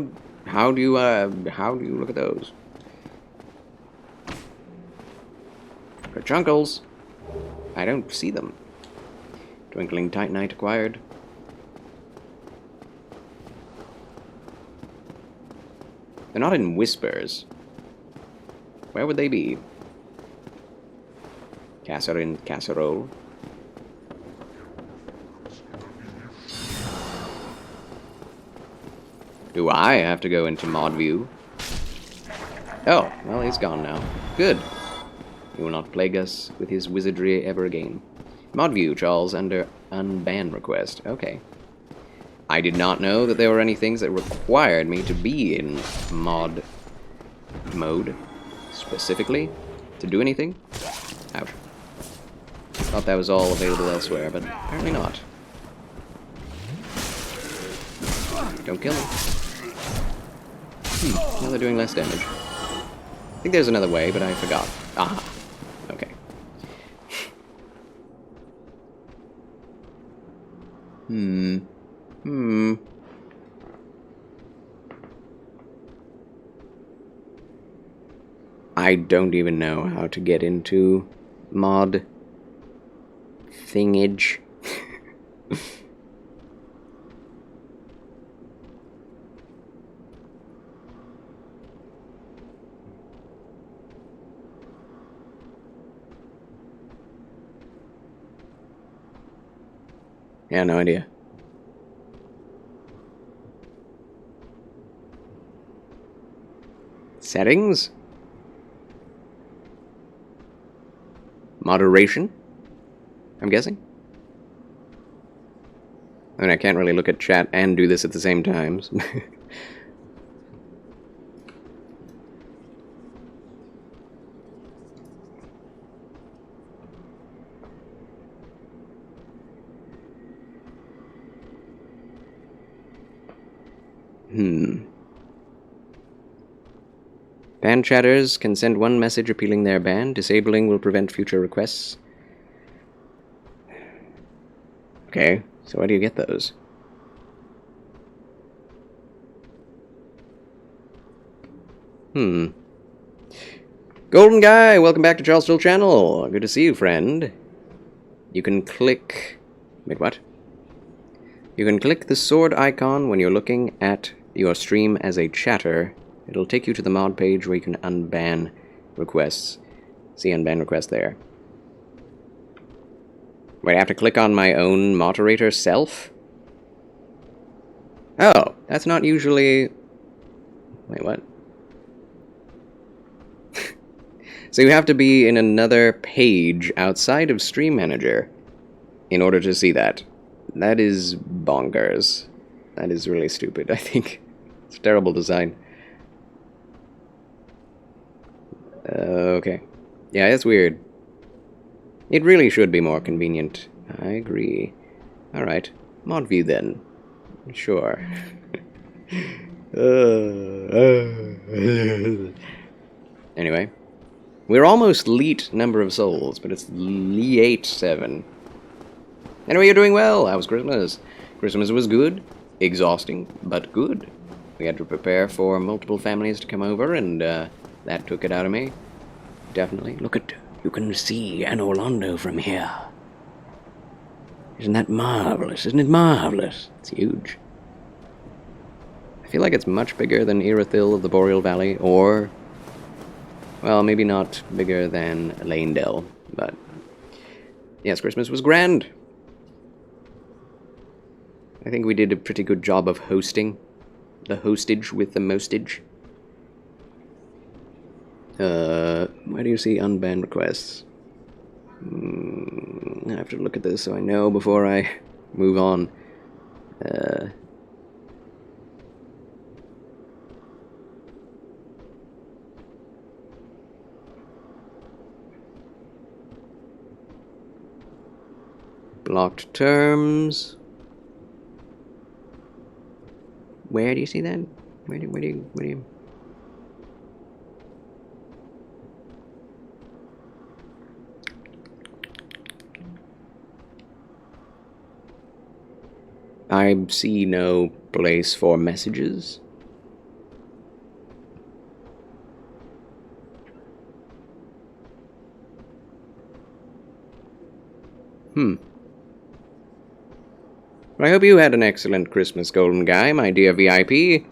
do you look at those? Chunkles. I don't see them. Twinkling Titanite acquired. They're not in whispers. Where would they be? Casserole. Do I have to go into mod view? Oh, well, he's gone now. Good. He will not plague us with his wizardry ever again. Mod view, Charles, under unban request. Okay. I did not know that there were any things that required me to be in mod mode, specifically, to do anything. Ouch. Thought that was all available elsewhere, but apparently not. Don't kill me. Now they're doing less damage. I think there's another way, but I forgot. Ah, okay. I don't even know how to get into mod thingage. Yeah, no idea. Settings? Moderation? I'm guessing? I mean, I can't really look at chat and do this at the same time. Ban chatters can send one message appealing their ban. Disabling will prevent future requests. Okay, so where do you get those? Golden Guy, welcome back to Charles Still Channel. Good to see you, friend. You can click... Wait, what? You can click the sword icon when you're looking at your stream as a chatter. It'll take you to the mod page where you can unban requests. See unban request there. Wait, I have to click on my own moderator self? Oh, that's not usually... Wait, what? So you have to be in another page outside of Stream Manager in order to see that. That is bonkers. That is really stupid, I think. It's a terrible design. Okay. Yeah, that's weird. It really should be more convenient. I agree. Alright. Mod view then. Sure. Anyway. We're almost leet number of souls, but it's Leate7. Anyway, you're doing well. How was Christmas? Christmas was good. Exhausting, but good. We had to prepare for multiple families to come over, and that took it out of me. Definitely. Look at... You can see Anne Orlando from here. Isn't that marvelous? Isn't it marvelous? It's huge. I feel like it's much bigger than Irithyll of the Boreal Valley, or... Well, maybe not bigger than Lanedell, but... Yes, Christmas was grand. I think we did a pretty good job of hosting. The hostage with the mostage. Where do you see unbanned requests? I have to look at this so I know before I move on. Blocked terms. Where do you see that? Where do you... I see no place for messages. I hope you had an excellent Christmas, Golden Guy, my dear VIP.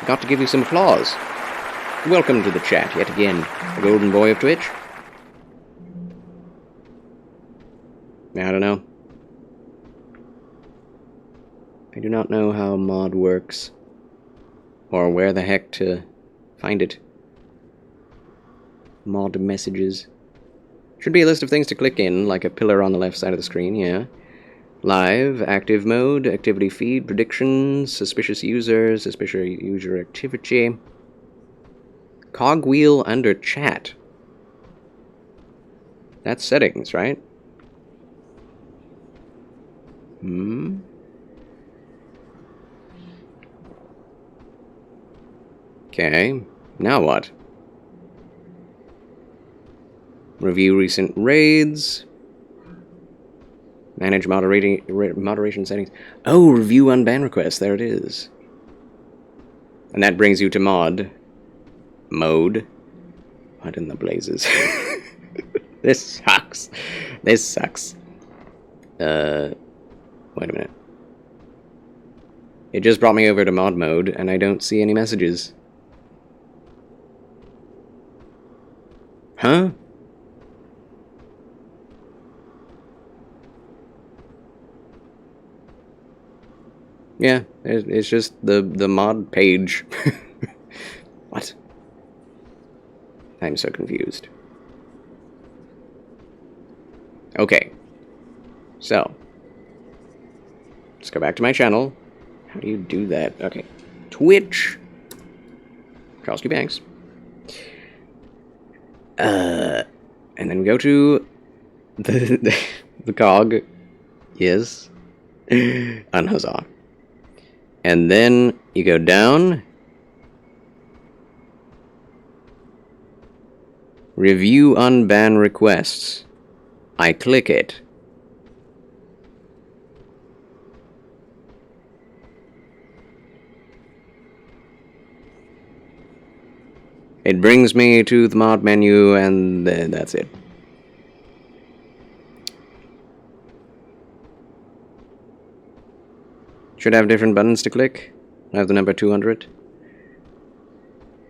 Got to give you some applause. Welcome to the chat yet again, the Golden Boy of Twitch. I don't know. I do not know how mod works, or where the heck to find it. Mod messages. Should be a list of things to click in, like a pillar on the left side of the screen, yeah. Live, active mode, activity feed, predictions, suspicious user activity. Cogwheel under chat. That's settings, right? Okay, now what? Review recent raids. Manage moderation settings. Oh, review unban requests. There it is. And that brings you to mode. What in the blazes? This sucks. This sucks. Wait a minute. It just brought me over to mod mode, and I don't see any messages. Huh? Yeah, it's just the mod page. What? I'm so confused. Okay. So. Let's go back to my channel. How do you do that? Okay. Twitch. Karlsky Banks. And then go to the cog. Yes. Unhuzzah. And then you go down. Review unban requests. I click it. It brings me to the mod menu, and that's it. Should have different buttons to click. I have the number 200.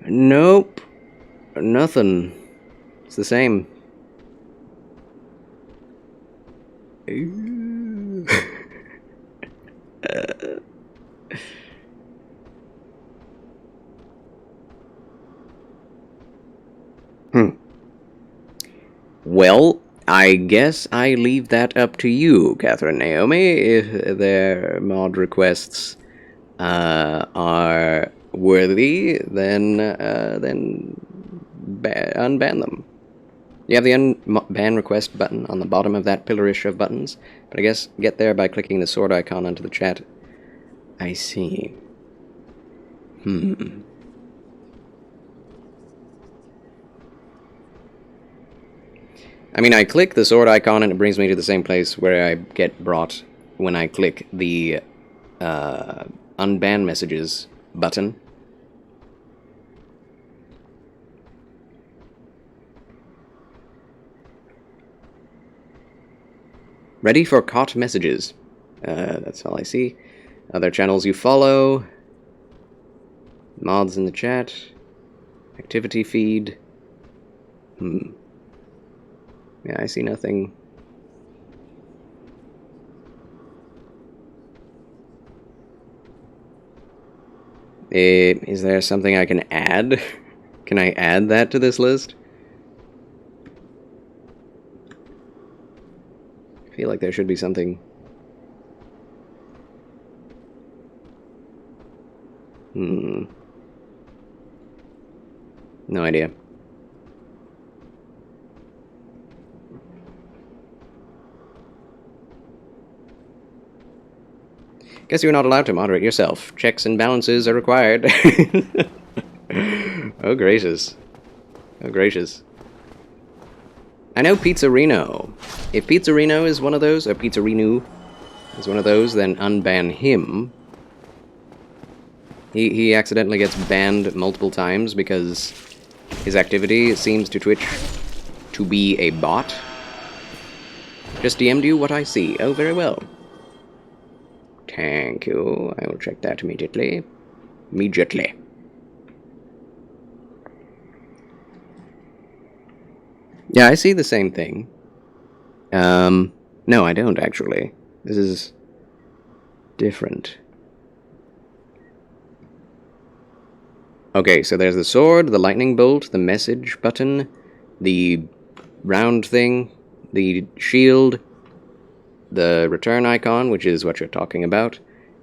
Nope. Nothing. It's the same. Well, I guess I leave that up to you, Catherine Naomi. If their mod requests are worthy, then unban them. You have the unban request button on the bottom of that pillarish of buttons, but I guess get there by clicking the sword icon onto the chat. I see. I mean, I click the sword icon and it brings me to the same place where I get brought when I click the unban messages button. Ready for caught messages. That's all I see. Other channels you follow. Mods in the chat. Activity feed. Yeah, I see nothing. Is there something I can add? Can I add that to this list? I feel like there should be something. No idea. Guess you're not allowed to moderate yourself. Checks and balances are required. Oh, gracious. Oh, gracious. I know Pizzerino. If Pizzerino is one of those, or Pizzerino is one of those, then unban him. He accidentally gets banned multiple times because his activity seems to Twitch to be a bot. Just DM'd you what I see. Oh, very well. Thank you. I will check that immediately. Immediately. Yeah, I see the same thing. No, I don't, actually. This is different. Okay, so there's the sword, the lightning bolt, the message button, the round thing, the shield, the return icon, which is what you're talking about,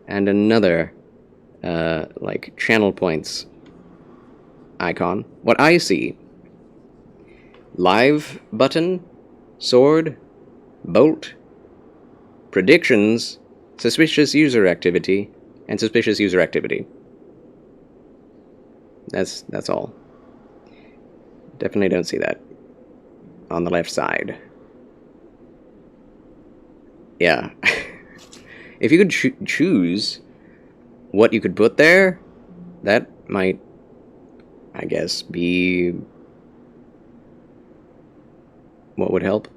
and another, like, channel points icon. What I see: live button, sword, bolt, predictions, suspicious user activity, and suspicious user activity. That's all. Definitely don't see that on the left side. Yeah. If you could choose what you could put there, that might, I guess, be what would help.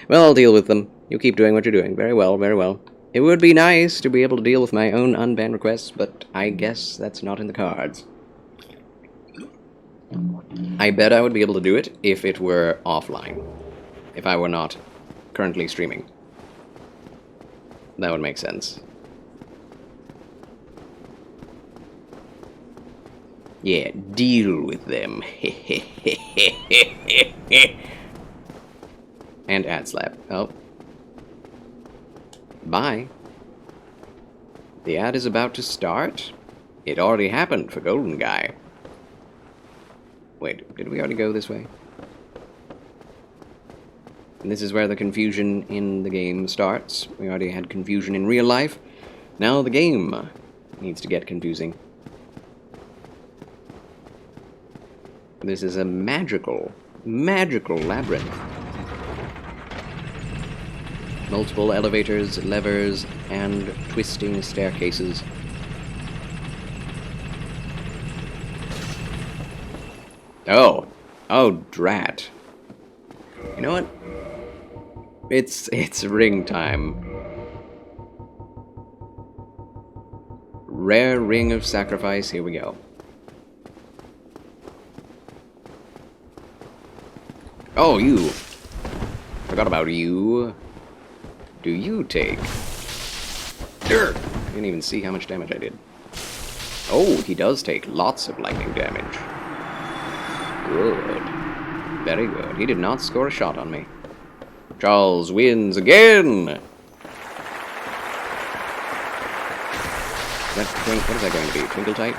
Well, I'll deal with them. You keep doing what you're doing. Very well, very well. It would be nice to be able to deal with my own unban requests, but I guess that's not in the cards. I bet I would be able to do it if it were offline. If I were not currently streaming. That would make sense. Yeah, deal with them. And ad slap. Oh. Bye. The ad is about to start? It already happened for Golden Guy. Wait, did we already go this way? And this is where the confusion in the game starts. We already had confusion in real life. Now the game needs to get confusing. This is a magical labyrinth. Multiple elevators, levers, and twisting staircases. Oh, drat. You know what? It's ring time. Rare ring of sacrifice, here we go. Oh, you. Forgot about you. Do you take? Durr! I didn't even see how much damage I did. Oh, he does take lots of lightning damage. Good. Very good. He did not score a shot on me. Charles wins again! What is that going to be? Twinkle Tight?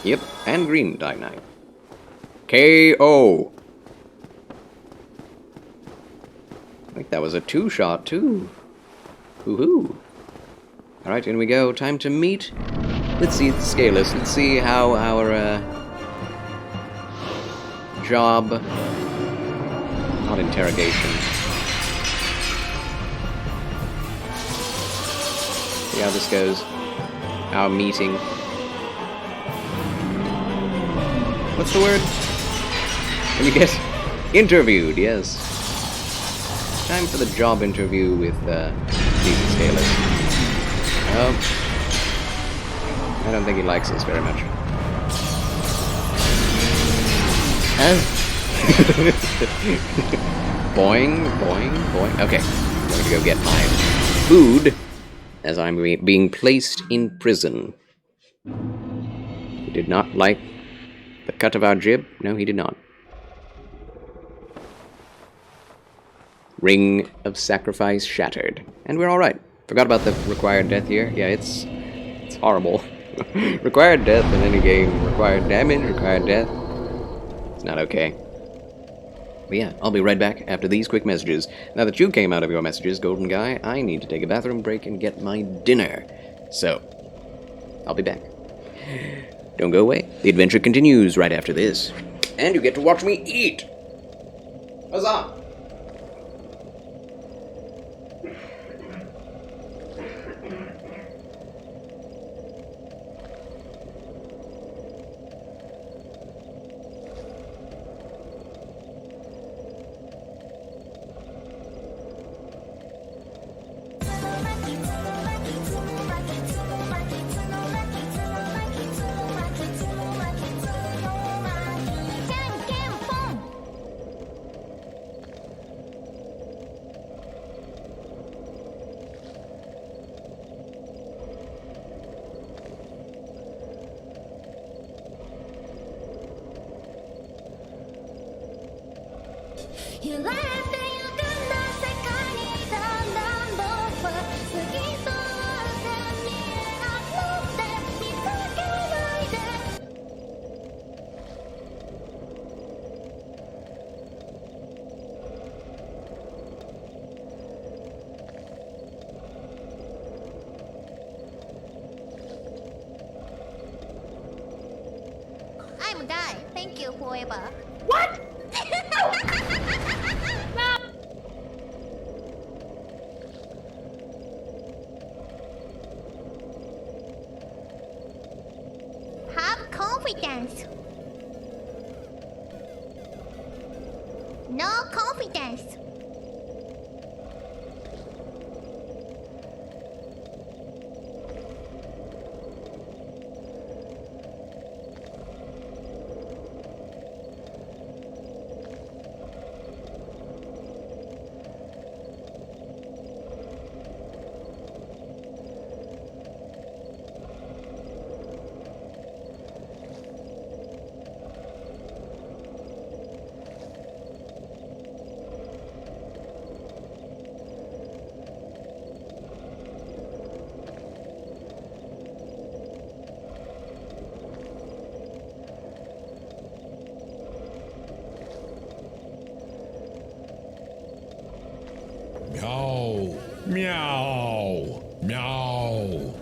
Yep, and Green Titanite. KO! I think that was a two-shot, too. Woohoo! Alright, in we go. Time to meet. Let's see the scalers. Let's see how our, job... not interrogation. See how this goes. Our meeting. What's the word? When you get interviewed, yes. Time for the job interview with these scalers. Oh. I don't think he likes us very much. Boing, boing, boing. Okay, I'm going to go get my food as I'm being placed in prison. He did not like the cut of our jib. No, he did not. Ring of sacrifice shattered. And we're alright. Forgot about the required death here. Yeah, it's horrible. Required death in any game. Required damage, required death. It's not okay. But yeah, I'll be right back after these quick messages. Now that you came out of your messages, Golden Guy, I need to take a bathroom break and get my dinner. So, I'll be back. Don't go away. The adventure continues right after this. And you get to watch me eat! Huzzah! I'm Guy. Thank you forever. What? Have confidence. No confidence. Meow. Meow. Meow. No.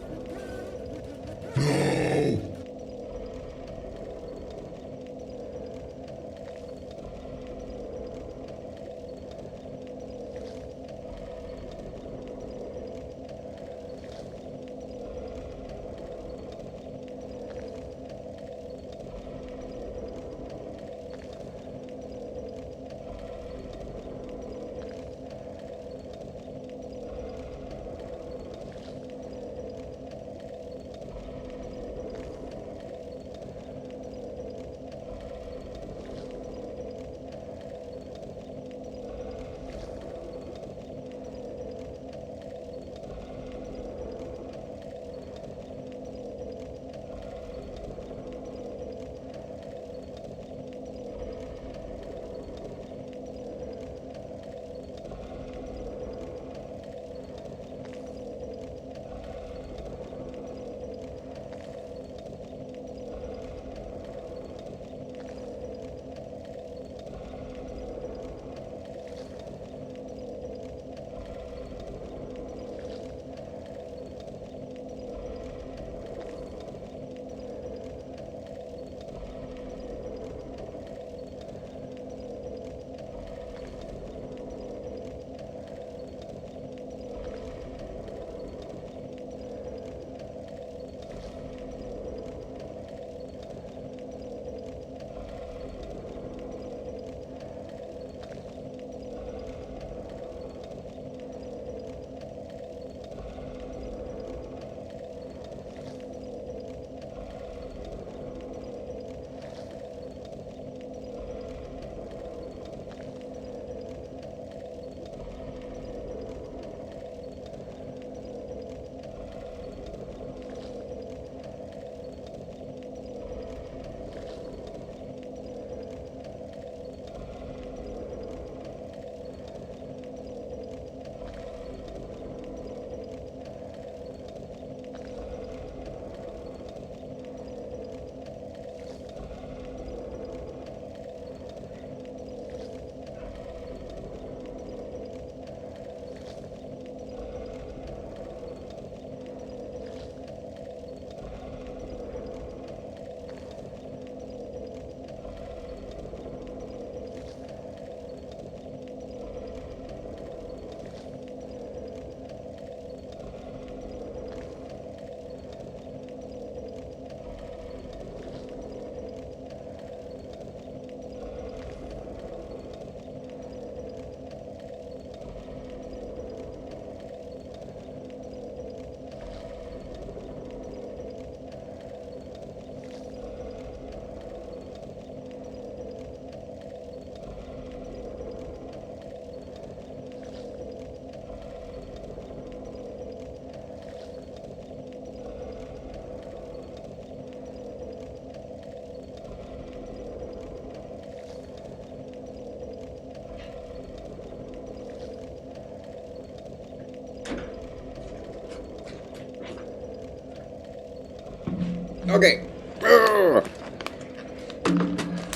Okay.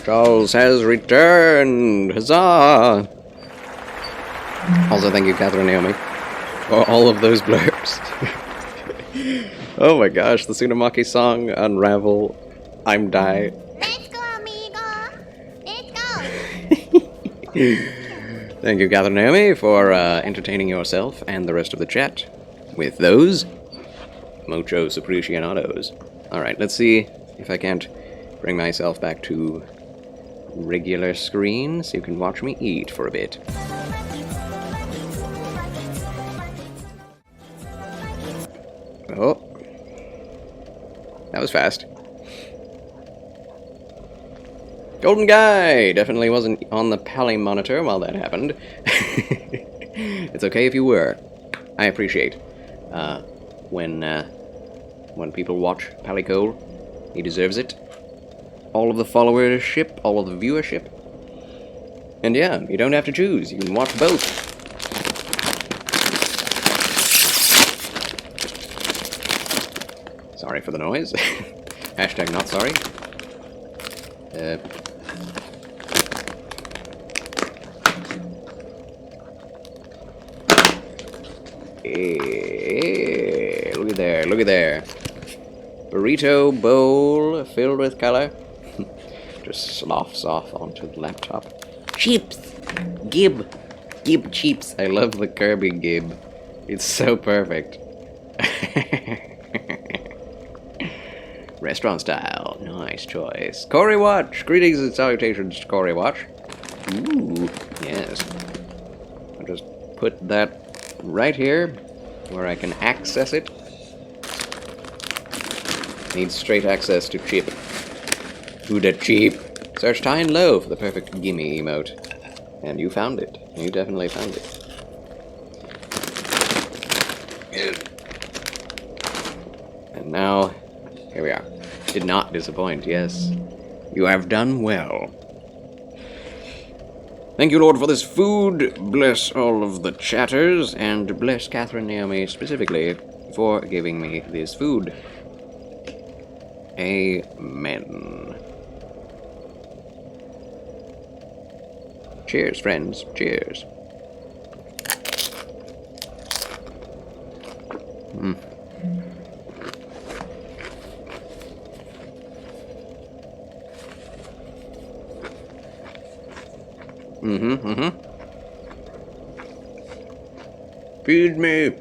Charles has returned. Huzzah! Also, thank you, Catherine Naomi, for all of those blurbs. Oh my gosh, the Tsunamaki song, Unravel, I'm Die. Let's go, amigo. Let's go. Thank you, Catherine Naomi, for entertaining yourself and the rest of the chat with those muchos appreciados. Alright, let's see if I can't bring myself back to regular screen so you can watch me eat for a bit. Oh. That was fast. Golden Guy! Definitely wasn't on the Pally monitor while that happened. It's okay if you were. I appreciate when people watch Pally Cole. He deserves it. All of the followership, all of the viewership. And yeah, you don't have to choose. You can watch both. Sorry for the noise. Hashtag not sorry. Hey, look at there, look at there. Burrito bowl filled with color. Just sloughs off onto the laptop. Chips! Gib! Gib chips. I love the Kirby Gib. It's so perfect. Restaurant style. Nice choice. Corey Watch! Greetings and salutations, Corey Watch. Ooh, yes. I'll just put that right here where I can access it. Needs straight access to chip. Who da cheap? Searched high and low for the perfect gimme emote. And you found it. You definitely found it. And now, here we are. Did not disappoint, yes. You have done well. Thank you, Lord, for this food. Bless all of the chatters, and bless Catherine Naomi specifically for giving me this food. Amen. Cheers, friends. Cheers. Feed me.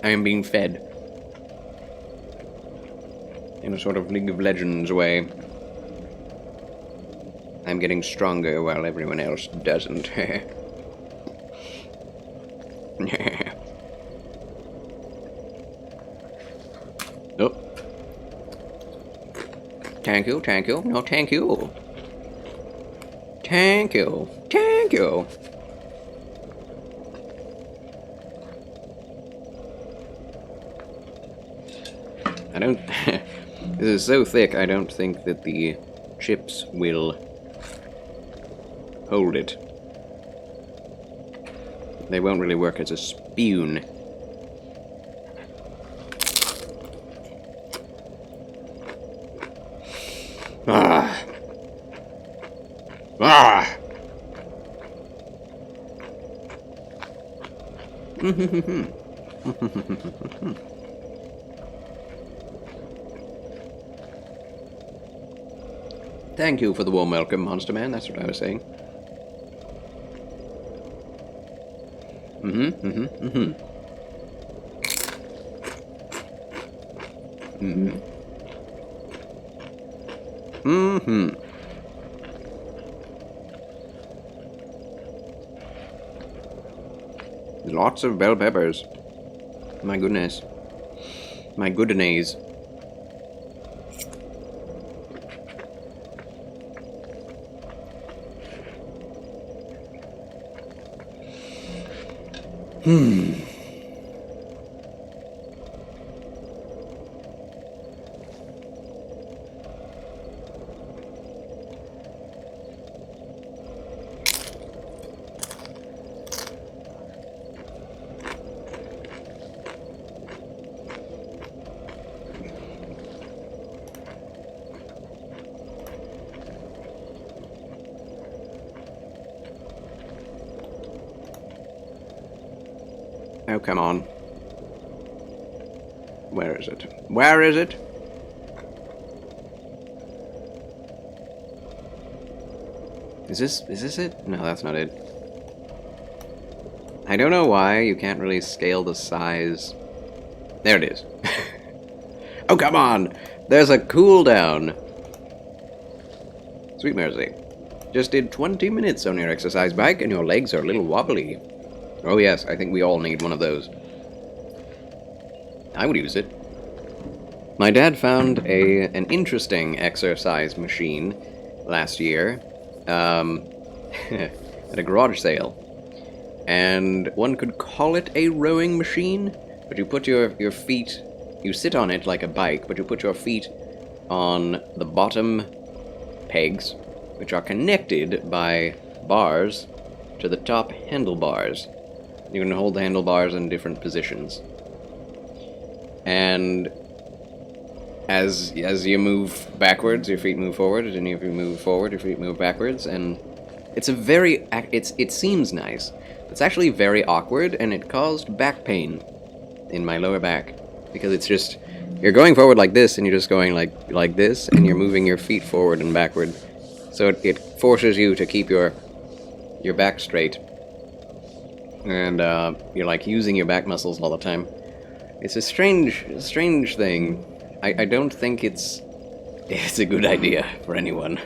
I am being fed. In a sort of League of Legends way. I'm getting stronger while everyone else doesn't. Oh. Thank you, thank you. No, thank you. Thank you. Thank you. I don't... This is so thick, I don't think that the chips will hold it. They won't really work as a spoon. Ah! Ah! Thank you for the warm welcome, Monster Man. That's what I was saying. Lots of bell peppers. My goodness. My goodness. Oh, come on. Where is it? Where is it? Is this it? No, that's not it. I don't know why you can't really scale the size. There it is. Oh, come on! There's a cooldown! Sweet mercy. Just did 20 minutes on your exercise bike and your legs are a little wobbly. Oh yes, I think we all need one of those. I would use it. My dad found an interesting exercise machine last year at a garage sale. And one could call it a rowing machine, but you put your feet, you sit on it like a bike, but you put your feet on the bottom pegs, which are connected by bars to the top handlebars. You can hold the handlebars in different positions. And as you move backwards, your feet move forward, and if you move forward, your feet move backwards, and it's a very, it seems nice. It's actually very awkward, and it caused back pain in my lower back, because it's just, you're going forward like this, and you're just going like this, and you're moving your feet forward and backward. So it forces you to keep your back straight, and you're like using your back muscles all the time. It's a strange thing. I don't think it's a good idea for anyone.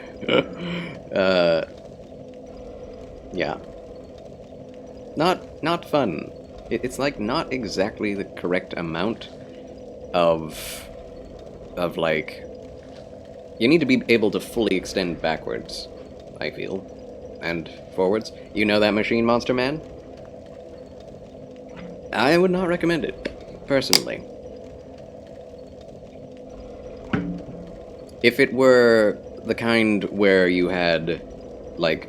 Yeah. Not fun. It's like not exactly the correct amount of like, you need to be able to fully extend backwards, I feel, and forwards. You know that machine, Monster Man? I would not recommend it, personally. If it were the kind where you had, like,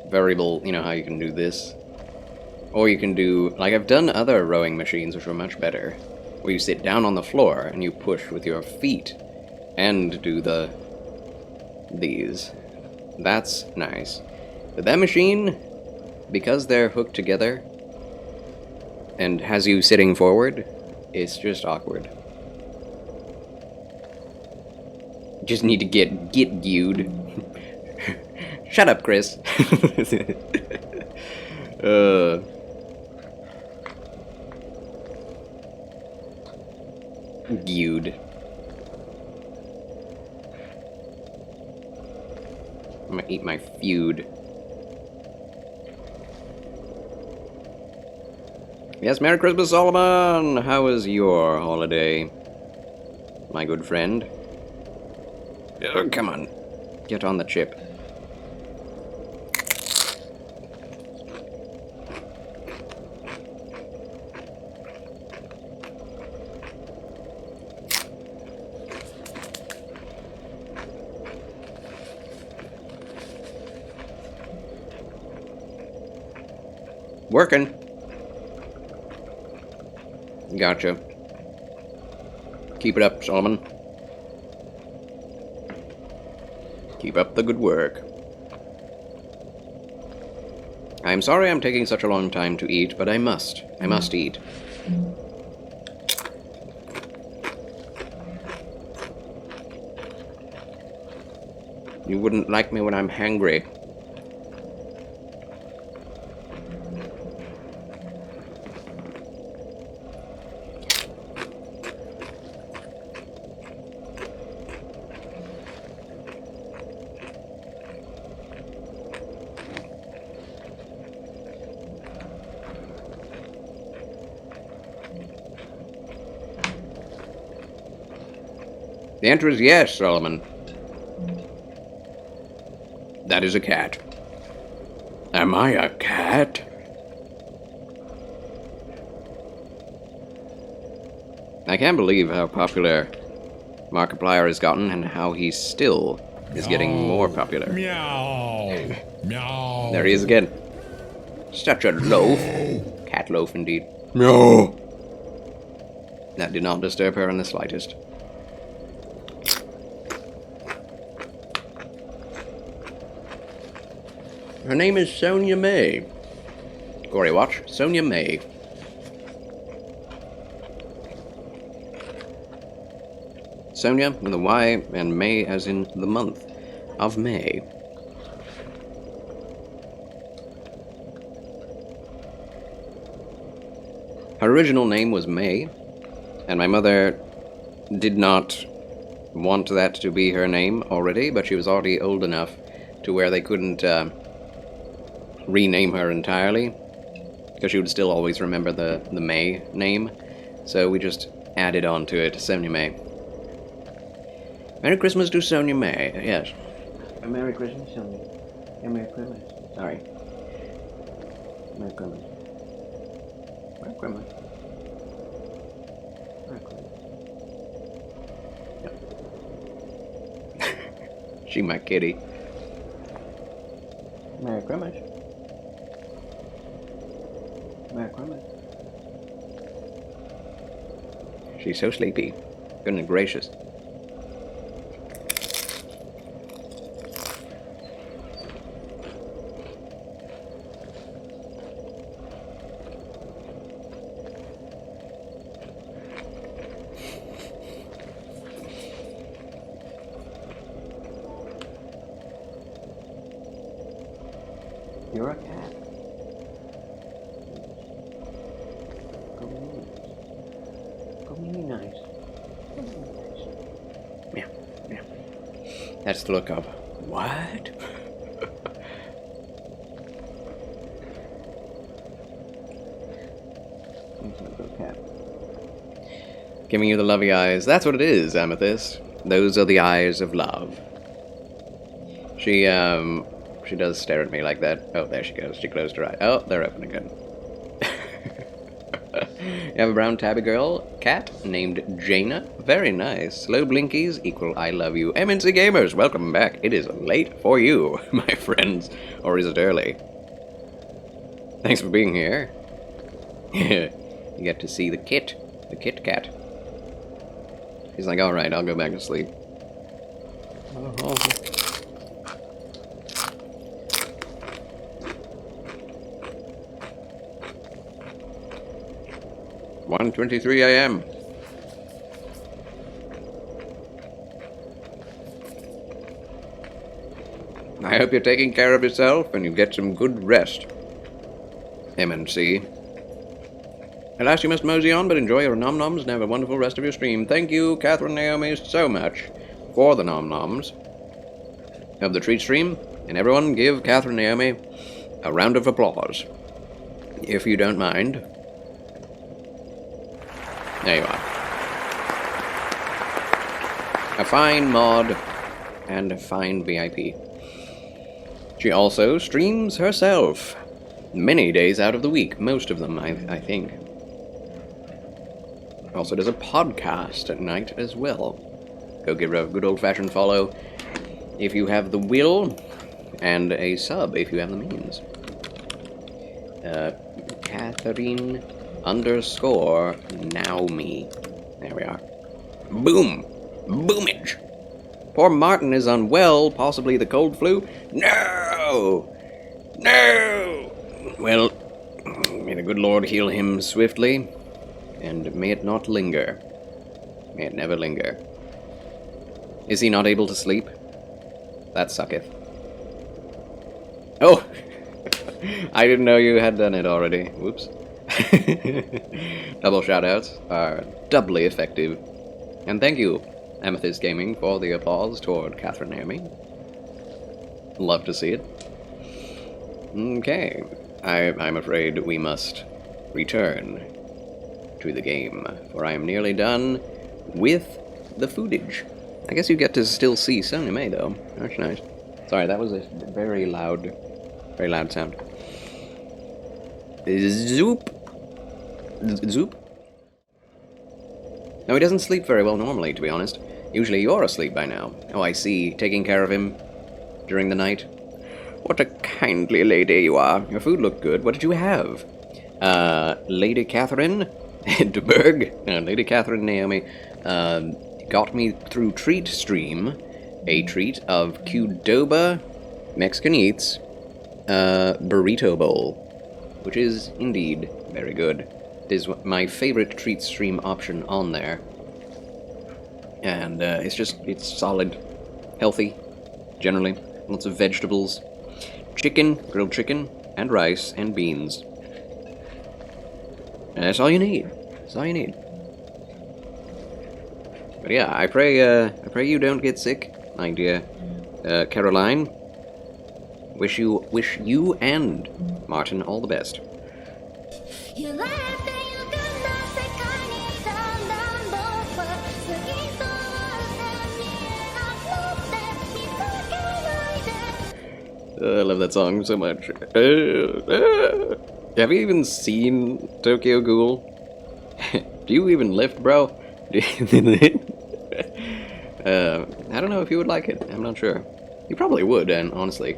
variable, you know how you can do this? Or you can do, like, I've done other rowing machines which are much better, where you sit down on the floor and you push with your feet and do these. That's nice. But that machine, because they're hooked together and has you sitting forward, it's just awkward. Just need to get viewed. Shut up, Chris. Viewed. I'm gonna eat my feud. Yes, Merry Christmas, Solomon! How was your holiday, my good friend? Oh, come on. Get on the chip. Working. Gotcha. Keep it up, Solomon. Keep up the good work. I'm sorry I'm taking such a long time to eat, but I must. I must eat. You wouldn't like me when I'm hangry. The answer is yes, Solomon. That is a cat. Am I a cat? I can't believe how popular Markiplier has gotten and how he still is getting more popular. Meow. Meow. There he is again. Such a loaf. Cat loaf indeed. Meow. That did not disturb her in the slightest. Her name is Sonia May. Gory Watch, Sonia May. Sonia with a Y, and May as in the month of May. Her original name was May, and my mother did not want that to be her name already, but she was already old enough to where they couldn't rename her entirely, because she would still always remember the May name, so we just added on to it Sonia May. Merry Christmas to Sonia May, yes. Merry Christmas, Sonia. Merry Christmas. Sorry. Merry Christmas. Merry Christmas. Merry Christmas. Yep. She my kitty. Merry Christmas. Merry Christmas. She's so sleepy. Goodness gracious. You're a cat. Go be nice. Yeah, yeah. That's the look of what? Good cat. Giving you the lovey eyes. That's what it is, Amethyst. Those are the eyes of love. She does stare at me like that. Oh, there she goes. She closed her eye. Oh, they're open again. You have a brown tabby girl cat named Jaina. Very nice. Slow blinkies equal I love you. MNC Gamers, welcome back. It is late for you, my friends. Or is it early? Thanks for being here. You get to see the Kit Kat. He's like, alright, I'll go back to sleep. Oh. 1:23 a.m. I hope you're taking care of yourself and you get some good rest. MNC. Alas, you must mosey on, but enjoy your nom-noms and have a wonderful rest of your stream. Thank you, Catherine Naomi, so much for the nom-noms of the treat stream. And everyone give Catherine Naomi a round of applause, if you don't mind. There you are. A fine mod and a fine VIP. She also streams herself many days out of the week, most of them, I think. Also does a podcast at night as well. Go give her a good old-fashioned follow if you have the will, and a sub if you have the means. Catherine _Naomi. There we are. Boom! Boomage! Poor Martin is unwell, possibly the cold flu. No! No! Well, may the good Lord heal him swiftly, and may it not linger. May it never linger. Is he not able to sleep? That sucketh. Oh! I didn't know you had done it already. Whoops. Double shoutouts are doubly effective. And thank you, Amethyst Gaming, for the applause toward Catherine Naomi. Love to see it. Okay. I'm afraid we must return to the game, for I am nearly done with the footage. I guess you get to still see Sonia May, though. That's nice. Sorry, that was a very loud sound. Zoop. Zoop. No, he doesn't sleep very well normally, to be honest. Usually you're asleep by now. Oh, I see. Taking care of him during the night. What a kindly lady you are. Your food looked good. What did you have? Lady Catherine DeBerg, Lady Catherine Naomi, got me through Treat Stream, a treat of Qdoba Mexican Eats Burrito Bowl, which is indeed very good. It is my favorite treat stream option on there. And it's solid, healthy, generally. Lots of vegetables. Chicken, grilled chicken, and rice, and beans. And that's all you need. That's all you need. But yeah, I pray you don't get sick, my dear Caroline. Wish you and Martin all the best. I love that song so much. Have you even seen Tokyo Ghoul? Do you even lift, bro? I don't know if you would like it. I'm not sure. You probably would, and honestly,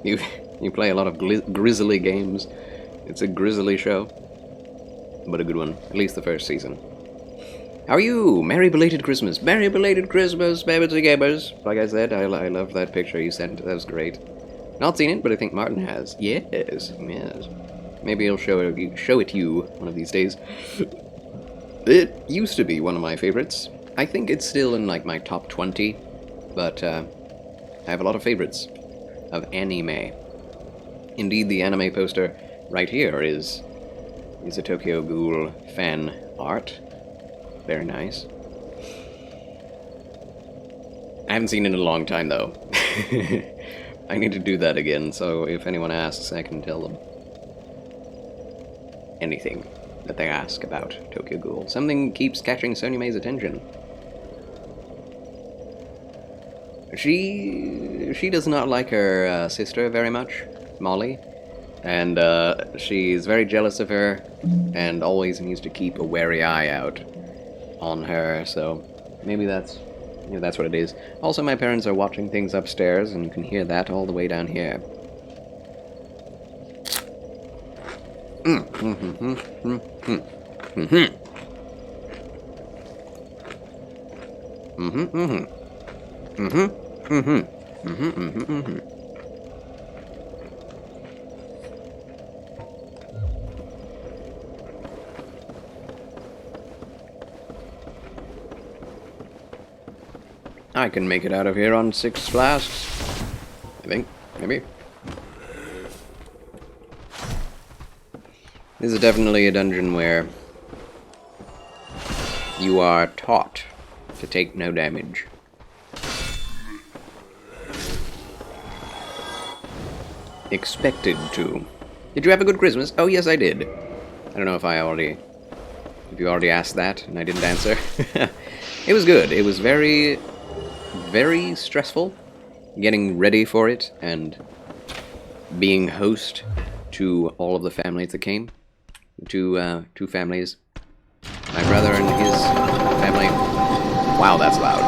you play a lot of grisly games. It's a grisly show, but a good one. At least the first season. How are you? Merry belated Christmas. Merry belated Christmas, babies and gamers. Like I said, I love that picture you sent. That was great. Not seen it, but I think Martin has. Yes. Maybe he'll show it you one of these days. It used to be one of my favorites. I think it's still in like my top 20, but I have a lot of favorites of anime. Indeed, the anime poster right here is a Tokyo Ghoul fan art. Very nice. I haven't seen it in a long time, though. I need to do that again, so if anyone asks, I can tell them anything that they ask about Tokyo Ghoul. Something keeps catching Sonya May's attention. She does not like her sister very much, Molly, and she's very jealous of her, and always needs to keep a wary eye out on her, so maybe that's what it is. Also, my parents are watching things upstairs, and you can hear that all the way down here. I can make it out of here on 6 flasks. I think, maybe. This is definitely a dungeon where you are taught to take no damage. Expected to. Did you have a good Christmas? Oh, yes, I did. I don't know if you already asked that and I didn't answer. It was good. It was very, very stressful getting ready for it and being host to all of the families that came. Two families. My brother and his family. Wow, that's loud.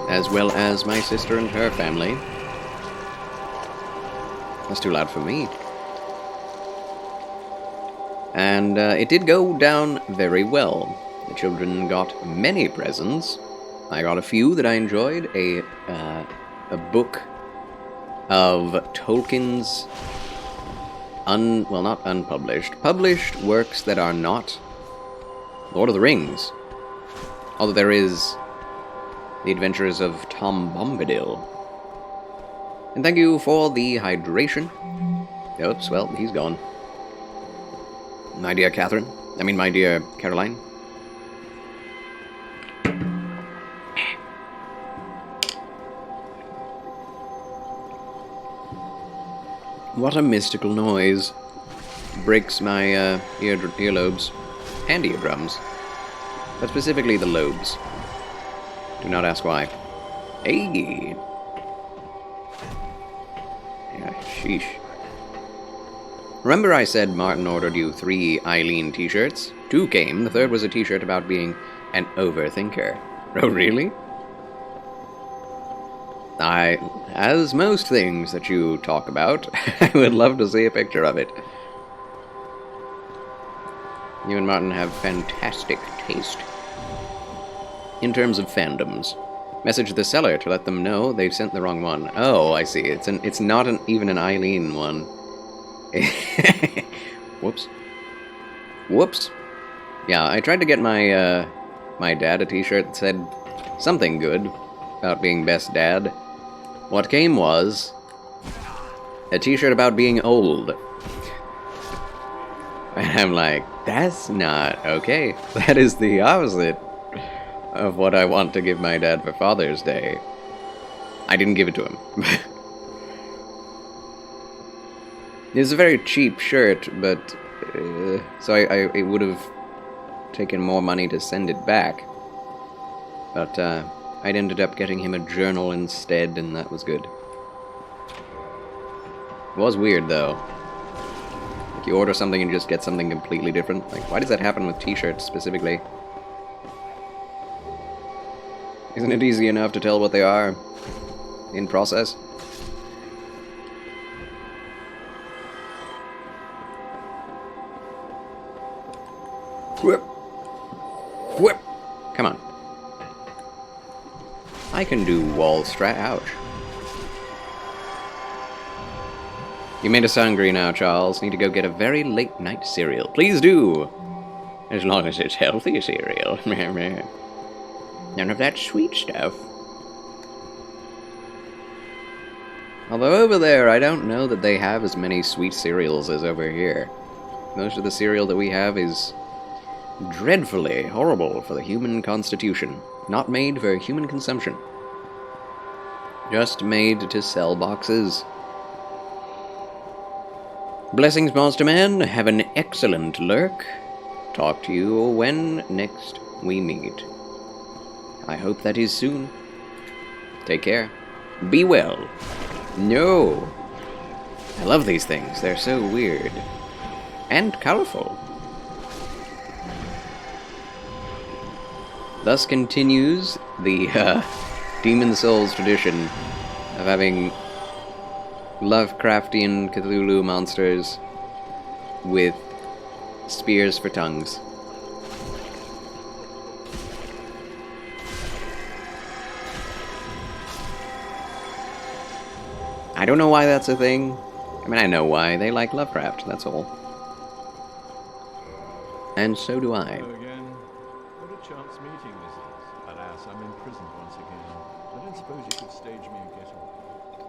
As well as my sister and her family. That's too loud for me. And it did go down very well. The children got many presents. I got a few that I enjoyed. A book of Tolkien's not unpublished, published works that are not Lord of the Rings. Although there is The Adventures of Tom Bombadil. And thank you for the hydration. Oops, well, he's gone. My dear Catherine. My dear Caroline. What a mystical noise. Breaks my earlobes. And eardrums. But specifically the lobes. Do not ask why. Hey! Yeah, sheesh. Remember I said Martin ordered you 3 Eileen t-shirts? 2 came. The third was a t-shirt about being an overthinker. Oh, really? As most things that you talk about, I would love to see a picture of it. You and Martin have fantastic taste. In terms of fandoms. Message the seller to let them know they've sent the wrong one. Oh, I see. It's not even an Eileen one. Whoops. Whoops. Yeah, I tried to get my my dad a t-shirt that said something good about being best dad. What came was a t-shirt about being old. And I'm like, that's not okay. That is the opposite of what I want to give my dad for Father's Day. I didn't give it to him. It was a very cheap shirt, but so I would have taken more money to send it back. But I'd ended up getting him a journal instead, and that was good. It was weird, though. Like, you order something and just get something completely different. Like, why does that happen with t-shirts, specifically? Isn't it easy enough to tell what they are in process? Whip! Whip! Come on. I can do wall strat. Ouch. You made us hungry now, Charles. Need to go get a very late night cereal. Please do! As long as it's healthy cereal. None of that sweet stuff. Although over there, I don't know that they have as many sweet cereals as over here. Most of the cereal that we have is dreadfully horrible for the human constitution. Not made for human consumption. Just made to sell boxes. Blessings, Monster Man. Have an excellent lurk. Talk to you when next we meet. I hope that is soon. Take care. Be well. No. I love these things. They're so weird. And colorful. Thus continues the Demon Souls tradition of having Lovecraftian Cthulhu monsters with spears for tongues. I don't know why that's a thing. I mean, I know why. They like Lovecraft, that's all. And so do I. Hello again. What a chance meeting this is. Alas, I'm imprisoned once again. I don't suppose you could stage me a getaway.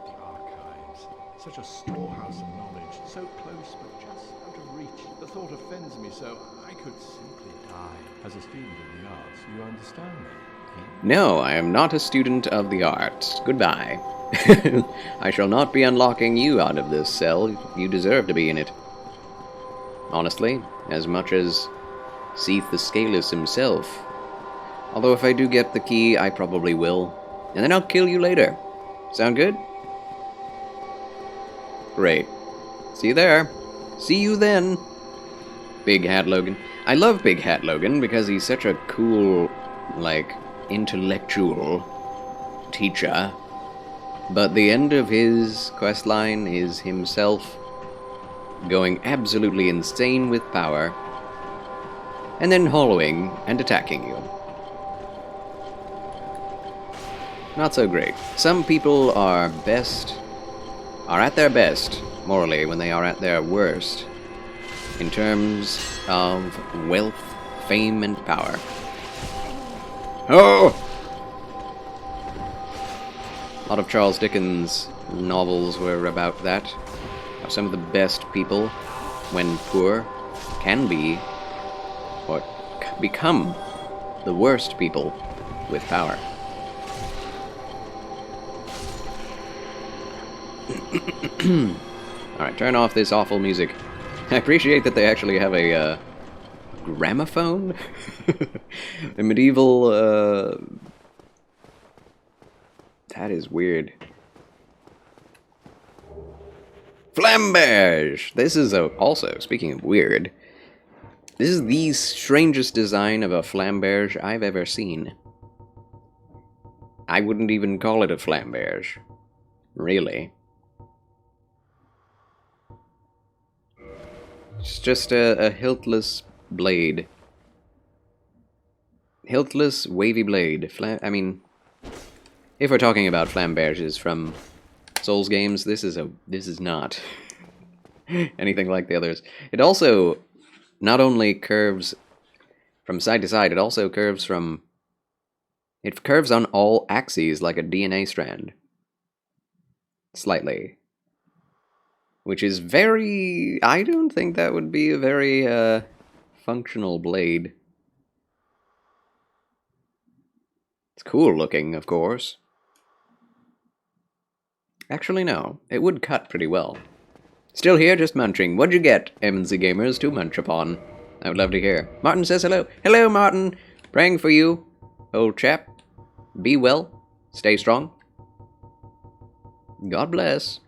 The archives. Such a storehouse of knowledge. So close, but just out of reach. The thought offends me so I could simply die. As a student of the arts, you understand me? No, I am not a student of the arts. Goodbye. I shall not be unlocking you out of this cell. You deserve to be in it. Honestly, as much as Seath the Scaleless himself. Although if I do get the key, I probably will. And then I'll kill you later. Sound good? Great. See you there. See you then. Big Hat Logan. I love Big Hat Logan because he's such a cool, like, intellectual teacher. But the end of his questline is himself going absolutely insane with power, and then hollowing and attacking you. Not so great. Some people are at their best, morally, when they are at their worst, in terms of wealth, fame, and power. Oh! A lot of Charles Dickens novels were about that. How some of the best people, when poor, can be, or become, the worst people with power. Alright, turn off this awful music. I appreciate that they actually have a gramophone? A medieval, that is weird. Flamberge! This is also, speaking of weird, this is the strangest design of a flamberge I've ever seen. I wouldn't even call it a flamberge. Really. It's just a hiltless blade. Hiltless, wavy blade. I mean, if we're talking about flamberges from Souls games, this is not anything like the others. It also not only curves from side to side. It also curves from... It curves on all axes like a DNA strand. Slightly. Which is very... I don't think that would be a very functional blade. It's cool looking, of course. Actually, no. It would cut pretty well. Still here, just munching. What'd you get, MNC Gamers, to munch upon? I would love to hear. Martin says hello. Hello, Martin! Praying for you, old chap. Be well. Stay strong. God bless.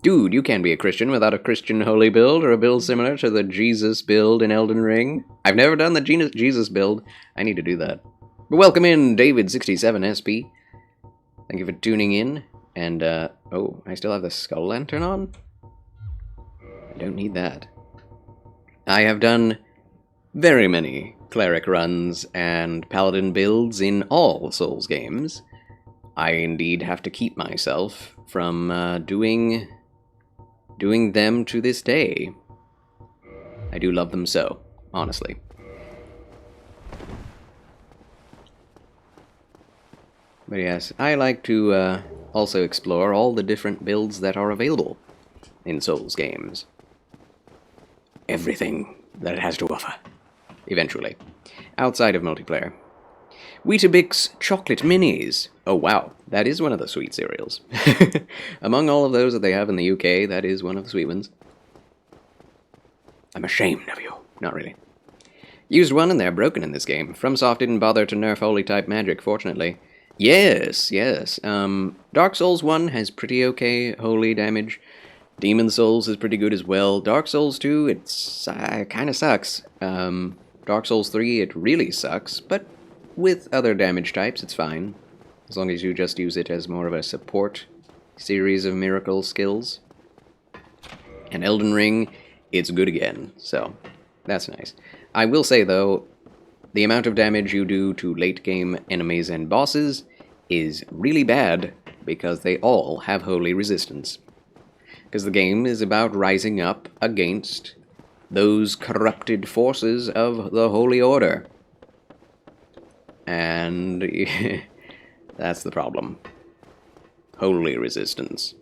Dude, you can't be a Christian without a Christian holy build, or a build similar to the Jesus build in Elden Ring. I've never done the Jesus build. I need to do that. But welcome in, David67SP. Thank you for tuning in. And, oh, I still have the Skull Lantern on? I don't need that. I have done very many cleric runs and paladin builds in all Souls games. I indeed have to keep myself from doing them to this day. I do love them so, honestly. But yes, I like to also explore all the different builds that are available in Souls games. Everything that it has to offer, eventually, outside of multiplayer. Weetabix Chocolate Minis. Oh wow, that is one of the sweet cereals. Among all of those that they have in the UK, that is one of the sweet ones. I'm ashamed of you. Not really. Used one and they're broken in this game. FromSoft didn't bother to nerf holy type magic, fortunately. Yes, yes. Dark Souls 1 has pretty okay holy damage. Demon Souls is pretty good as well. Dark Souls 2, it's kind of sucks. Dark Souls 3, it really sucks, but with other damage types, it's fine. As long as you just use it as more of a support series of miracle skills. And Elden Ring, it's good again, so that's nice. I will say, though, the amount of damage you do to late-game enemies and bosses is really bad because they all have holy resistance. Because the game is about rising up against those corrupted forces of the Holy Order. And that's the problem. Holy resistance.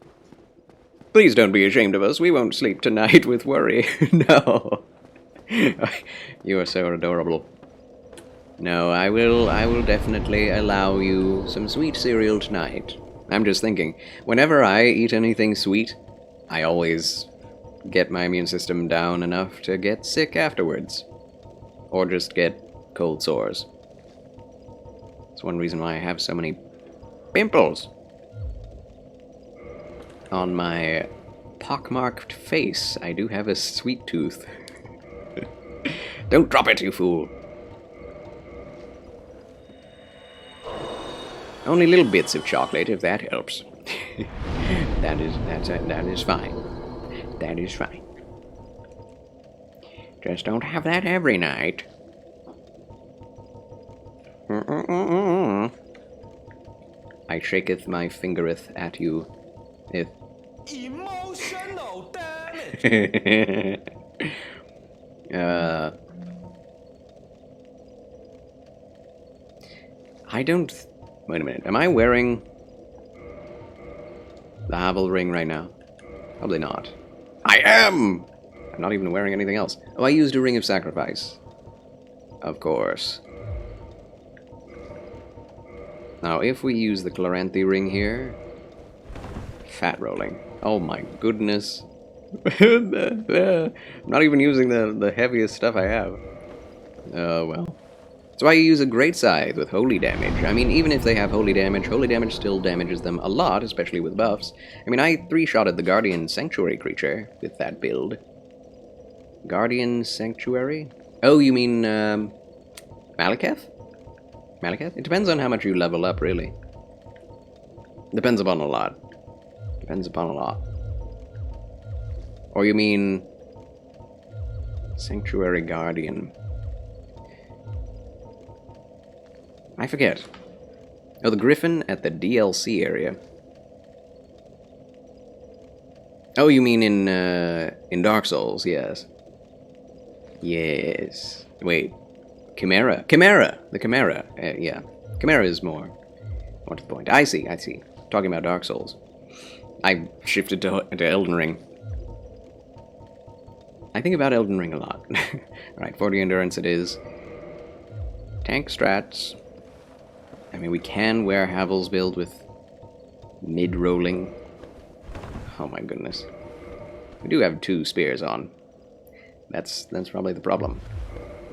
Please don't be ashamed of us. We won't sleep tonight with worry. No. You are so adorable. No, I will definitely allow you some sweet cereal tonight. I'm just thinking, whenever I eat anything sweet, I always get my immune system down enough to get sick afterwards. Or just get cold sores. That's one reason why I have so many pimples on my pockmarked face. I do have a sweet tooth. Don't drop it, you fool. Only little bits of chocolate, if that helps. That is fine. That is fine. Just don't have that every night. I shaketh my fingereth at you. If emotional damage. I don't. Wait a minute. Am I wearing the Havel ring right now? Probably not. I am! I'm not even wearing anything else. Oh, I used a ring of sacrifice. Of course. Now, if we use the Chloranthy ring here... Fat rolling. Oh my goodness. I'm not even using the heaviest stuff I have. Oh, well. That's why you use a great scythe with holy damage. I mean, even if they have holy damage still damages them a lot, especially with buffs. I mean, I three-shotted the Guardian Sanctuary creature with that build. Guardian Sanctuary? Oh, you mean, Malekith? Malekith? It depends on how much you level up, really. Depends upon a lot. Depends upon a lot. Or you mean... Sanctuary Guardian. I forget. Oh, the Griffin at the DLC area. Oh, you mean in Dark Souls, yes. Yes. Wait. Chimera. Chimera! The Chimera. Yeah. Chimera is more to the point. I see. Talking about Dark Souls. I shifted to Elden Ring. I think about Elden Ring a lot. Alright, 40 endurance it is. Tank strats. I mean, we can wear Havel's build with mid-rolling. Oh my goodness. We do have 2 spears on. That's probably the problem.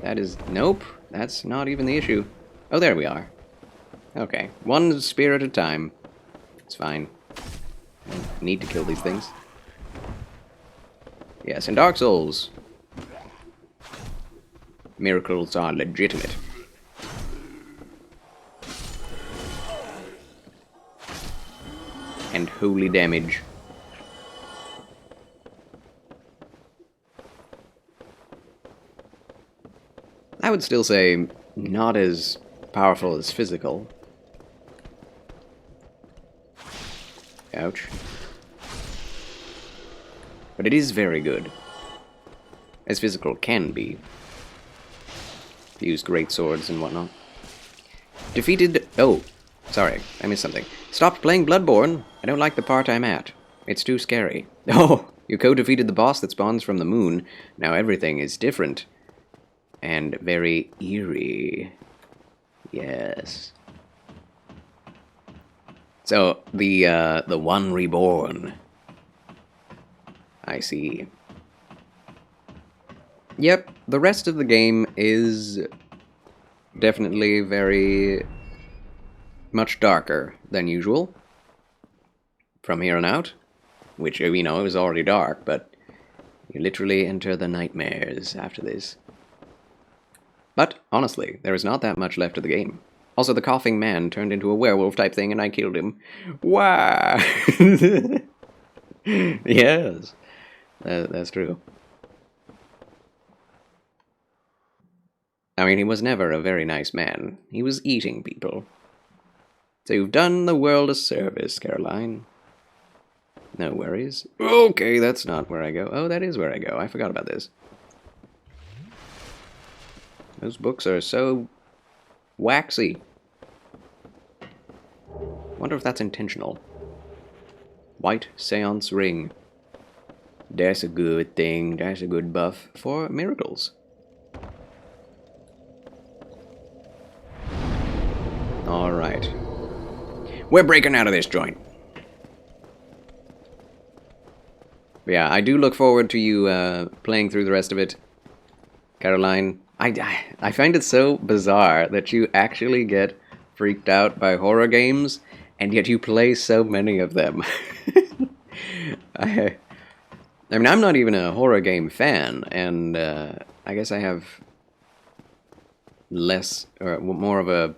That is... Nope. That's not even the issue. Oh, there we are. Okay. 1 spear at a time. It's fine. I don't need to kill these things. Yes, in Dark Souls, miracles are legitimate. And holy damage. I would still say not as powerful as physical. Ouch. But it is very good. As physical can be. Use great swords and whatnot. Defeated... Oh, sorry, I missed something. Stopped playing Bloodborne. I don't like the part I'm at. It's too scary. Oh, you co-defeated the boss that spawns from the moon. Now everything is different. And very eerie. Yes. So, the one reborn. I see. Yep, the rest of the game is definitely very much darker than usual from here on out, which, you know, it was already dark, but you literally enter the nightmares after this. But, honestly, there is not that much left of the game. Also, the coughing man turned into a werewolf type thing and I killed him. Wow! Yes. That's true. I mean, he was never a very nice man. He was eating people. So you've done the world a service, Caroline. No worries. Okay, that's not where I go. Oh, that is where I go. I forgot about this. Those books are so waxy. Wonder if that's intentional. White Seance Ring. That's a good thing. That's a good buff for miracles. Alright. We're breaking out of this joint. But yeah, I do look forward to you playing through the rest of it, Caroline. I find it so bizarre that you actually get freaked out by horror games, and yet you play so many of them. I mean, I'm not even a horror game fan, and I guess I have less, or more of a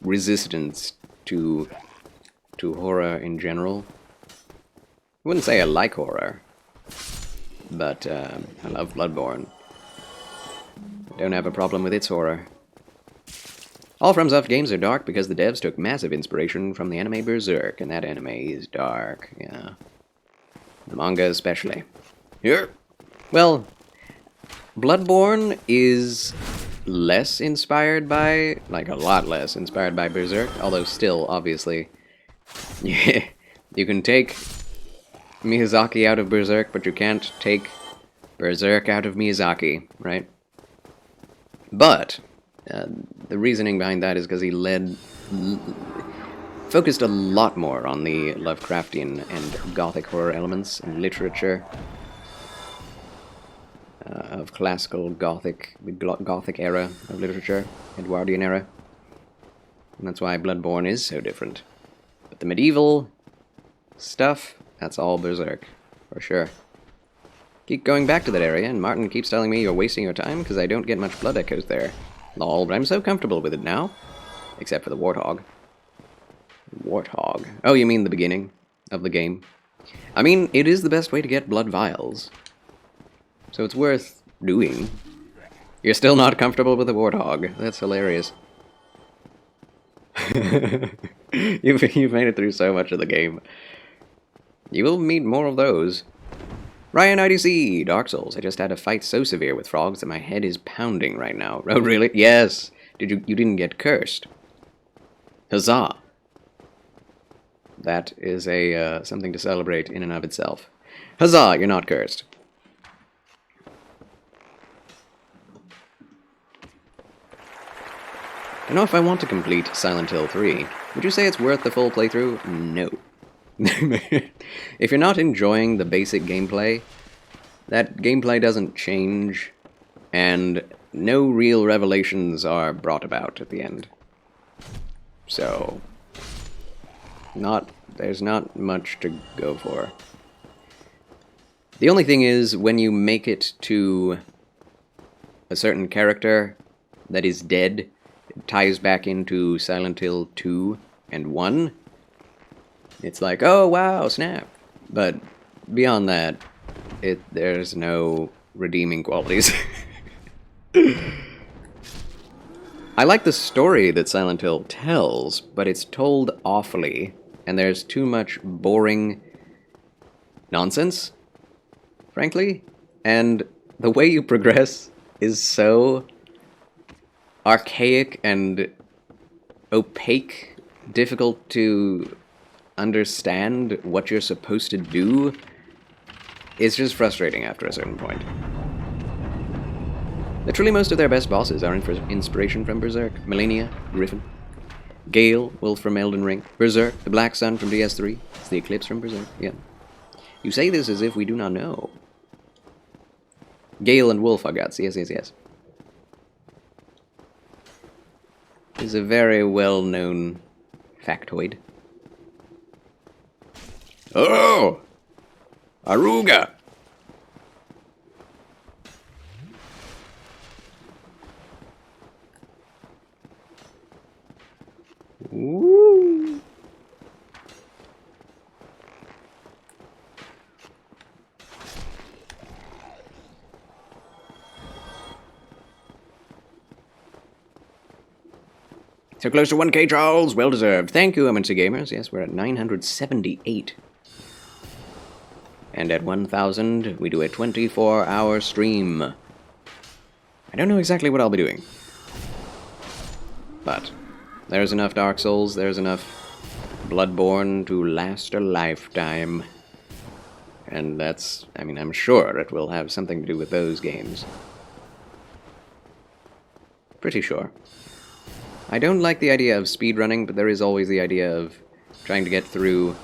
resistance to horror in general. I wouldn't say I like horror, but I love Bloodborne. I don't have a problem with its horror. All FromSoft games are dark because the devs took massive inspiration from the anime Berserk, and that anime is dark, yeah. The manga especially. Here. Well, Bloodborne is less inspired by, like a lot less inspired by Berserk, although still, obviously, yeah, you can take Miyazaki out of Berserk, but you can't take Berserk out of Miyazaki, right? But the reasoning behind that is because he focused a lot more on the Lovecraftian and Gothic horror elements in literature of classical Gothic, the Gothic era of literature, Edwardian era. And that's why Bloodborne is so different. But the medieval stuff, that's all Berserk, for sure. Keep going back to that area, and Martin keeps telling me you're wasting your time because I don't get much blood echoes there. Lol, but I'm so comfortable with it now. Except for the warthog. Warthog. Oh, you mean the beginning of the game? I mean, it is the best way to get blood vials. So it's worth doing. You're still not comfortable with the warthog. That's hilarious. You've made it through so much of the game. You will meet more of those. Ryan IDC, Dark Souls. I just had a fight so severe with frogs that my head is pounding right now. Oh, really? Yes. You didn't get cursed? Huzzah. That is a something to celebrate in and of itself. Huzzah, you're not cursed. I don't know if I want to complete Silent Hill 3. Would you say it's worth the full playthrough? No. If you're not enjoying the basic gameplay, that gameplay doesn't change, and no real revelations are brought about at the end. So, there's not much to go for. The only thing is, when you make it to a certain character that is dead, it ties back into Silent Hill 2 and 1. It's like, oh wow, snap. But beyond that, there's no redeeming qualities. I like the story that Silent Hill tells, but it's told awfully, and there's too much boring nonsense, frankly, and the way you progress is so archaic and opaque, difficult to understand what you're supposed to do. It's just frustrating after a certain point. Literally most of their best bosses are inspiration from Berserk. Melania, Griffin. Gale, Wolf from Elden Ring. Berserk, the Black Sun from DS3. It's the Eclipse from Berserk, yeah. You say this as if we do not know. Gale and Wolf are gods, yes. It's a very well-known factoid. Oh! Aruga! Woo! So close to 1K, Charles. Well deserved. Thank you, MNC Gamers. Yes, we're at 978. And at 1,000, we do a 24-hour stream. I don't know exactly what I'll be doing. But there's enough Dark Souls, there's enough Bloodborne to last a lifetime. And that's, I mean, I'm sure it will have something to do with those games. Pretty sure. I don't like the idea of speedrunning, but there is always the idea of trying to get through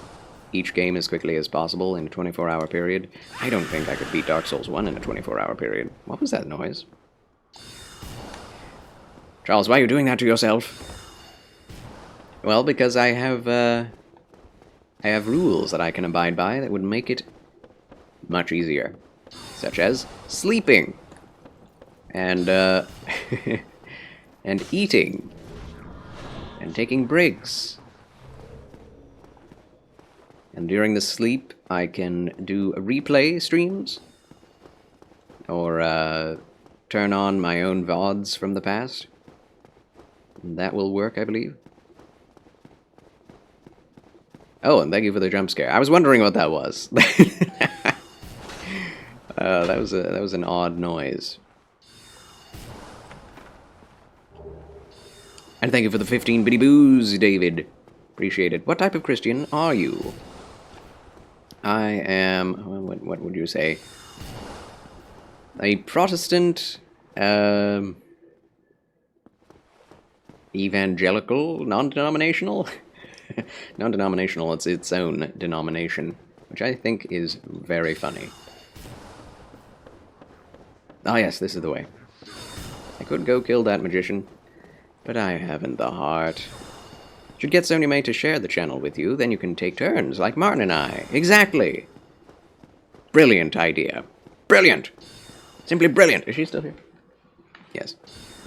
each game as quickly as possible in a 24-hour period. I don't think I could beat Dark Souls 1 in a 24-hour period. What was that noise? Charles, why are you doing that to yourself? Well, because I have rules that I can abide by that would make it much easier. Such as sleeping. And, and eating. And taking breaks. And during the sleep, I can do replay streams. Or, turn on my own VODs from the past. And that will work, I believe. Oh, and thank you for the jump scare. I was wondering what that was. That was an odd noise. And thank you for the 15 bitty boos, David. Appreciate it. What type of Christian are you? I am, what would you say? A Protestant, evangelical, non-denominational? Non-denominational, it's its own denomination, which I think is very funny. Ah yes, this is the way. I could go kill that magician, but I haven't the heart. Should get Sony May to share the channel with you, then you can take turns, like Martin and I. Exactly! Brilliant idea. Brilliant! Simply brilliant! Is she still here? Yes.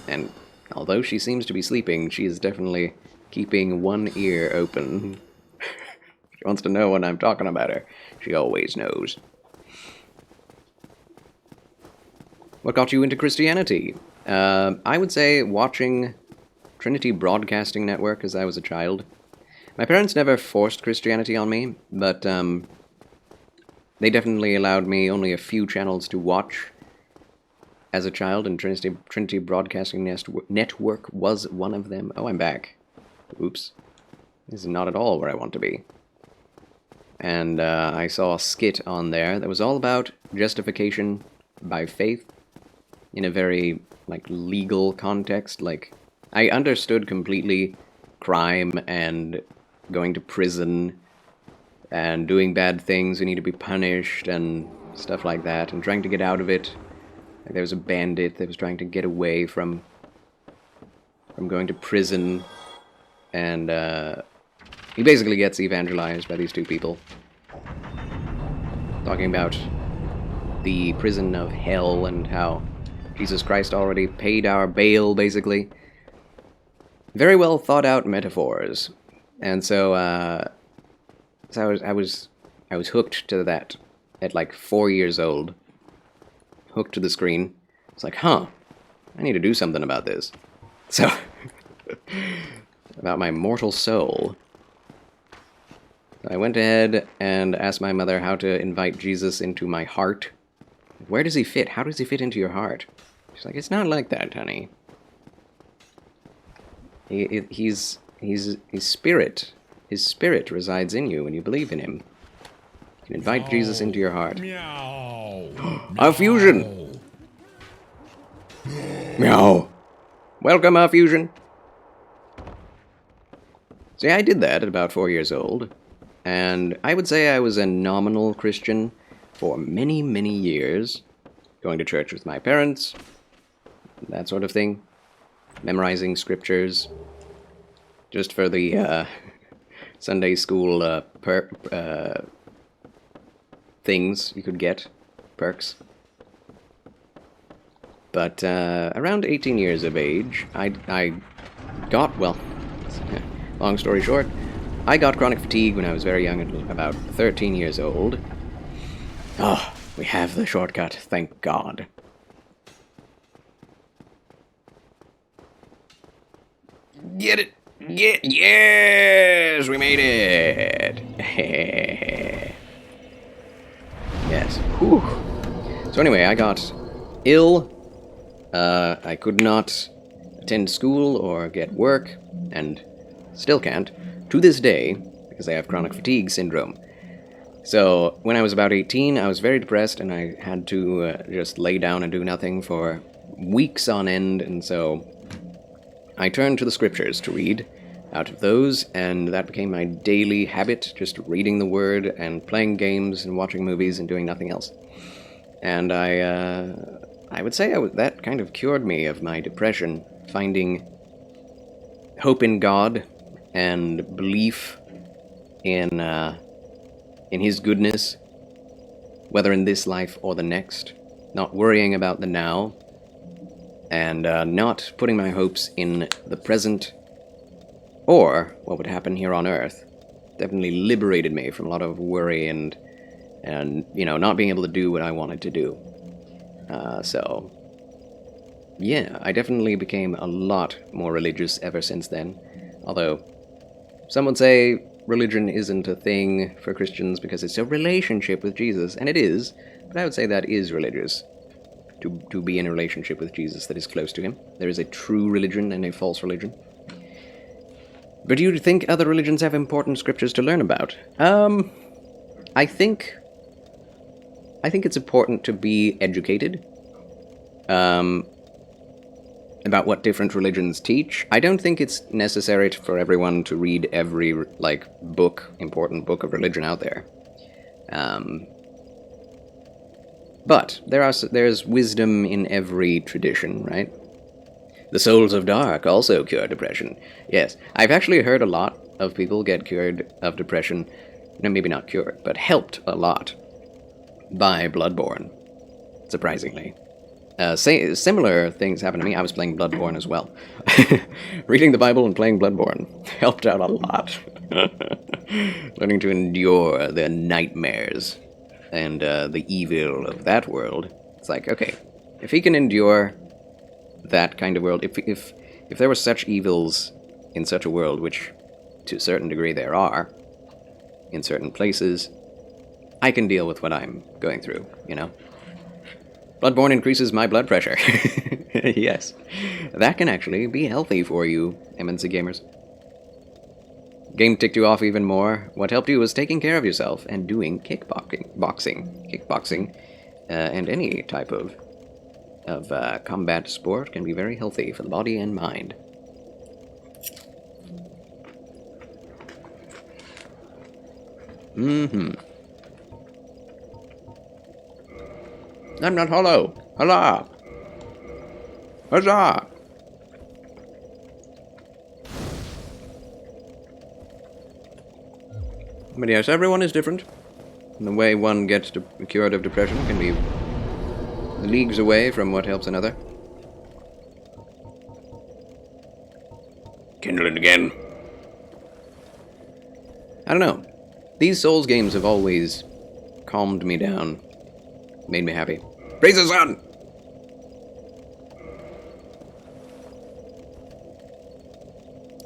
And although she seems to be sleeping, she is definitely keeping one ear open. She wants to know when I'm talking about her. She always knows. What got you into Christianity? I would say watching Trinity Broadcasting Network as I was a child. My parents never forced Christianity on me, but they definitely allowed me only a few channels to watch as a child, and Trinity Broadcasting Network was one of them. Oh, I'm back. Oops. This is not at all where I want to be. And I saw a skit on there that was all about justification by faith in a very, like, legal context. Like, I understood completely crime and going to prison and doing bad things who need to be punished and stuff like that, and trying to get out of it. Like, there was a bandit that was trying to get away from going to prison, and he basically gets evangelized by these two people, talking about the prison of hell and how Jesus Christ already paid our bail, basically. Very well thought out metaphors. And so, I was hooked to that at like 4 years old. Hooked to the screen. It's like, huh, I need to do something about this. So, about my mortal soul. I went ahead and asked my mother how to invite Jesus into my heart. Where does he fit? How does he fit into your heart? She's like, it's not like that, honey. He's spirit. His spirit resides in you when you believe in him. You can invite Jesus into your heart. Meow. Our fusion! Meow. Welcome, our fusion. See, I did that at about 4 years old. And I would say I was a nominal Christian for many, many years. Going to church with my parents. That sort of thing. Memorizing scriptures. Just for the Sunday school things you could get. Perks. But around 18 years of age, I got, well, long story short, I got chronic fatigue when I was very young, at about 13 years old. Oh, we have the shortcut, thank God. Get it! Yes! We made it! Yes. Whew. So anyway, I got ill. I could not attend school or get work, and still can't, to this day, because I have chronic fatigue syndrome. So, when I was about 18, I was very depressed, and I had to just lay down and do nothing for weeks on end, and so I turned to the scriptures to read out of those, and that became my daily habit, just reading the Word and playing games and watching movies and doing nothing else. And I would say that kind of cured me of my depression, finding hope in God and belief in His goodness, whether in this life or the next, not worrying about the now, and not putting my hopes in the present or what would happen here on Earth. Definitely liberated me from a lot of worry and you know, not being able to do what I wanted to do. So, yeah, I definitely became a lot more religious ever since then. Although, some would say religion isn't a thing for Christians because it's a relationship with Jesus, and it is, but I would say that is religious. To be in a relationship with Jesus that is close to him. There is a true religion and a false religion. But do you think other religions have important scriptures to learn about? I think it's important to be educated about what different religions teach. I don't think it's necessary for everyone to read every, important book of religion out there. But there's wisdom in every tradition, right? The souls of dark also cure depression. Yes, I've actually heard a lot of people get cured of depression. No, maybe not cured, but helped a lot by Bloodborne, surprisingly. Similar things happened to me. I was playing Bloodborne as well. Reading the Bible and playing Bloodborne helped out a lot. Learning to endure the nightmares and the evil of that world. It's like, okay, if he can endure that kind of world, if there were such evils in such a world, which to a certain degree there are, in certain places, I can deal with what I'm going through, you know? Bloodborne increases my blood pressure. Yes. That can actually be healthy for you, MNC gamers. Game ticked you off even more. What helped you was taking care of yourself and doing kickboxing, and any type of combat sport can be very healthy for the body and mind. I'm not hollow. Holla! Huzzah! But yes, everyone is different. And the way one gets cured of depression can be leagues away from what helps another. Kindle it again. I don't know. These Souls games have always calmed me down. Made me happy. Praise the sun!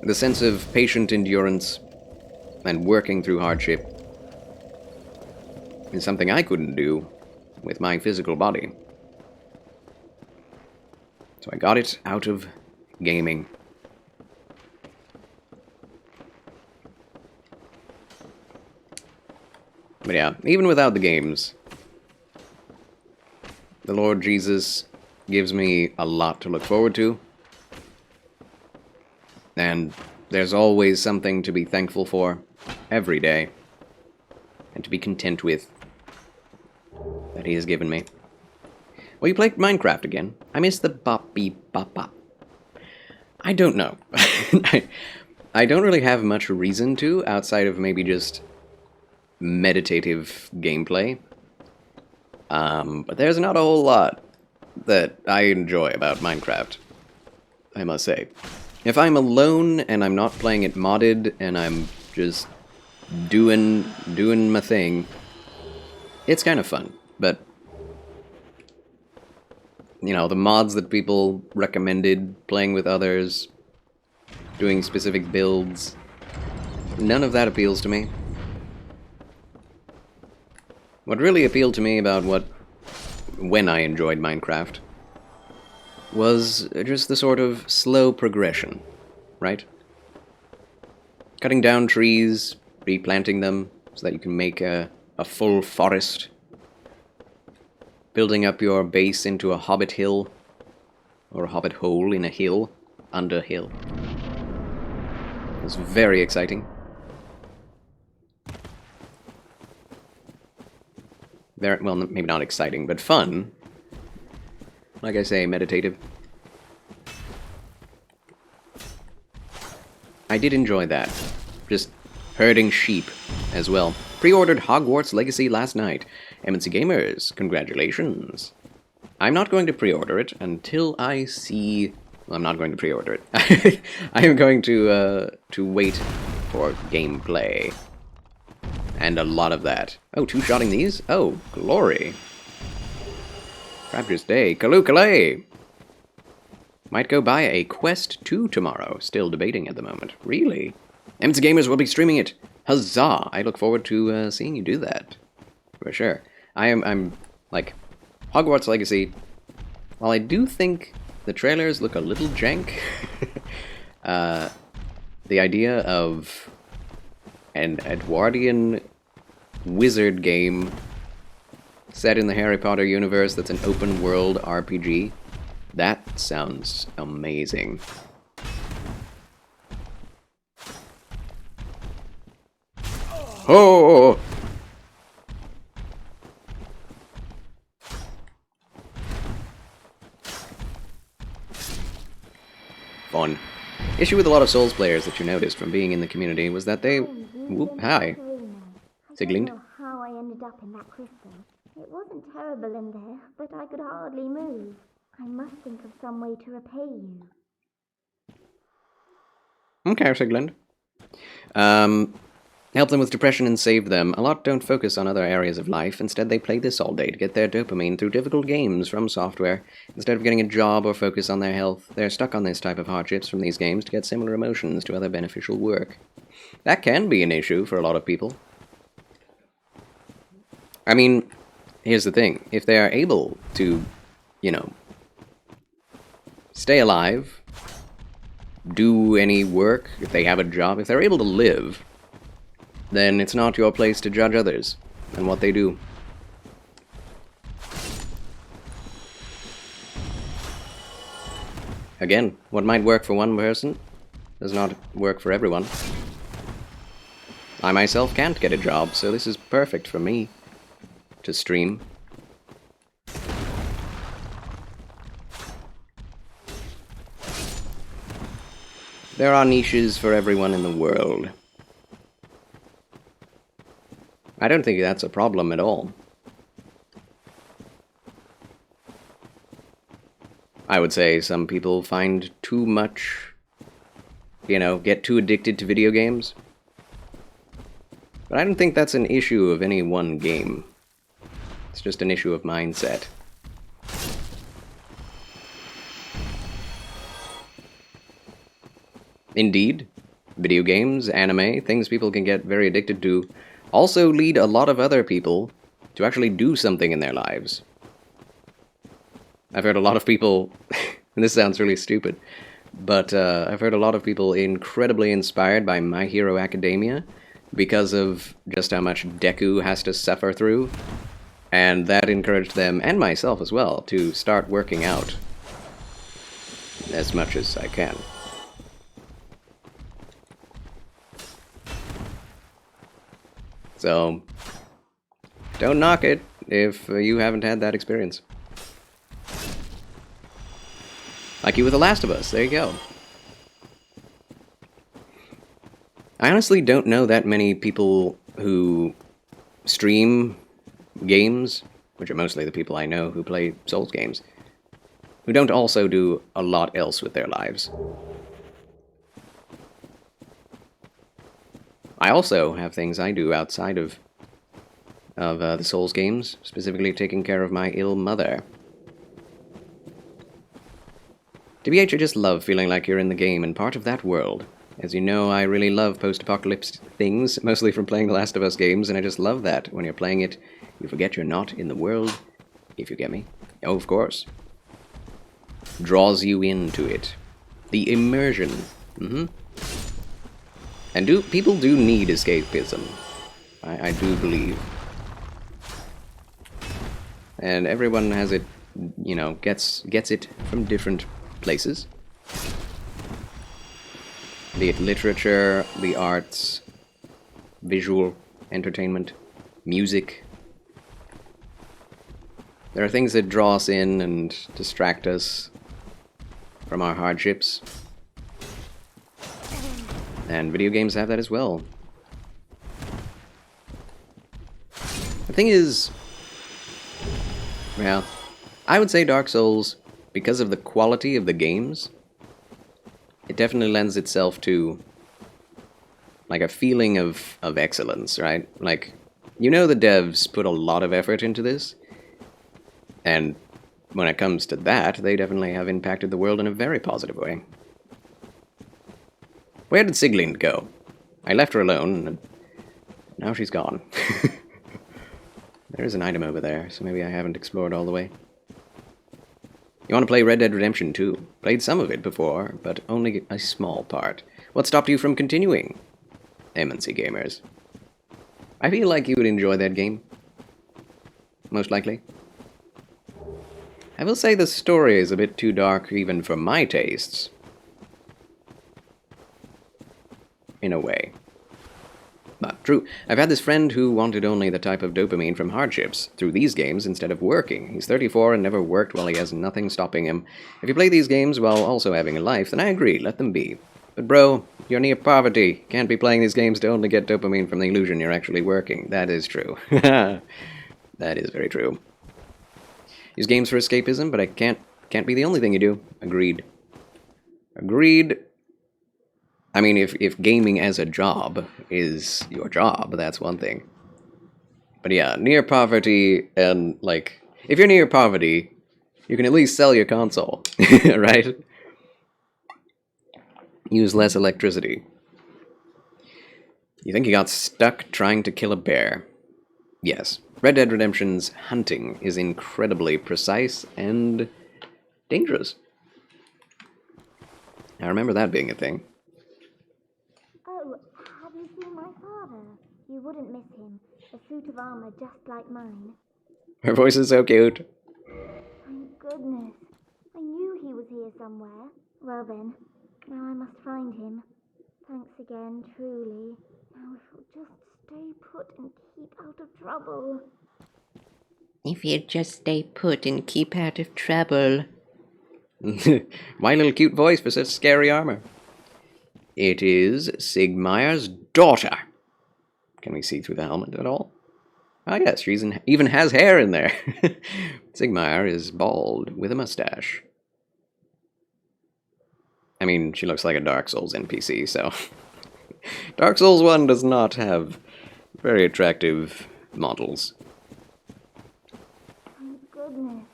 The sense of patient endurance and working through hardship is something I couldn't do with my physical body. So I got it out of gaming. But yeah, even without the games, the Lord Jesus gives me a lot to look forward to. And there's always something to be thankful for every day, and to be content with that he has given me. Well, you played Minecraft again. I miss the bop-beep-bop-bop. I don't know. I don't really have much reason to, outside of maybe just meditative gameplay. But there's not a whole lot that I enjoy about Minecraft, I must say. If I'm alone and I'm not playing it modded and I'm just doing my thing, it's kind of fun. But you know, the mods that people recommended, playing with others, doing specific builds, none of that appeals to me. What really appealed to me about when I enjoyed Minecraft was just the sort of slow progression, right? Cutting down trees, replanting them so that you can make a full forest. Building up your base into a hobbit hill, or a hobbit hole in a hill, under hill. It was very exciting. Well, maybe not exciting, but fun. Like I say, meditative. I did enjoy that. Just herding sheep as well. Pre-ordered Hogwarts Legacy last night. MNC Gamers, congratulations. I'm not going to pre-order it until I see... Well, I'm not going to pre-order it. I am going to wait for gameplay. And a lot of that. Oh, two-shotting these? Oh, glory. Raptors Day. Kaloo-kalay! Might go buy a Quest 2 tomorrow. Still debating at the moment. Really? MNC Gamers will be streaming it. Huzzah! I look forward to seeing you do that. For sure. I'm like, Hogwarts Legacy, while I do think the trailers look a little jank, the idea of an Edwardian wizard game set in the Harry Potter universe that's an open world RPG, that sounds amazing. Oh! Fun. Issue with a lot of Souls players that you noticed from being in the community was that they... Whoop, hi. Siglind. I don't know how I ended up in that crystal. It wasn't terrible in there, but I could hardly move. I must think of some way to repay you. Okay, Siglind. Help them with depression and save them. A lot don't focus on other areas of life. Instead, they play this all day to get their dopamine through difficult games from software. Instead of getting a job or focus on their health, they're stuck on this type of hardships from these games to get similar emotions to other beneficial work. That can be an issue for a lot of people. I mean, here's the thing. If they are able to, you know, stay alive, do any work, if they have a job, if they're able to live, then it's not your place to judge others and what they do. Again, what might work for one person does not work for everyone. I myself can't get a job, so this is perfect for me to stream. There are niches for everyone in the world. I don't think that's a problem at all. I would say some people find too much, you know, get too addicted to video games. But I don't think that's an issue of any one game. It's just an issue of mindset. Indeed, video games, anime, things people can get very addicted to, also lead a lot of other people to actually do something in their lives. I've heard a lot of people, and this sounds really stupid, but I've heard a lot of people incredibly inspired by My Hero Academia because of just how much Deku has to suffer through, and that encouraged them, and myself as well, to start working out as much as I can. So, don't knock it if you haven't had that experience. Like you with The Last of Us, there you go. I honestly don't know that many people who stream games, which are mostly the people I know who play Souls games, who don't also do a lot else with their lives. I also have things I do outside of the Souls games, specifically taking care of my ill mother. TBH, I just love feeling like you're in the game and part of that world. As you know, I really love post-apocalypse things, mostly from playing The Last of Us games, and I just love that. When you're playing it, you forget you're not in the world, if you get me. Oh, of course. Draws you into it. The immersion. And people do need escapism. I do believe. And everyone has it, you know, gets it from different places. Be it literature, the arts, visual, entertainment, music. There are things that draw us in and distract us from our hardships. And video games have that as well. The thing is, well, I would say Dark Souls, because of the quality of the games, it definitely lends itself to, like, a feeling of excellence, right? Like, you know the devs put a lot of effort into this, and when it comes to that, they definitely have impacted the world in a very positive way. Where did Siglind go? I left her alone, and now she's gone. There is an item over there, so maybe I haven't explored all the way. You want to play Red Dead Redemption 2? Played some of it before, but only a small part. What stopped you from continuing? MNC Gamers. I feel like you would enjoy that game. Most likely. I will say the story is a bit too dark even for my tastes. In a way. But true, I've had this friend who wanted only the type of dopamine from hardships through these games instead of working. He's 34 and never worked while he has nothing stopping him. If you play these games while also having a life, then I agree, let them be. But bro, you're near poverty. Can't be playing these games to only get dopamine from the illusion you're actually working. That is true. That is very true. Use games for escapism, but it can't be the only thing you do. Agreed. Agreed. I mean, if gaming as a job is your job, that's one thing. But yeah, near poverty, and, like, if you're near poverty, you can at least sell your console, right? Use less electricity. You think you got stuck trying to kill a bear. Yes, Red Dead Redemption's hunting is incredibly precise and dangerous. I remember that being a thing. Oh, have you seen my father? You wouldn't miss him. A suit of armor just like mine. Her voice is so cute. Thank goodness. I knew he was here somewhere. Well then, now I must find him. Thanks again, truly. Now if you'll just stay put and keep out of trouble. If you just stay put and keep out of trouble. My little cute voice for such scary armor. It is Sigmaier's daughter. Can we see through the helmet at all? Ah, yes, she even has hair in there. Sigmaier is bald with a mustache. I mean, she looks like a Dark Souls NPC, so... Dark Souls 1 does not have very attractive models. Thank goodness.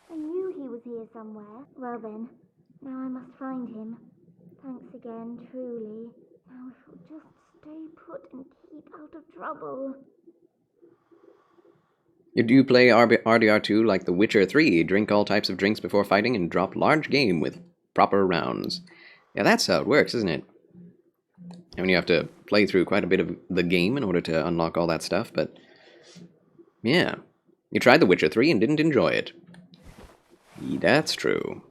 I knew he was here somewhere. Well then, now I must find him. Thanks again, truly. Now if you'll just stay put and keep out of trouble. Do you play RDR2 like The Witcher 3? Drink all types of drinks before fighting and drop large game with proper rounds. Yeah, that's how it works, isn't it? I mean, you have to play through quite a bit of the game in order to unlock all that stuff, but... yeah. You tried The Witcher 3 and didn't enjoy it. That's true.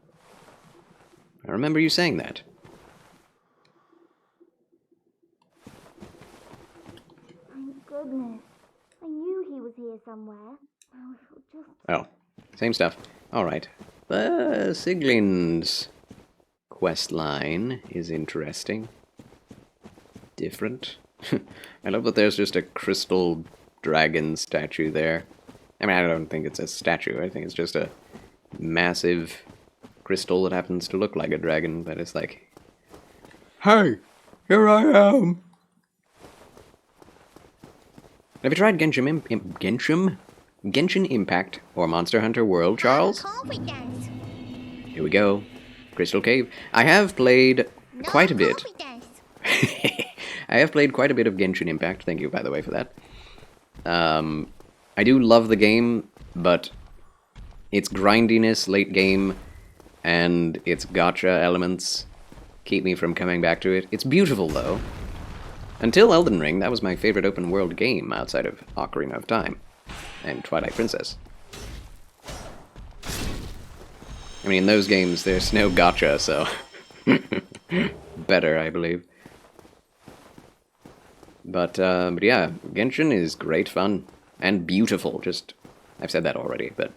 I remember you saying that. Thank goodness. I knew he was here somewhere. Now if you'll just... Oh, same stuff. Alright. Sigling's quest line is interesting. Different. I love that there's just a crystal dragon statue there. I mean, I don't think it's a statue. I think it's just a massive crystal that happens to look like a dragon, but it's like, hey, here I am. Have you tried Genshin Impact or Monster Hunter World, Charles? Confidence. Here we go. Crystal Cave. I have played quite a bit. I have played quite a bit of Genshin Impact. Thank you, by the way, for that. I do love the game, but its grindiness late game and its gacha elements keep me from coming back to it. It's beautiful, though. Until Elden Ring, that was my favorite open world game outside of Ocarina of Time and Twilight Princess. I mean, in those games, there's no gacha, so... better, I believe. But yeah, Genshin is great fun. And beautiful, just... I've said that already, but...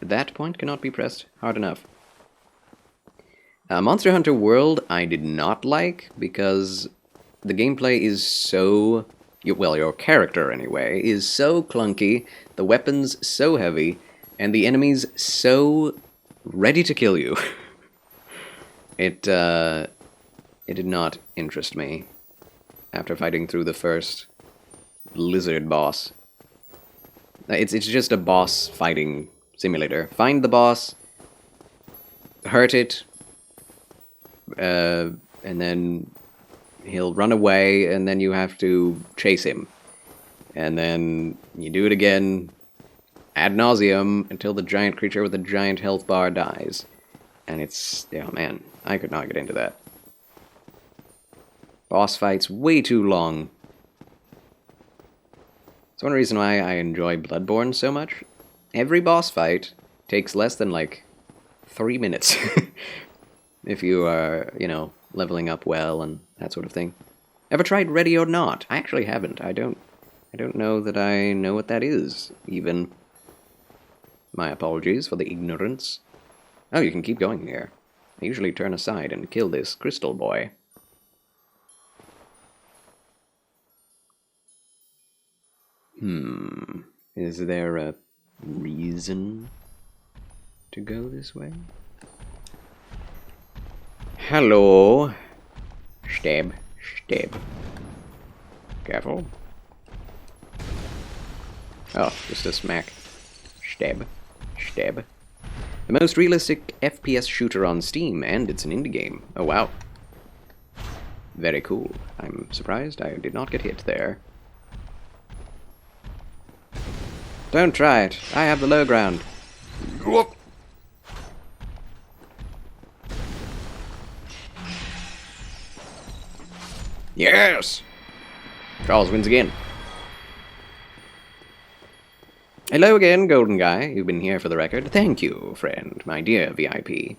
that point cannot be pressed hard enough. Monster Hunter World I did not like, because the gameplay is so... well, your character, anyway, is so clunky, the weapons so heavy, and the enemies so ready to kill you. It did not interest me after fighting through the first lizard boss. It's just a boss fighting simulator. Find the boss, hurt it, and then he'll run away, and then you have to chase him. And then you do it again ad nauseum until the giant creature with the giant health bar dies. And it's... oh man, I could not get into that. Boss fights way too long. It's one reason why I enjoy Bloodborne so much. Every boss fight takes less than, like, 3 minutes. If you are, you know, leveling up well and that sort of thing. Ever tried Ready or Not? I actually haven't. I don't know that I know what that is, even. My apologies for the ignorance. Oh, you can keep going here. I usually turn aside and kill this crystal boy. Is there a reason to go this way? Hello. Stab, stab. Careful. Oh, just a smack. Stab, stab. The most realistic FPS shooter on Steam, and it's an indie game. Oh, wow. Very cool. I'm surprised I did not get hit there. Don't try it. I have the low ground. Whoop. Yes! Charles wins again. Hello again, Golden Guy. You've been here for the record. Thank you, friend, my dear VIP.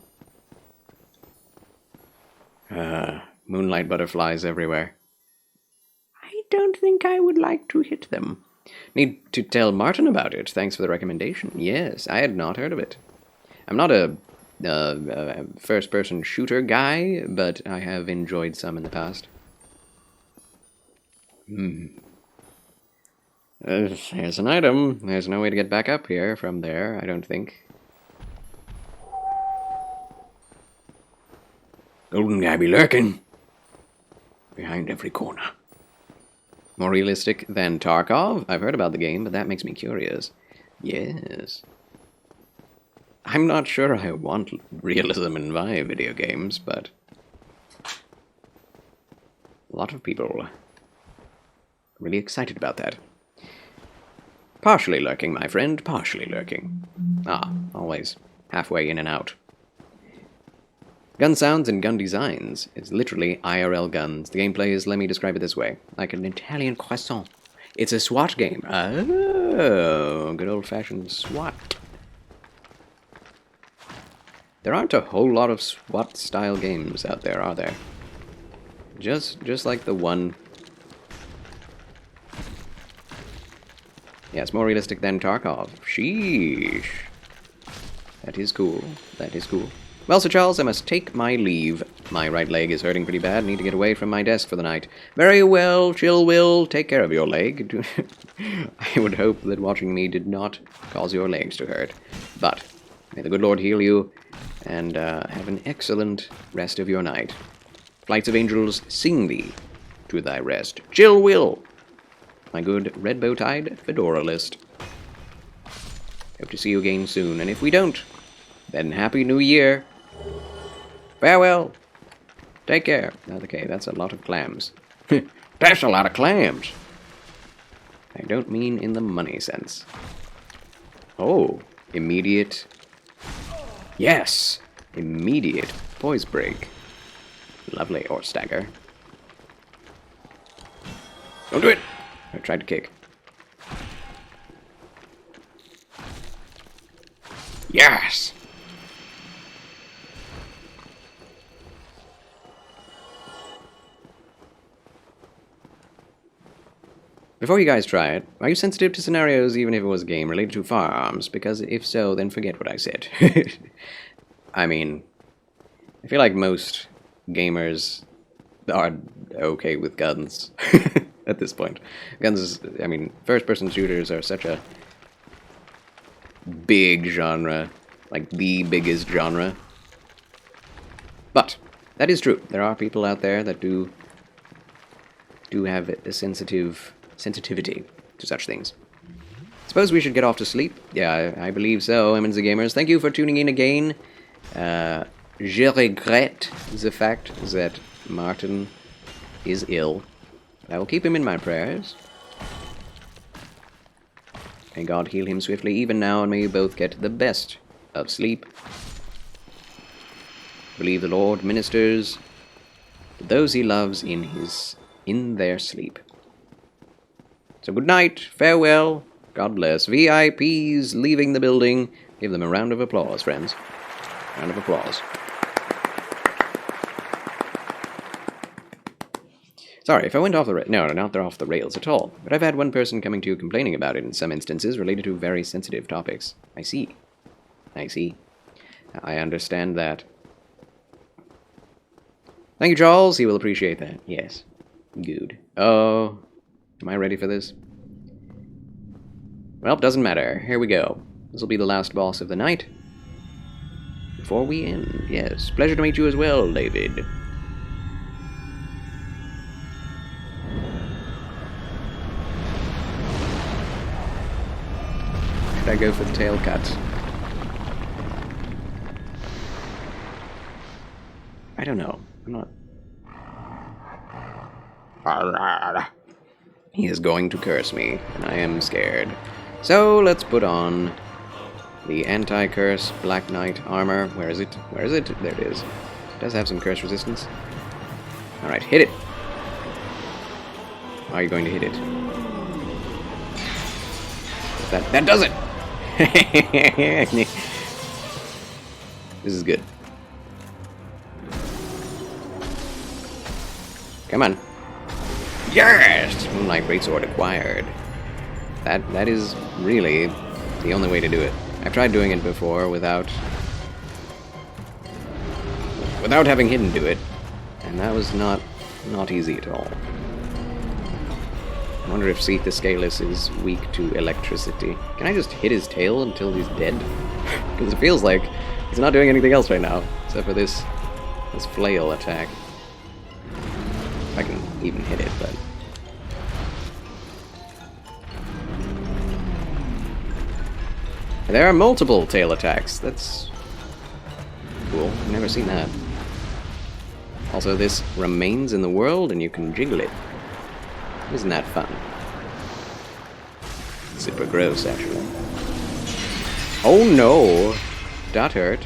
Moonlight butterflies everywhere. I don't think I would like to hit them. Need to tell Martin about it. Thanks for the recommendation. Yes, I had not heard of it. I'm not a first-person shooter guy, but I have enjoyed some in the past. Here's an item. There's no way to get back up here from there, I don't think. Golden Guy be lurking behind every corner. More realistic than Tarkov? I've heard about the game, but that makes me curious. Yes. I'm not sure I want realism in my video games, but a lot of people are really excited about that. Partially lurking, my friend, partially lurking. Ah, always halfway in and out. Gun sounds and gun designs. It's literally IRL guns. The gameplay is, let me describe it this way, like an Italian croissant. It's a SWAT game. Oh, good old-fashioned SWAT. There aren't a whole lot of SWAT-style games out there, are there? Just like the one. Yeah, it's more realistic than Tarkov. Sheesh. That is cool. That is cool. Well, Sir Charles, I must take my leave. My right leg is hurting pretty bad. Need to get away from my desk for the night. Very well, Chill Will. Take care of your leg. I would hope that watching me did not cause your legs to hurt. But may the good Lord heal you, and have an excellent rest of your night. Flights of angels, sing thee to thy rest. Chill Will. My good red bow-tied fedora list. Hope to see you again soon, and if we don't, then Happy New Year. Farewell. Take care. Okay, that's a lot of clams. That's a lot of clams. I don't mean in the money sense. Oh, immediate. Yes, immediate poise break. Lovely, or stagger. Don't do it. I tried to kick. Yes! Before you guys try it, are you sensitive to scenarios even if it was a game related to firearms? Because if so, then forget what I said. I mean, I feel like most gamers are okay with guns at this point. Guns, I mean, first-person shooters are such a big genre, like the biggest genre. But that is true. There are people out there that do have a sensitivity to such things. Suppose we should get off to sleep? Yeah, I believe so, Emmons the Gamers. Thank you for tuning in again. Je regrette the fact that Martin is ill. I will keep him in my prayers. May God heal him swiftly even now, and may you both get the best of sleep. Believe the Lord ministers to those he loves in their sleep. So good night, farewell, God bless. VIPs leaving the building. Give them a round of applause, friends. Round of applause. Sorry, if I went off the no, not they're off the rails at all. But I've had one person coming to you complaining about it in some instances related to very sensitive topics. I see. I see. I understand that. Thank you, Charles. He will appreciate that. Yes. Good. Oh, am I ready for this? Well, doesn't matter. Here we go. This will be the last boss of the night. Before we end, yes. Pleasure to meet you as well, David. Should I go for the tail cut? I don't know. I'm not... He is going to curse me, and I am scared. So let's put on the anti-curse Black Knight armor. Where is it? Where is it? There it is. It does have some curse resistance. Alright, hit it. Are you going to hit it? That does it! This is good. Come on. Yes! Moonlight Greatsword acquired. That is really the only way to do it. I've tried doing it before without having hidden do it, and that was not easy at all. I wonder if Seath the Scaleless is weak to electricity. Can I just hit his tail until he's dead? Because it feels like he's not doing anything else right now, except for this flail attack. If I can even hit it, but... There are multiple tail attacks. That's cool. I've never seen that. Also, this remains in the world and you can jiggle it. Isn't that fun? Super gross, actually. Oh no! That hurt.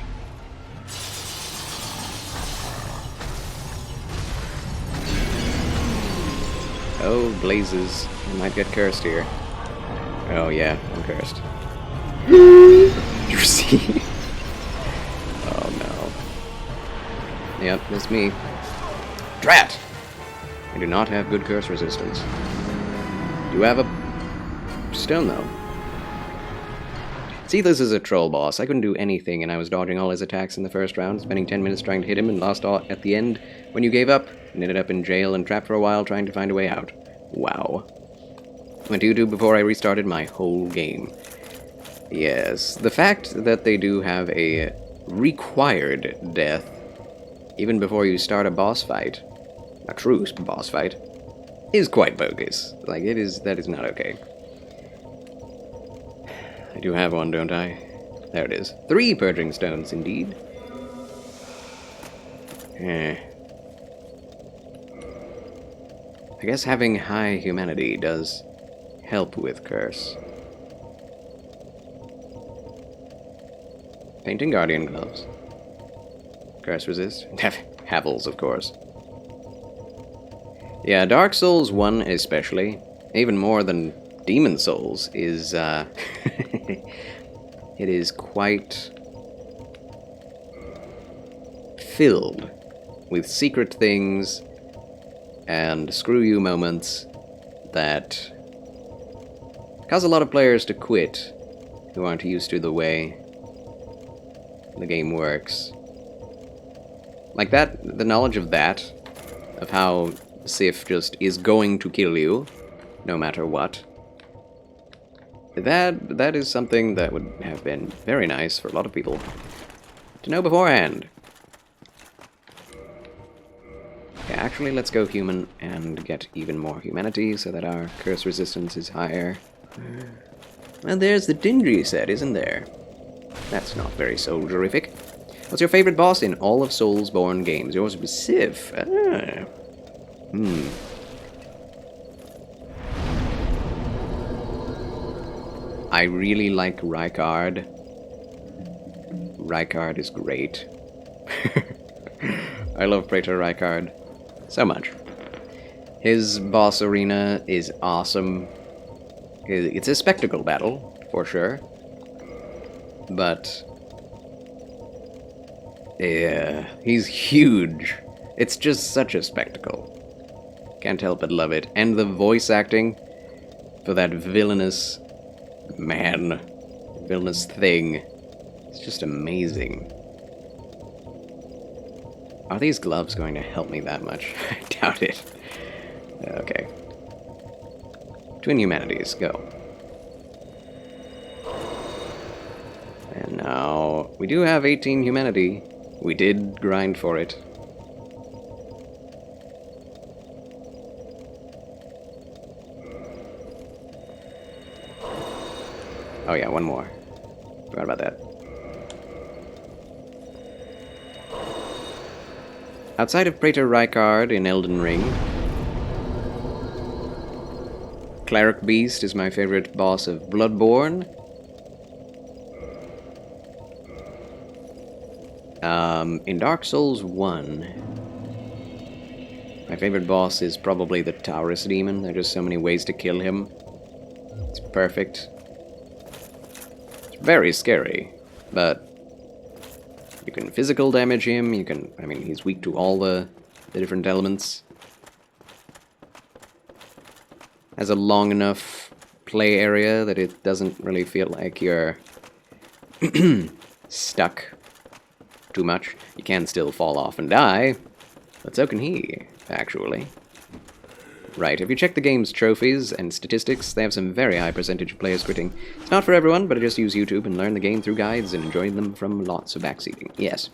Oh, blazes. I might get cursed here. Oh yeah, I'm cursed. You see? Oh no. Yep, that's me. Drat! I do not have good curse resistance. Do have a stone, though. See, this is a troll boss. I couldn't do anything, and I was dodging all his attacks in the first round, spending 10 minutes trying to hit him, and lost all at the end when you gave up, and ended up in jail and trapped for a while trying to find a way out. Wow. Went to YouTube before I restarted my whole game. Yes, the fact that they do have a required death, even before you start a boss fight, a true boss fight, is quite bogus. Like, that is not okay. I do have one, don't I? There it is. 3 purging stones, indeed. I guess having high humanity does help with curse. Painting Guardian gloves. Curse resist. Havels, of course. Yeah, Dark Souls 1 especially, even more than Demon Souls, is, it is quite filled with secret things and screw you moments that cause a lot of players to quit who aren't used to the way the game works. Like that, the knowledge of that, of how Sif just is going to kill you, no matter what. That is something that would have been very nice for a lot of people to know beforehand. Yeah, actually, let's go human and get even more humanity so that our curse resistance is higher. And there's the Dindri set, isn't there? That's not very soldierific. What's your favorite boss in all of Soulsborne games? Yours was Sif. Ah. I really like Rykard. Rykard is great. I love Praetor Rykard so much. His boss arena is awesome. It's a spectacle battle, for sure. But yeah, he's huge. It's just such a spectacle. Can't help but love it. And the voice acting for that villainous man, villainous thing, it's just amazing. Are these gloves going to help me that much? I doubt it. Okay. Twin Humanities, go. And now, we do have 18 humanity. We did grind for it. Oh yeah, one more. Forgot about that. Outside of Praetor Rykard in Elden Ring, Cleric Beast is my favorite boss of Bloodborne. In Dark Souls 1, my favorite boss is probably the Taurus Demon. There are just so many ways to kill him. It's perfect. It's very scary, but you can physical damage him, you can, I mean, he's weak to all the different elements. Has a long enough play area that it doesn't really feel like you're stuck too much. You can still fall off and die, but so can he, actually. Right, if you check the game's trophies and statistics, they have some very high percentage of players quitting. It's not for everyone, but I just use YouTube and learn the game through guides and enjoy them from lots of backseating. Yes.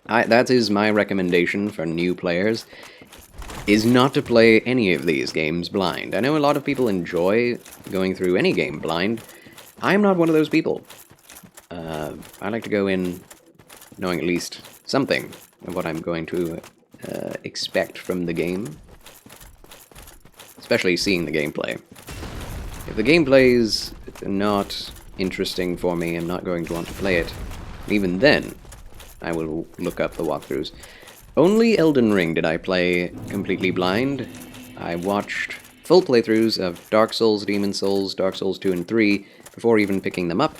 That is my recommendation for new players, is not to play any of these games blind. I know a lot of people enjoy going through any game blind. I'm not one of those people. I like to go in knowing at least something of what I'm going to expect from the game. Especially seeing the gameplay. If the gameplay is not interesting for me, I'm not going to want to play it. Even then, I will look up the walkthroughs. Only Elden Ring did I play completely blind. I watched full playthroughs of Dark Souls, Demon Souls, Dark Souls 2 and 3 before even picking them up.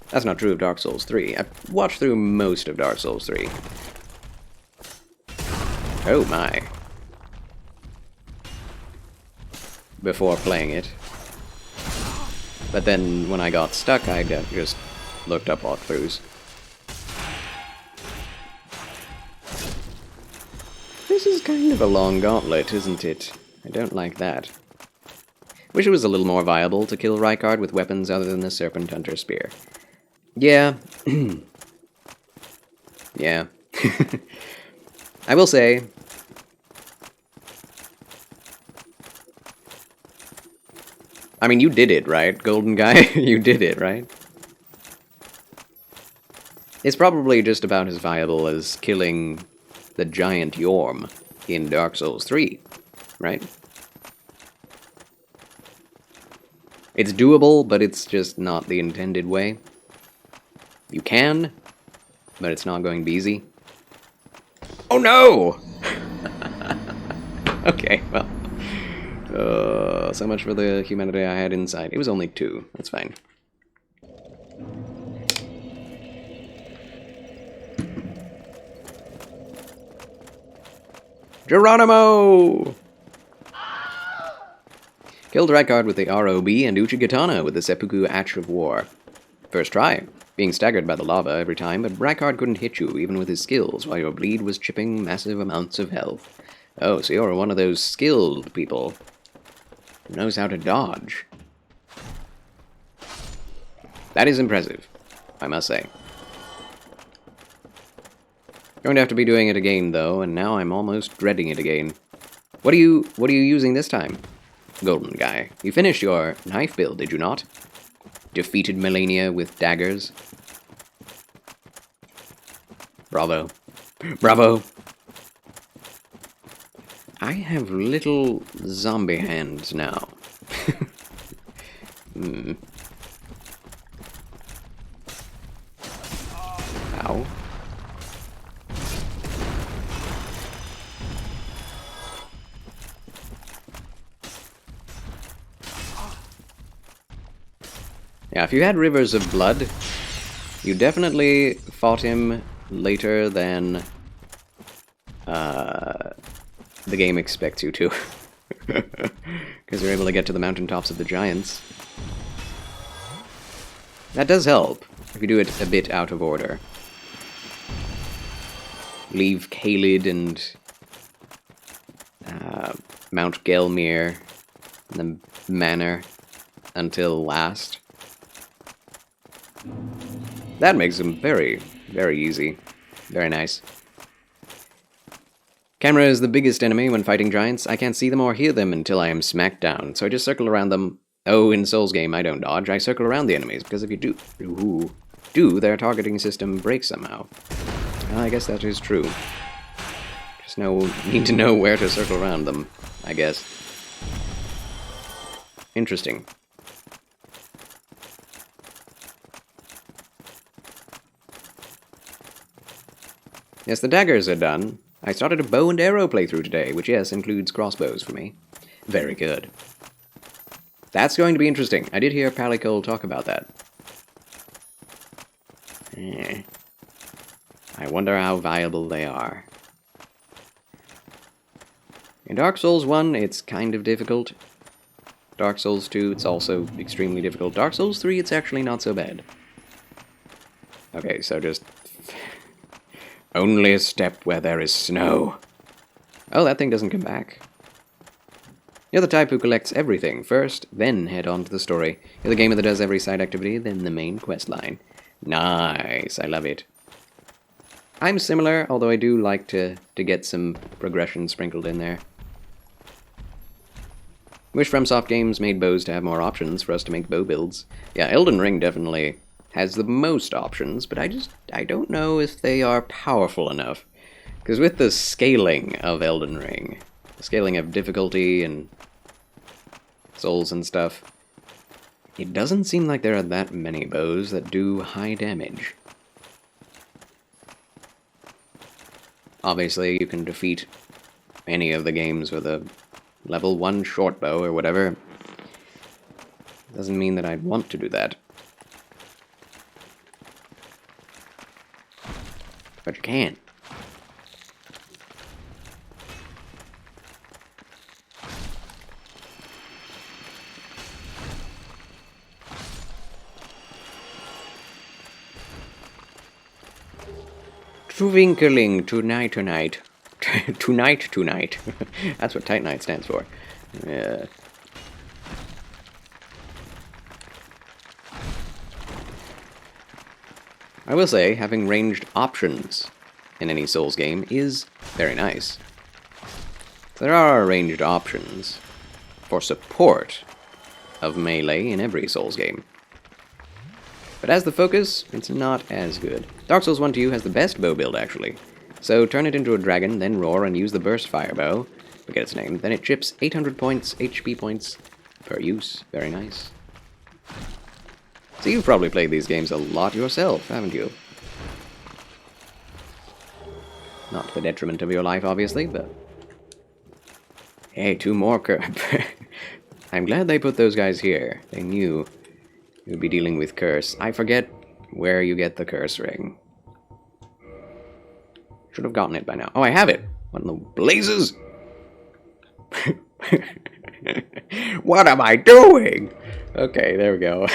That's not true of Dark Souls 3. I've watched through most of Dark Souls 3. Oh my. Before playing it. But then when I got stuck, I just looked up walkthroughs. This is kind of a long gauntlet, isn't it? I don't like that. Wish it was a little more viable to kill Rykard with weapons other than the Serpent Hunter Spear. Yeah. Yeah. I will say, I mean, you did it, right, Golden Guy? You did it, right? It's probably just about as viable as killing the giant Yorm in Dark Souls 3, right? It's doable, but it's just not the intended way. You can, but it's not going to be easy. Oh no! Okay, well. So much for the humanity I had inside. It was only 2. That's fine. Geronimo! Killed Rykard with the ROB and Uchigatana with the Seppuku Ash of War. First try, being staggered by the lava every time, but Rykard couldn't hit you even with his skills while your bleed was chipping massive amounts of health. Oh, so you're one of those skilled people who knows how to dodge. That is impressive, I must say. Going to have to be doing it again, though, and now I'm almost dreading it again. What are you using this time, Golden Guy? You finished your knife build, did you not? Defeated Melania with daggers. Bravo. Bravo! I have little zombie hands now. Ow. Yeah, if you had Rivers of Blood, you definitely fought him later than the game expects you to. Because you're able to get to the mountaintops of the giants. That does help, if you do it a bit out of order. Leave Caelid and Mount Gelmir, the manor, until last. That makes them very, very easy. Very nice. Camera is the biggest enemy when fighting giants. I can't see them or hear them until I am smacked down, so I just circle around them. Oh, in Souls game, I don't dodge. I circle around the enemies, because if you do, their targeting system breaks somehow. Well, I guess that is true. Just need to know where to circle around them, I guess. Interesting. Yes, the daggers are done. I started a bow and arrow playthrough today, which, yes, includes crossbows for me. Very good. That's going to be interesting. I did hear Palicole talk about that. I wonder how viable they are. In Dark Souls 1, it's kind of difficult. Dark Souls 2, it's also extremely difficult. Dark Souls 3, it's actually not so bad. Okay, so just... only a step where there is snow. Oh, that thing doesn't come back. You're the type who collects everything first, then head on to the story. You're the gamer that does every side activity, then the main quest line. Nice, I love it. I'm similar, although I do like to get some progression sprinkled in there. Wish FromSoft Games made bows to have more options for us to make bow builds. Yeah, Elden Ring definitely has the most options, but I don't know if they are powerful enough. Because with the scaling of Elden Ring, the scaling of difficulty and souls and stuff, it doesn't seem like there are that many bows that do high damage. Obviously, you can defeat any of the games with a level 1 short bow or whatever. Doesn't mean that I'd want to do that. But you can. Twinkling tonight. Tonight. That's what Tight Night stands for. Yeah. I will say, having ranged options in any Souls game is very nice. There are ranged options for support of melee in every Souls game. But as the focus, it's not as good. Dark Souls 1-2 has the best bow build, actually. So turn it into a dragon, then roar and use the burst fire bow. Forget its name. Then it chips 800 points, HP points per use. Very nice. So you've probably played these games a lot yourself, haven't you? Not to the detriment of your life, obviously, but... Hey, 2 more I'm glad they put those guys here. They knew you'd be dealing with curse. I forget where you get the curse ring. Should have gotten it by now. Oh, I have it! What in the blazes? What am I doing? Okay, there we go.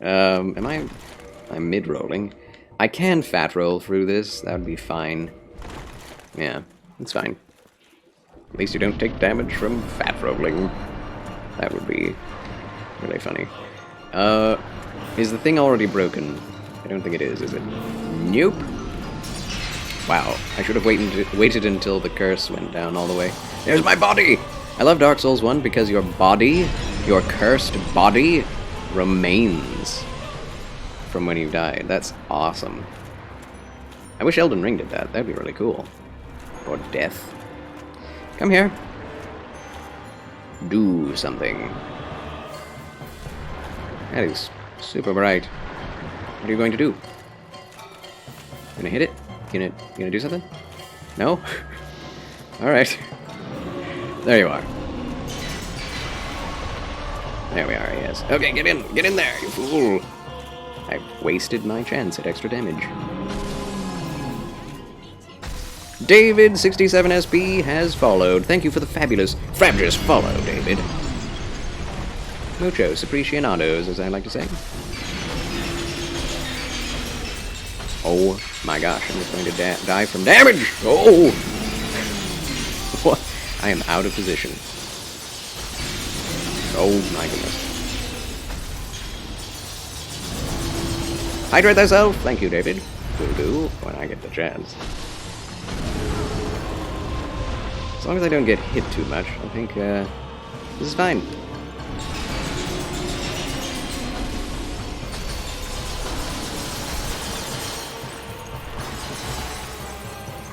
I'm mid-rolling. I can fat roll through this. That would be fine. Yeah, it's fine. At least you don't take damage from fat rolling. That would be really funny. Is the thing already broken? I don't think it is it? Nope. Wow, I should have waited until the curse went down all the way. There's my body! I love Dark Souls 1 because your body, your cursed body, remains from when you died. That's awesome. I wish Elden Ring did that. That'd be really cool. Or death. Come here. Do something. That is super bright. What are you going to do? Gonna hit it? You gonna do something? No? Alright. There you are. There we are, yes. Okay, get in there, you fool! I've wasted my chance at extra damage. David67SP has followed. Thank you for the fabulous follow, David. Muchos appreciados, as I like to say. Oh my gosh, I'm just going to die from damage! Oh! What? I am out of position. Oh my goodness. Hydrate thyself! Thank you, David. Will do when I get the chance. As long as I don't get hit too much, I think this is fine.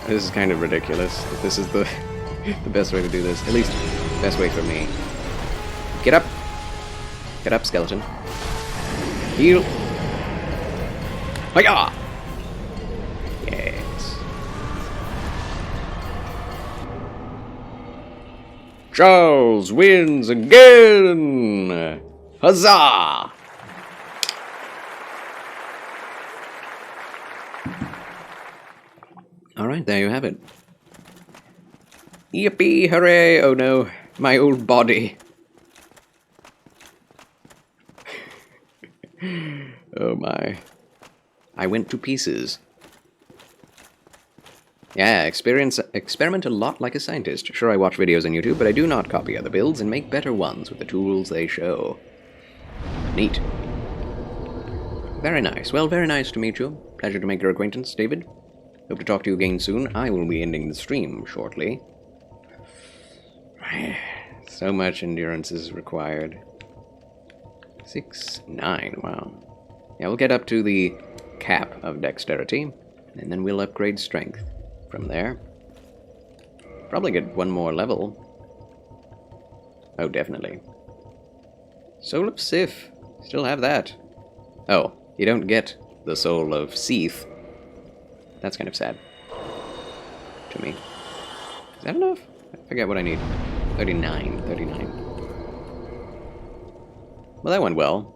This is kind of ridiculous. This is the best way to do this. At least, best way for me. Get up! Get up, skeleton. Heal! Hiya! Yes. Charles wins again! Huzzah! Alright, there you have it. Yippee, hooray! Oh no, my old body. Oh my. I went to pieces. Yeah, experiment a lot like a scientist. Sure, I watch videos on YouTube, but I do not copy other builds and make better ones with the tools they show. Neat. Very nice. Well, very nice to meet you. Pleasure to make your acquaintance, David. Hope to talk to you again soon. I will be ending the stream shortly. So much endurance is required. 6, 9, wow. Yeah, we'll get up to the cap of dexterity, and then we'll upgrade strength from there. Probably get one more level. Oh, definitely. Soul of Sif. Still have that. Oh, you don't get the Soul of Seath. That's kind of sad. To me. Is that enough? I forget what I need. 39. Well, that went well.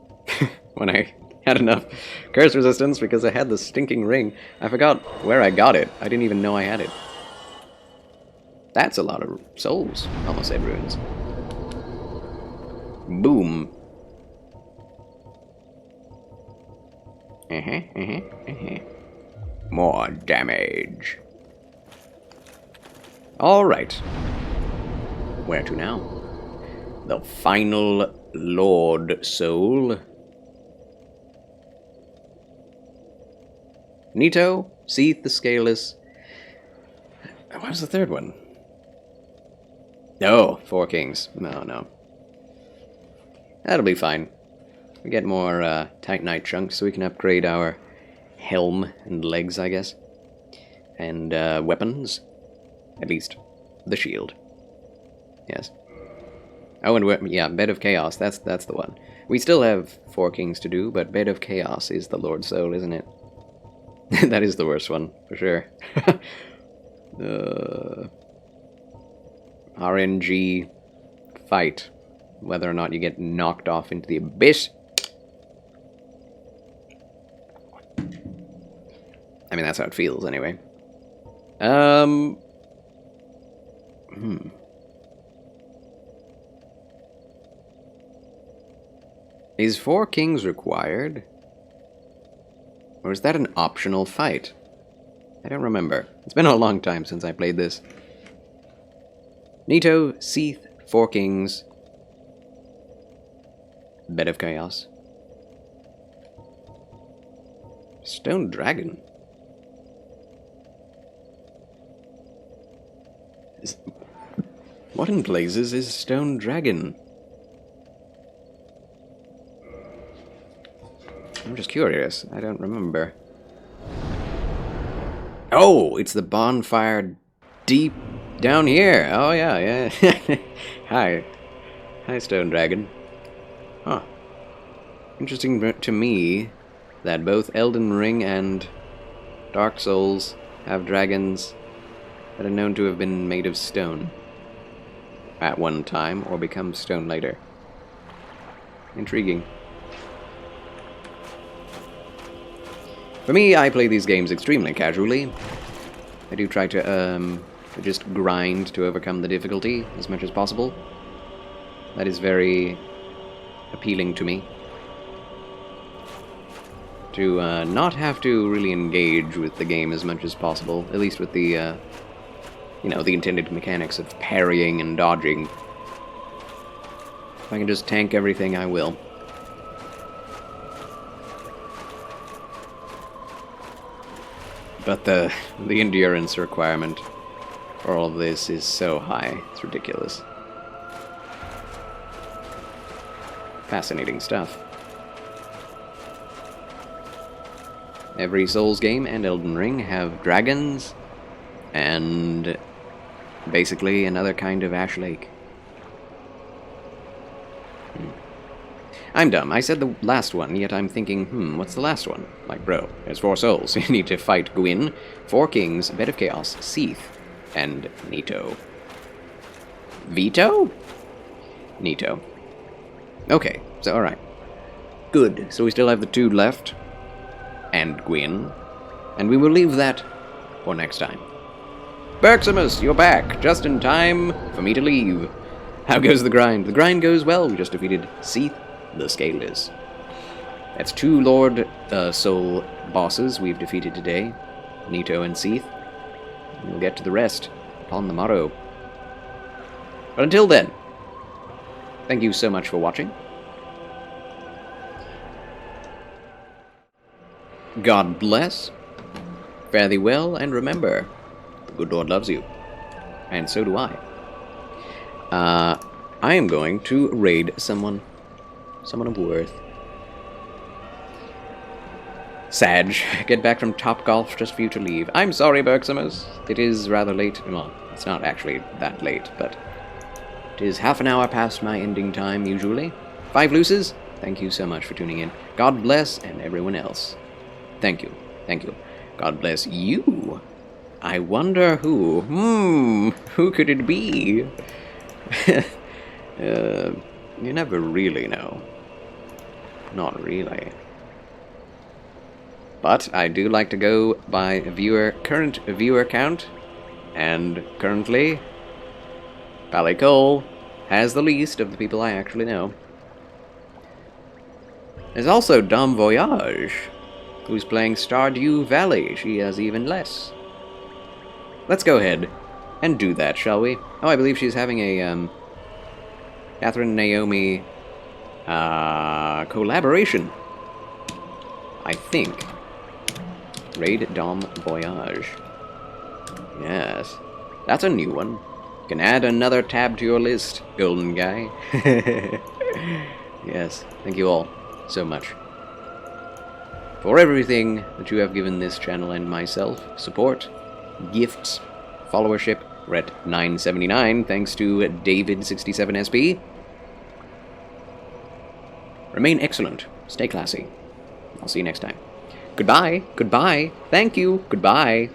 When I had enough curse resistance because I had the stinking ring. I forgot where I got it. I didn't even know I had it. That's a lot of souls. Almost said runes. Boom. More damage. Alright. Where to now? The final Lord Soul. Nito, Seath the Scaleless. What was the third one? Oh, Four Kings. No. That'll be fine. We get more Titanite chunks so we can upgrade our helm and legs, I guess. And weapons. At least the shield. Yes. Oh, and yeah, Bed of Chaos. That's the one. We still have Four Kings to do, but Bed of Chaos is the Lord Soul, isn't it? That is the worst one, for sure. RNG fight. Whether or not you get knocked off into the abyss. I mean, that's how it feels, anyway. Is Four Kings required? Or is that an optional fight? I don't remember. It's been a long time since I played this. Nito, Seath, Four Kings, Bed of Chaos. Stone Dragon. What in blazes is Stone Dragon? I'm just curious. I don't remember. Oh, it's the bonfire deep down here. Oh, yeah. Hi, Stone Dragon. Huh. Interesting to me that both Elden Ring and Dark Souls have dragons that are known to have been made of stone at one time or become stone later. Intriguing. For me, I play these games extremely casually. I do try to just grind to overcome the difficulty as much as possible. That is very appealing to me. To not have to really engage with the game as much as possible, at least with the, the intended mechanics of parrying and dodging. If I can just tank everything, I will. But the endurance requirement for all of this is so high, it's ridiculous. Fascinating stuff. Every Souls game and Elden Ring have dragons and basically another kind of Ash Lake. I'm dumb. I said the last one, yet I'm thinking, what's the last one? Like, bro, there's 4 souls. You need to fight Gwyn, 4 kings, Bed of Chaos, Seath, and Nito. Vito? Nito. Okay, so alright. Good. So we still have the 2 left. And Gwyn. And we will leave that for next time. Berximus, you're back, just in time for me to leave. How goes the grind? The grind goes well. We just defeated Seath, the Scaleless. That's 2 Lord Soul bosses we've defeated today. Nito and Seath. And we'll get to the rest upon the morrow. But until then, thank you so much for watching. God bless. Fare thee well, and remember, the good Lord loves you. And so do I. I am going to raid someone. Someone of worth. Sag, get back from Topgolf just for you to leave. I'm sorry, Berximus. It is rather late. Well, it's not actually that late, but it is half an hour past my ending time, usually. 5 Luces, thank you so much for tuning in. God bless, and everyone else. Thank you. Thank you. God bless you. I wonder who. Who could it be? You never really know. Not really. But I do like to go by current viewer count, and currently, Pally Cole has the least of the people I actually know. There's also Dom Voyage, who's playing Stardew Valley. She has even less. Let's go ahead and do that, shall we? Oh, I believe she's having a, Catherine Naomi, collaboration. I think. Raid Dom Voyage. Yes. That's a new one. You can add another tab to your list, golden guy. Yes, thank you all so much for everything that you have given this channel and myself. Support, gifts, followership. We're at 979 thanks to David67SP. Remain excellent. Stay classy. I'll see you next time. Goodbye. Goodbye. Thank you. Goodbye.